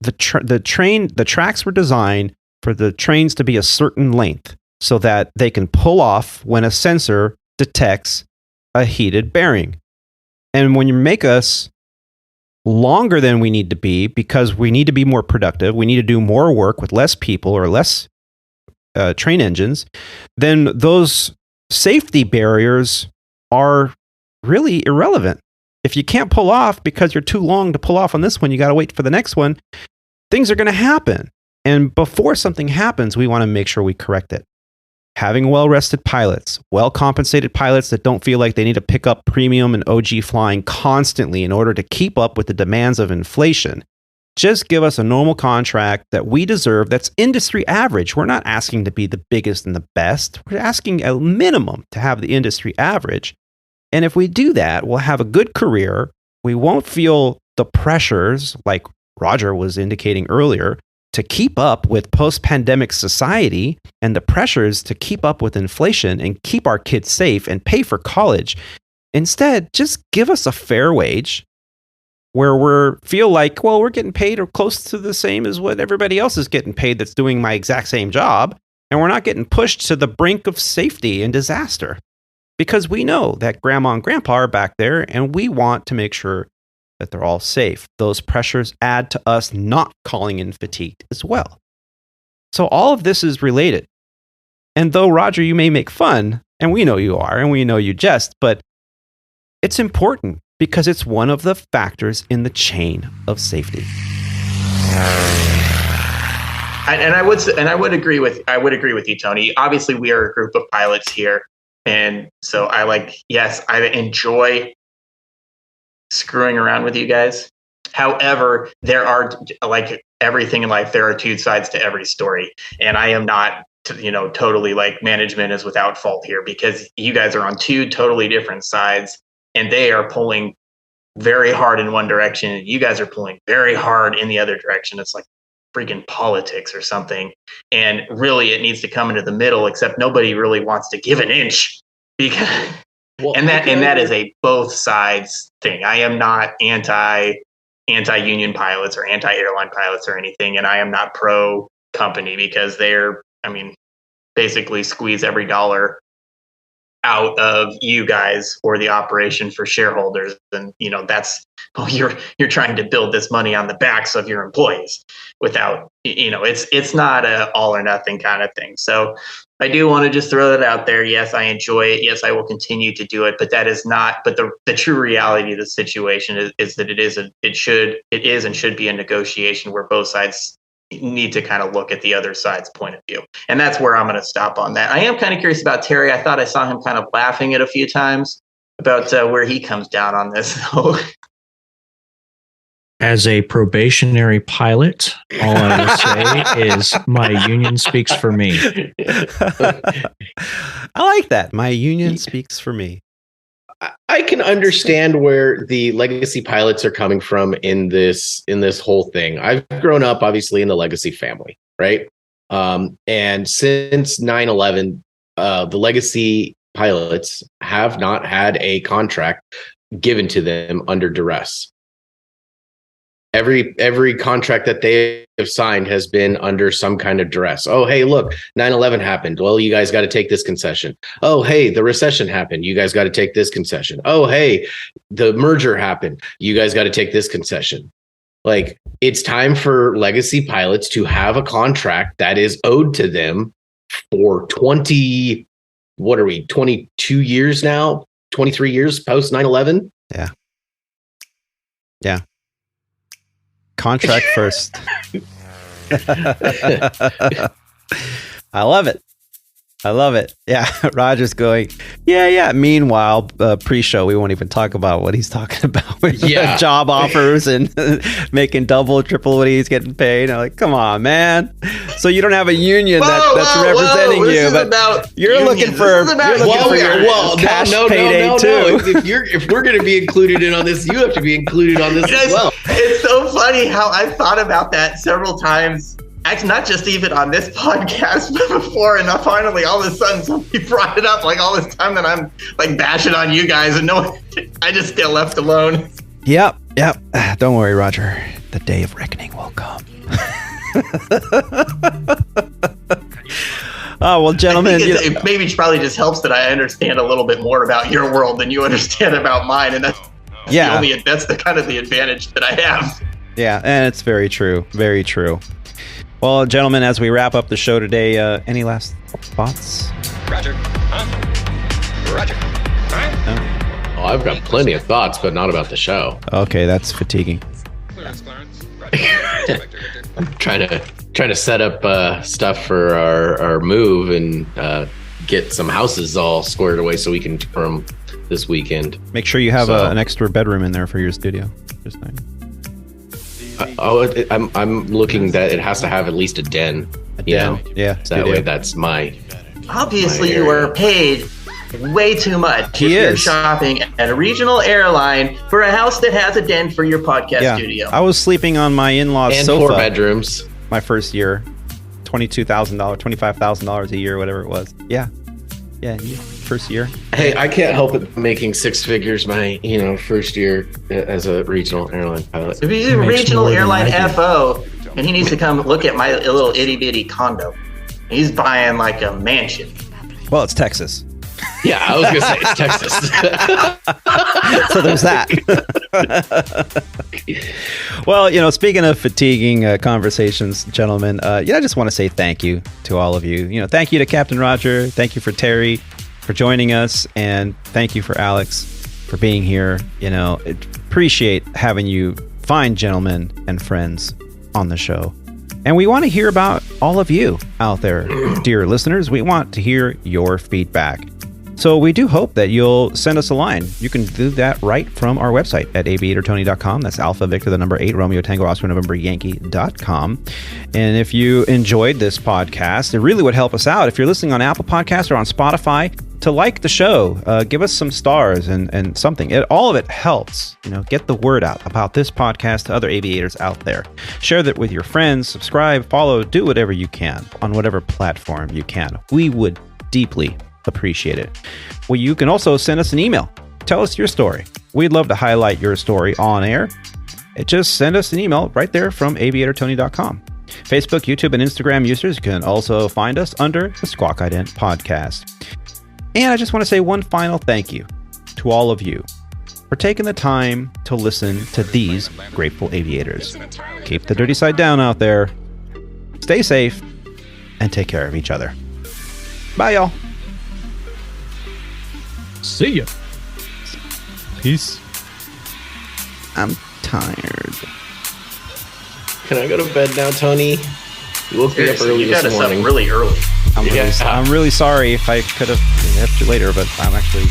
The tracks were designed for the trains to be a certain length so that they can pull off when a sensor detects a heated bearing. And when you make us longer than we need to be because we need to be more productive, we need to do more work with less people or less train engines, then those safety barriers are really irrelevant. If you can't pull off because you're too long to pull off on this one, you got to wait for the next one, things are going to happen. And before something happens, we want to make sure we correct it. Having well-rested pilots, well-compensated pilots that don't feel like they need to pick up premium and OG flying constantly in order to keep up with the demands of inflation. Just give us a normal contract that we deserve that's industry average. We're not asking to be the biggest and the best. We're asking a minimum to have the industry average. And if we do that, we'll have a good career. We won't feel the pressures, like Roger was indicating earlier, to keep up with post-pandemic society and the pressures to keep up with inflation and keep our kids safe and pay for college. Instead, just give us a fair wage where we're getting paid or close to the same as what everybody else is getting paid that's doing my exact same job. And we're not getting pushed to the brink of safety and disaster because we know that grandma and grandpa are back there and we want to make sure that they're all safe. Those pressures add to us not calling in fatigued as well. So all of this is related. And though, Roger, you may make fun, and we know you are, and we know you jest, but it's important because it's one of the factors in the chain of safety. I would agree with you, Tony. Obviously, we are a group of pilots here, and so I enjoy screwing around with you guys. However, there are, like everything in life, there are two sides to every story, and I am not, totally like management is without fault here because you guys are on two totally different sides, and they are pulling very hard in one direction, and you guys are pulling very hard in the other direction. It's like freaking politics or something, and really, it needs to come into the middle. Except nobody really wants to give an inch because. Well, that is a both sides thing. I am not anti-union pilots or anti-airline pilots or anything, and I am not pro company because basically squeeze every dollar out of you guys or the operation for shareholders. And you're trying to build this money on the backs of your employees without it's not a all or nothing kind of thing. So I do want to just throw that out there. Yes, I enjoy it. Yes, I will continue to do it. But that is not. But the true reality of the situation is that it is and should be a negotiation where both sides need to kind of look at the other side's point of view. And that's where I'm going to stop on that. I am kind of curious about Terry. I thought I saw him kind of laughing at a few times about where he comes down on this. As a probationary pilot, all I will say is my union speaks for me. I like that. My union speaks for me. I can understand where the legacy pilots are coming from in this whole thing. I've grown up obviously in the legacy family, right? And since 9/11, the legacy pilots have not had a contract given to them under duress. Every contract that they have signed has been under some kind of duress. Oh, hey, look, 9/11 happened. Well, you guys got to take this concession. Oh, hey, the recession happened. You guys got to take this concession. Oh, hey, the merger happened. You guys got to take this concession. Like, it's time for legacy pilots to have a contract that is owed to them for 22 years now? 23 years post 9/11? Yeah. Yeah. Contract first. I love it. I love it. Yeah, Roger's going, yeah. Meanwhile, pre-show, we won't even talk about what he's talking about with job offers and making double, triple what he's getting paid. I'm like, come on, man. So you don't have a union that's representing you, but you're looking for your cash payday too. If we're going to be included in on this, you have to be included on this as well. It's so funny how I've thought about that several times. Actually, not just even on this podcast, but before, and finally, all of a sudden, somebody brought it up. Like all this time that I'm like bashing on you guys, and I just get left alone. Yep. Don't worry, Roger. The day of reckoning will come. Oh well, gentlemen. It maybe probably just helps that I understand a little bit more about your world than you understand about mine, and that's the kind of the advantage that I have. Yeah, and it's very true. Very true. Well, gentlemen, as we wrap up the show today, any last thoughts? Roger. Roger. No? Oh, I've got plenty of thoughts, but not about the show. Okay, that's fatiguing. I'm trying to set up stuff for our move and get some houses all squared away so we can tour them this weekend. Make sure you have an extra bedroom in there for your studio. Just saying. I'm looking that it has to have at least a den. Yeah. That way, that's my. Obviously, you were paid way too much. You're shopping at a regional airline for a house that has a den for your podcast studio. I was sleeping on my in-laws' and sofa. 4 bedrooms. My first year, $22,000, $25,000 a year, whatever it was. Yeah, first year. Hey, I can't help it making 6 figures my first year as a regional airline pilot. If he's a regional airline FO, and he needs to come look at my little itty bitty condo. He's buying like a mansion. Well, it's Texas. Yeah, I was gonna say it's Texas. So there's that. Well, speaking of fatiguing conversations, gentlemen, I just want to say thank you to all of you. Thank you to Captain Roger. Thank you for Terry for joining us, and thank you for Alex for being here. Appreciate having you fine gentlemen and friends on the show. And we want to hear about all of you out there, dear listeners. We want to hear your feedback. So we do hope that you'll send us a line. You can do that right from our website at aviatortony.com. That's Alpha Victor, the number 8, Romeo Tango Oscar November Yankee.com. And if you enjoyed this podcast, it really would help us out if you're listening on Apple Podcasts or on Spotify to like the show. Give us some stars and something. All of it helps, get the word out about this podcast to other aviators out there. Share that with your friends, subscribe, follow, do whatever you can on whatever platform you can. We would deeply appreciate it. Well, you can also send us an email. Tell us your story. We'd love to highlight your story on air. Just send us an email right there from aviatortony.com. Facebook, YouTube, and Instagram users can also find us under the Squawk Ident podcast. And I just want to say one final thank you to all of you for taking the time to listen to these grateful aviators. Keep the dirty side down out there. Stay safe and take care of each other. Bye, y'all. See ya. Peace. I'm tired. Can I go to bed now, Tony? You woke me up early this morning. You got us up really early. I'm really sorry if I could have left you later, but I'm actually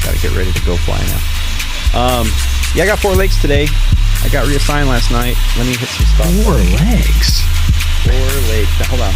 got to get ready to go fly now. I got 4 legs today. I got reassigned last night. Let me hit some stuff. 4 legs? 4 legs. Hold on.